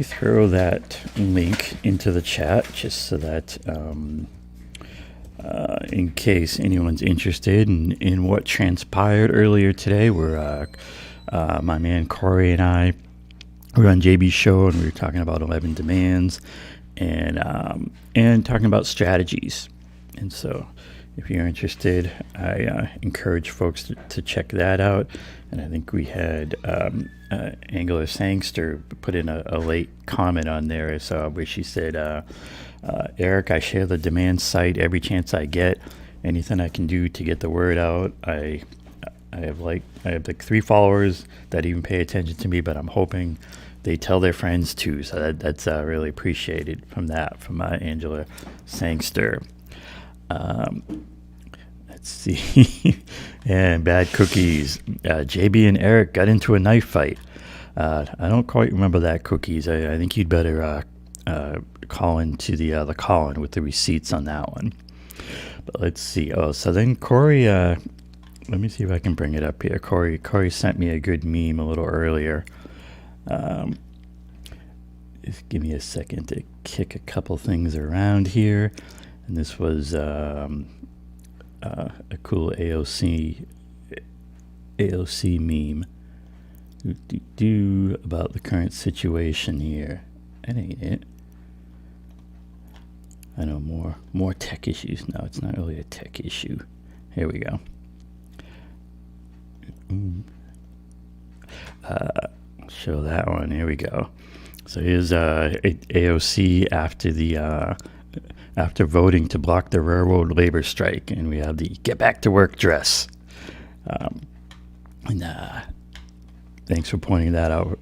throw that link into the chat just so that in case anyone's interested in what transpired earlier today, where my man Cori and I were on JB's show, and we were talking about 11 demands and talking about strategies. And so if you're interested, I encourage folks to check that out. And I think we had Angela Sangster put in a late comment on there I saw where she said, Eric, I share the demand site every chance I get. Anything I can do to get the word out. I have like 3 followers that even pay attention to me, but I'm hoping they tell their friends too. So that's really appreciated from Angela Sangster. Let's see. And bad cookies. JB and Eric got into a knife fight. I don't quite remember that, Cookies. I think you'd better call into the call-in with the receipts on that one. But let's see. Oh, so then Cori let me see if I can bring it up here. Cori sent me a good meme a little earlier. Just give me a second to kick a couple things around here. And this was a cool AOC meme. Do about the current situation here. That ain't it. I know more tech issues. No, it's not really a tech issue. Here we go. Show that one. Here we go. So here's AOC after voting to block the railroad labor strike, and we have the "Get Back to Work" dress. Thanks for pointing that out,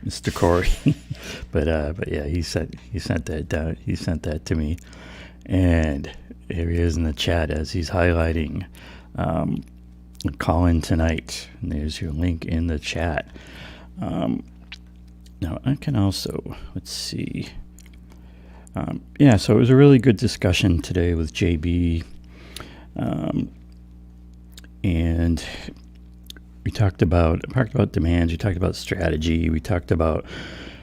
Mr. Cori. but yeah, he sent that down. He sent that to me, and here he is in the chat as he's highlighting call in tonight. And there's your link in the chat. Now I can also, let's see. Yeah, so it was a really good discussion today with JB, and we talked about demands. We talked about strategy. We talked about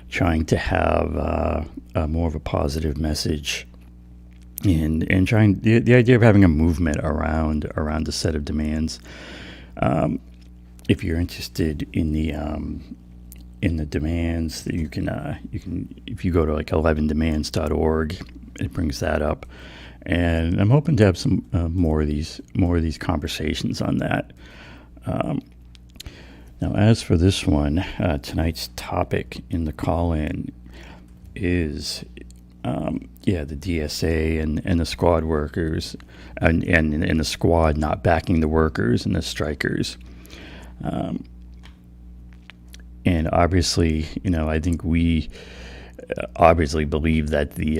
trying to have more of a positive message, and trying the idea of having a movement around a set of demands. If you're interested in the demands, that you can if you go to like 11demands.org, it brings that up, and I'm hoping to have some more of these conversations on that. Now, as for this one, tonight's topic in the call-in is the DSA and the squad workers, and the squad not backing the workers and the strikers. And obviously, I think we obviously believe that the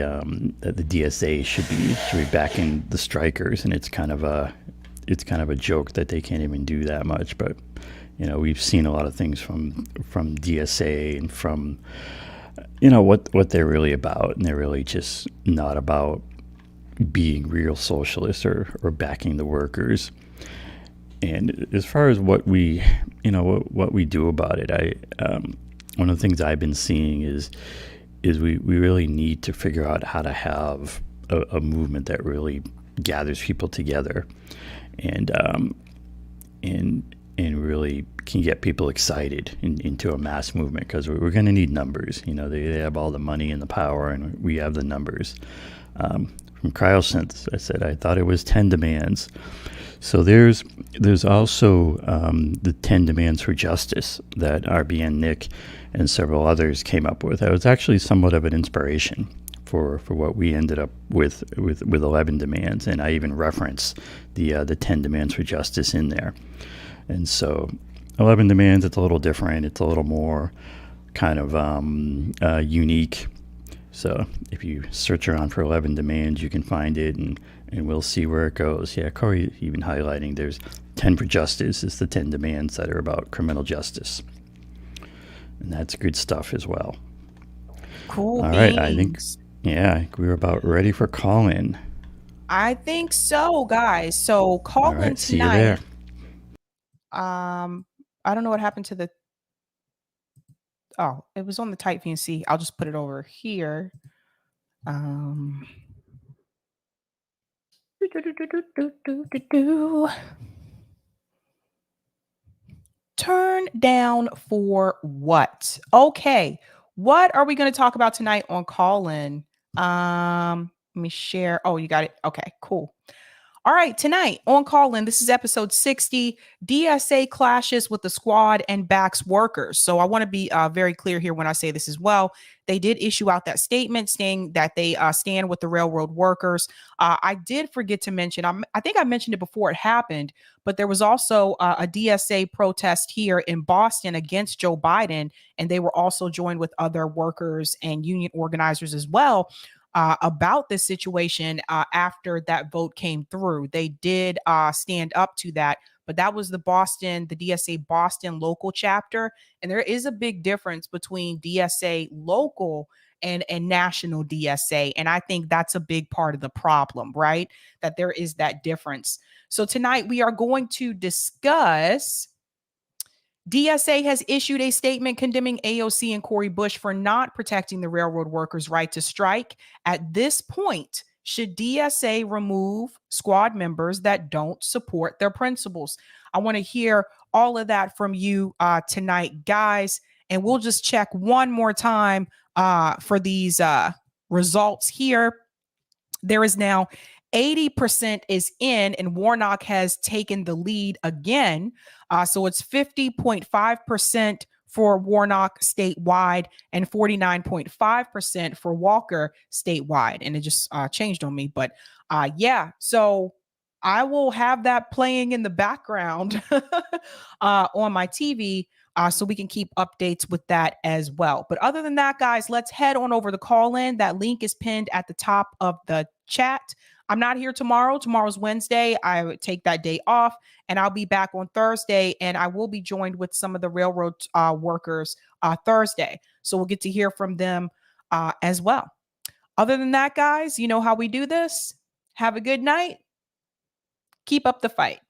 DSA should be backing the strikers, and it's kind of a joke that they can't even do that much. But we've seen a lot of things from DSA and from what they're really about, and they're really just not about being real socialists or backing the workers. And as far as what we do about it, one of the things I've been seeing is we really need to figure out how to have a movement that really gathers people together, and really can get people excited into a mass movement, because we're going to need numbers. They have all the money and the power, and we have the numbers. From Cryosynth, I said I thought it was 10 demands. So there's also the 10 demands for justice that RBN Nick and several others came up with. That was actually somewhat of an inspiration for what we ended up with 11 demands, and I even reference the 10 demands for justice in there. And so 11 demands, it's a little different. It's a little more kind of unique. So if you search around for 11 demands, you can find it, and we'll see where it goes. Yeah, Cori even highlighting there's 10 for justice. It's the 10 demands that are about criminal justice. And that's good stuff as well. Cool. All right, I think we're about ready for call-in. I think so, guys. So call All right, in see tonight. you there. I don't know what happened to the. Oh, it was on the Type VNC. I'll just put it over here. Turn down for what? Okay. What are we going to talk about tonight on Call In? Let me share. Oh, you got it. Okay, cool. All right, tonight on Call In, this is episode 60. DSA clashes with the squad and backs workers. So I want to be very clear here when I say this as well. They did issue out that statement saying that they stand with the railroad workers. I did forget to mention, I think I mentioned it before it happened, but there was also a DSA protest here in Boston against Joe Biden, and they were also joined with other workers and union organizers as well. About this situation after that vote came through. They did stand up to that, but that was the DSA Boston local chapter. And there is a big difference between DSA local and national DSA. And I think that's a big part of the problem, right? That there is that difference. So tonight we are going to discuss DSA has issued a statement condemning AOC and Cori Bush for not protecting the railroad workers' right to strike. At this point, should DSA remove squad members that don't support their principles? I want to hear all of that from you tonight, guys. And we'll just check one more time for these results here. There is now 80% is in, and Warnock has taken the lead again. So it's 50.5% for Warnock statewide and 49.5% for Walker statewide. And it just changed on me. But yeah, so I will have that playing in the background on my TV so we can keep updates with that as well. But other than that, guys, let's head on over the call in. That link is pinned at the top of the chat. I'm not here tomorrow. Tomorrow's Wednesday. I would take that day off, and I'll be back on Thursday, and I will be joined with some of the railroad workers Thursday. So we'll get to hear from them as well. Other than that, guys, you know how we do this. Have a good night. Keep up the fight.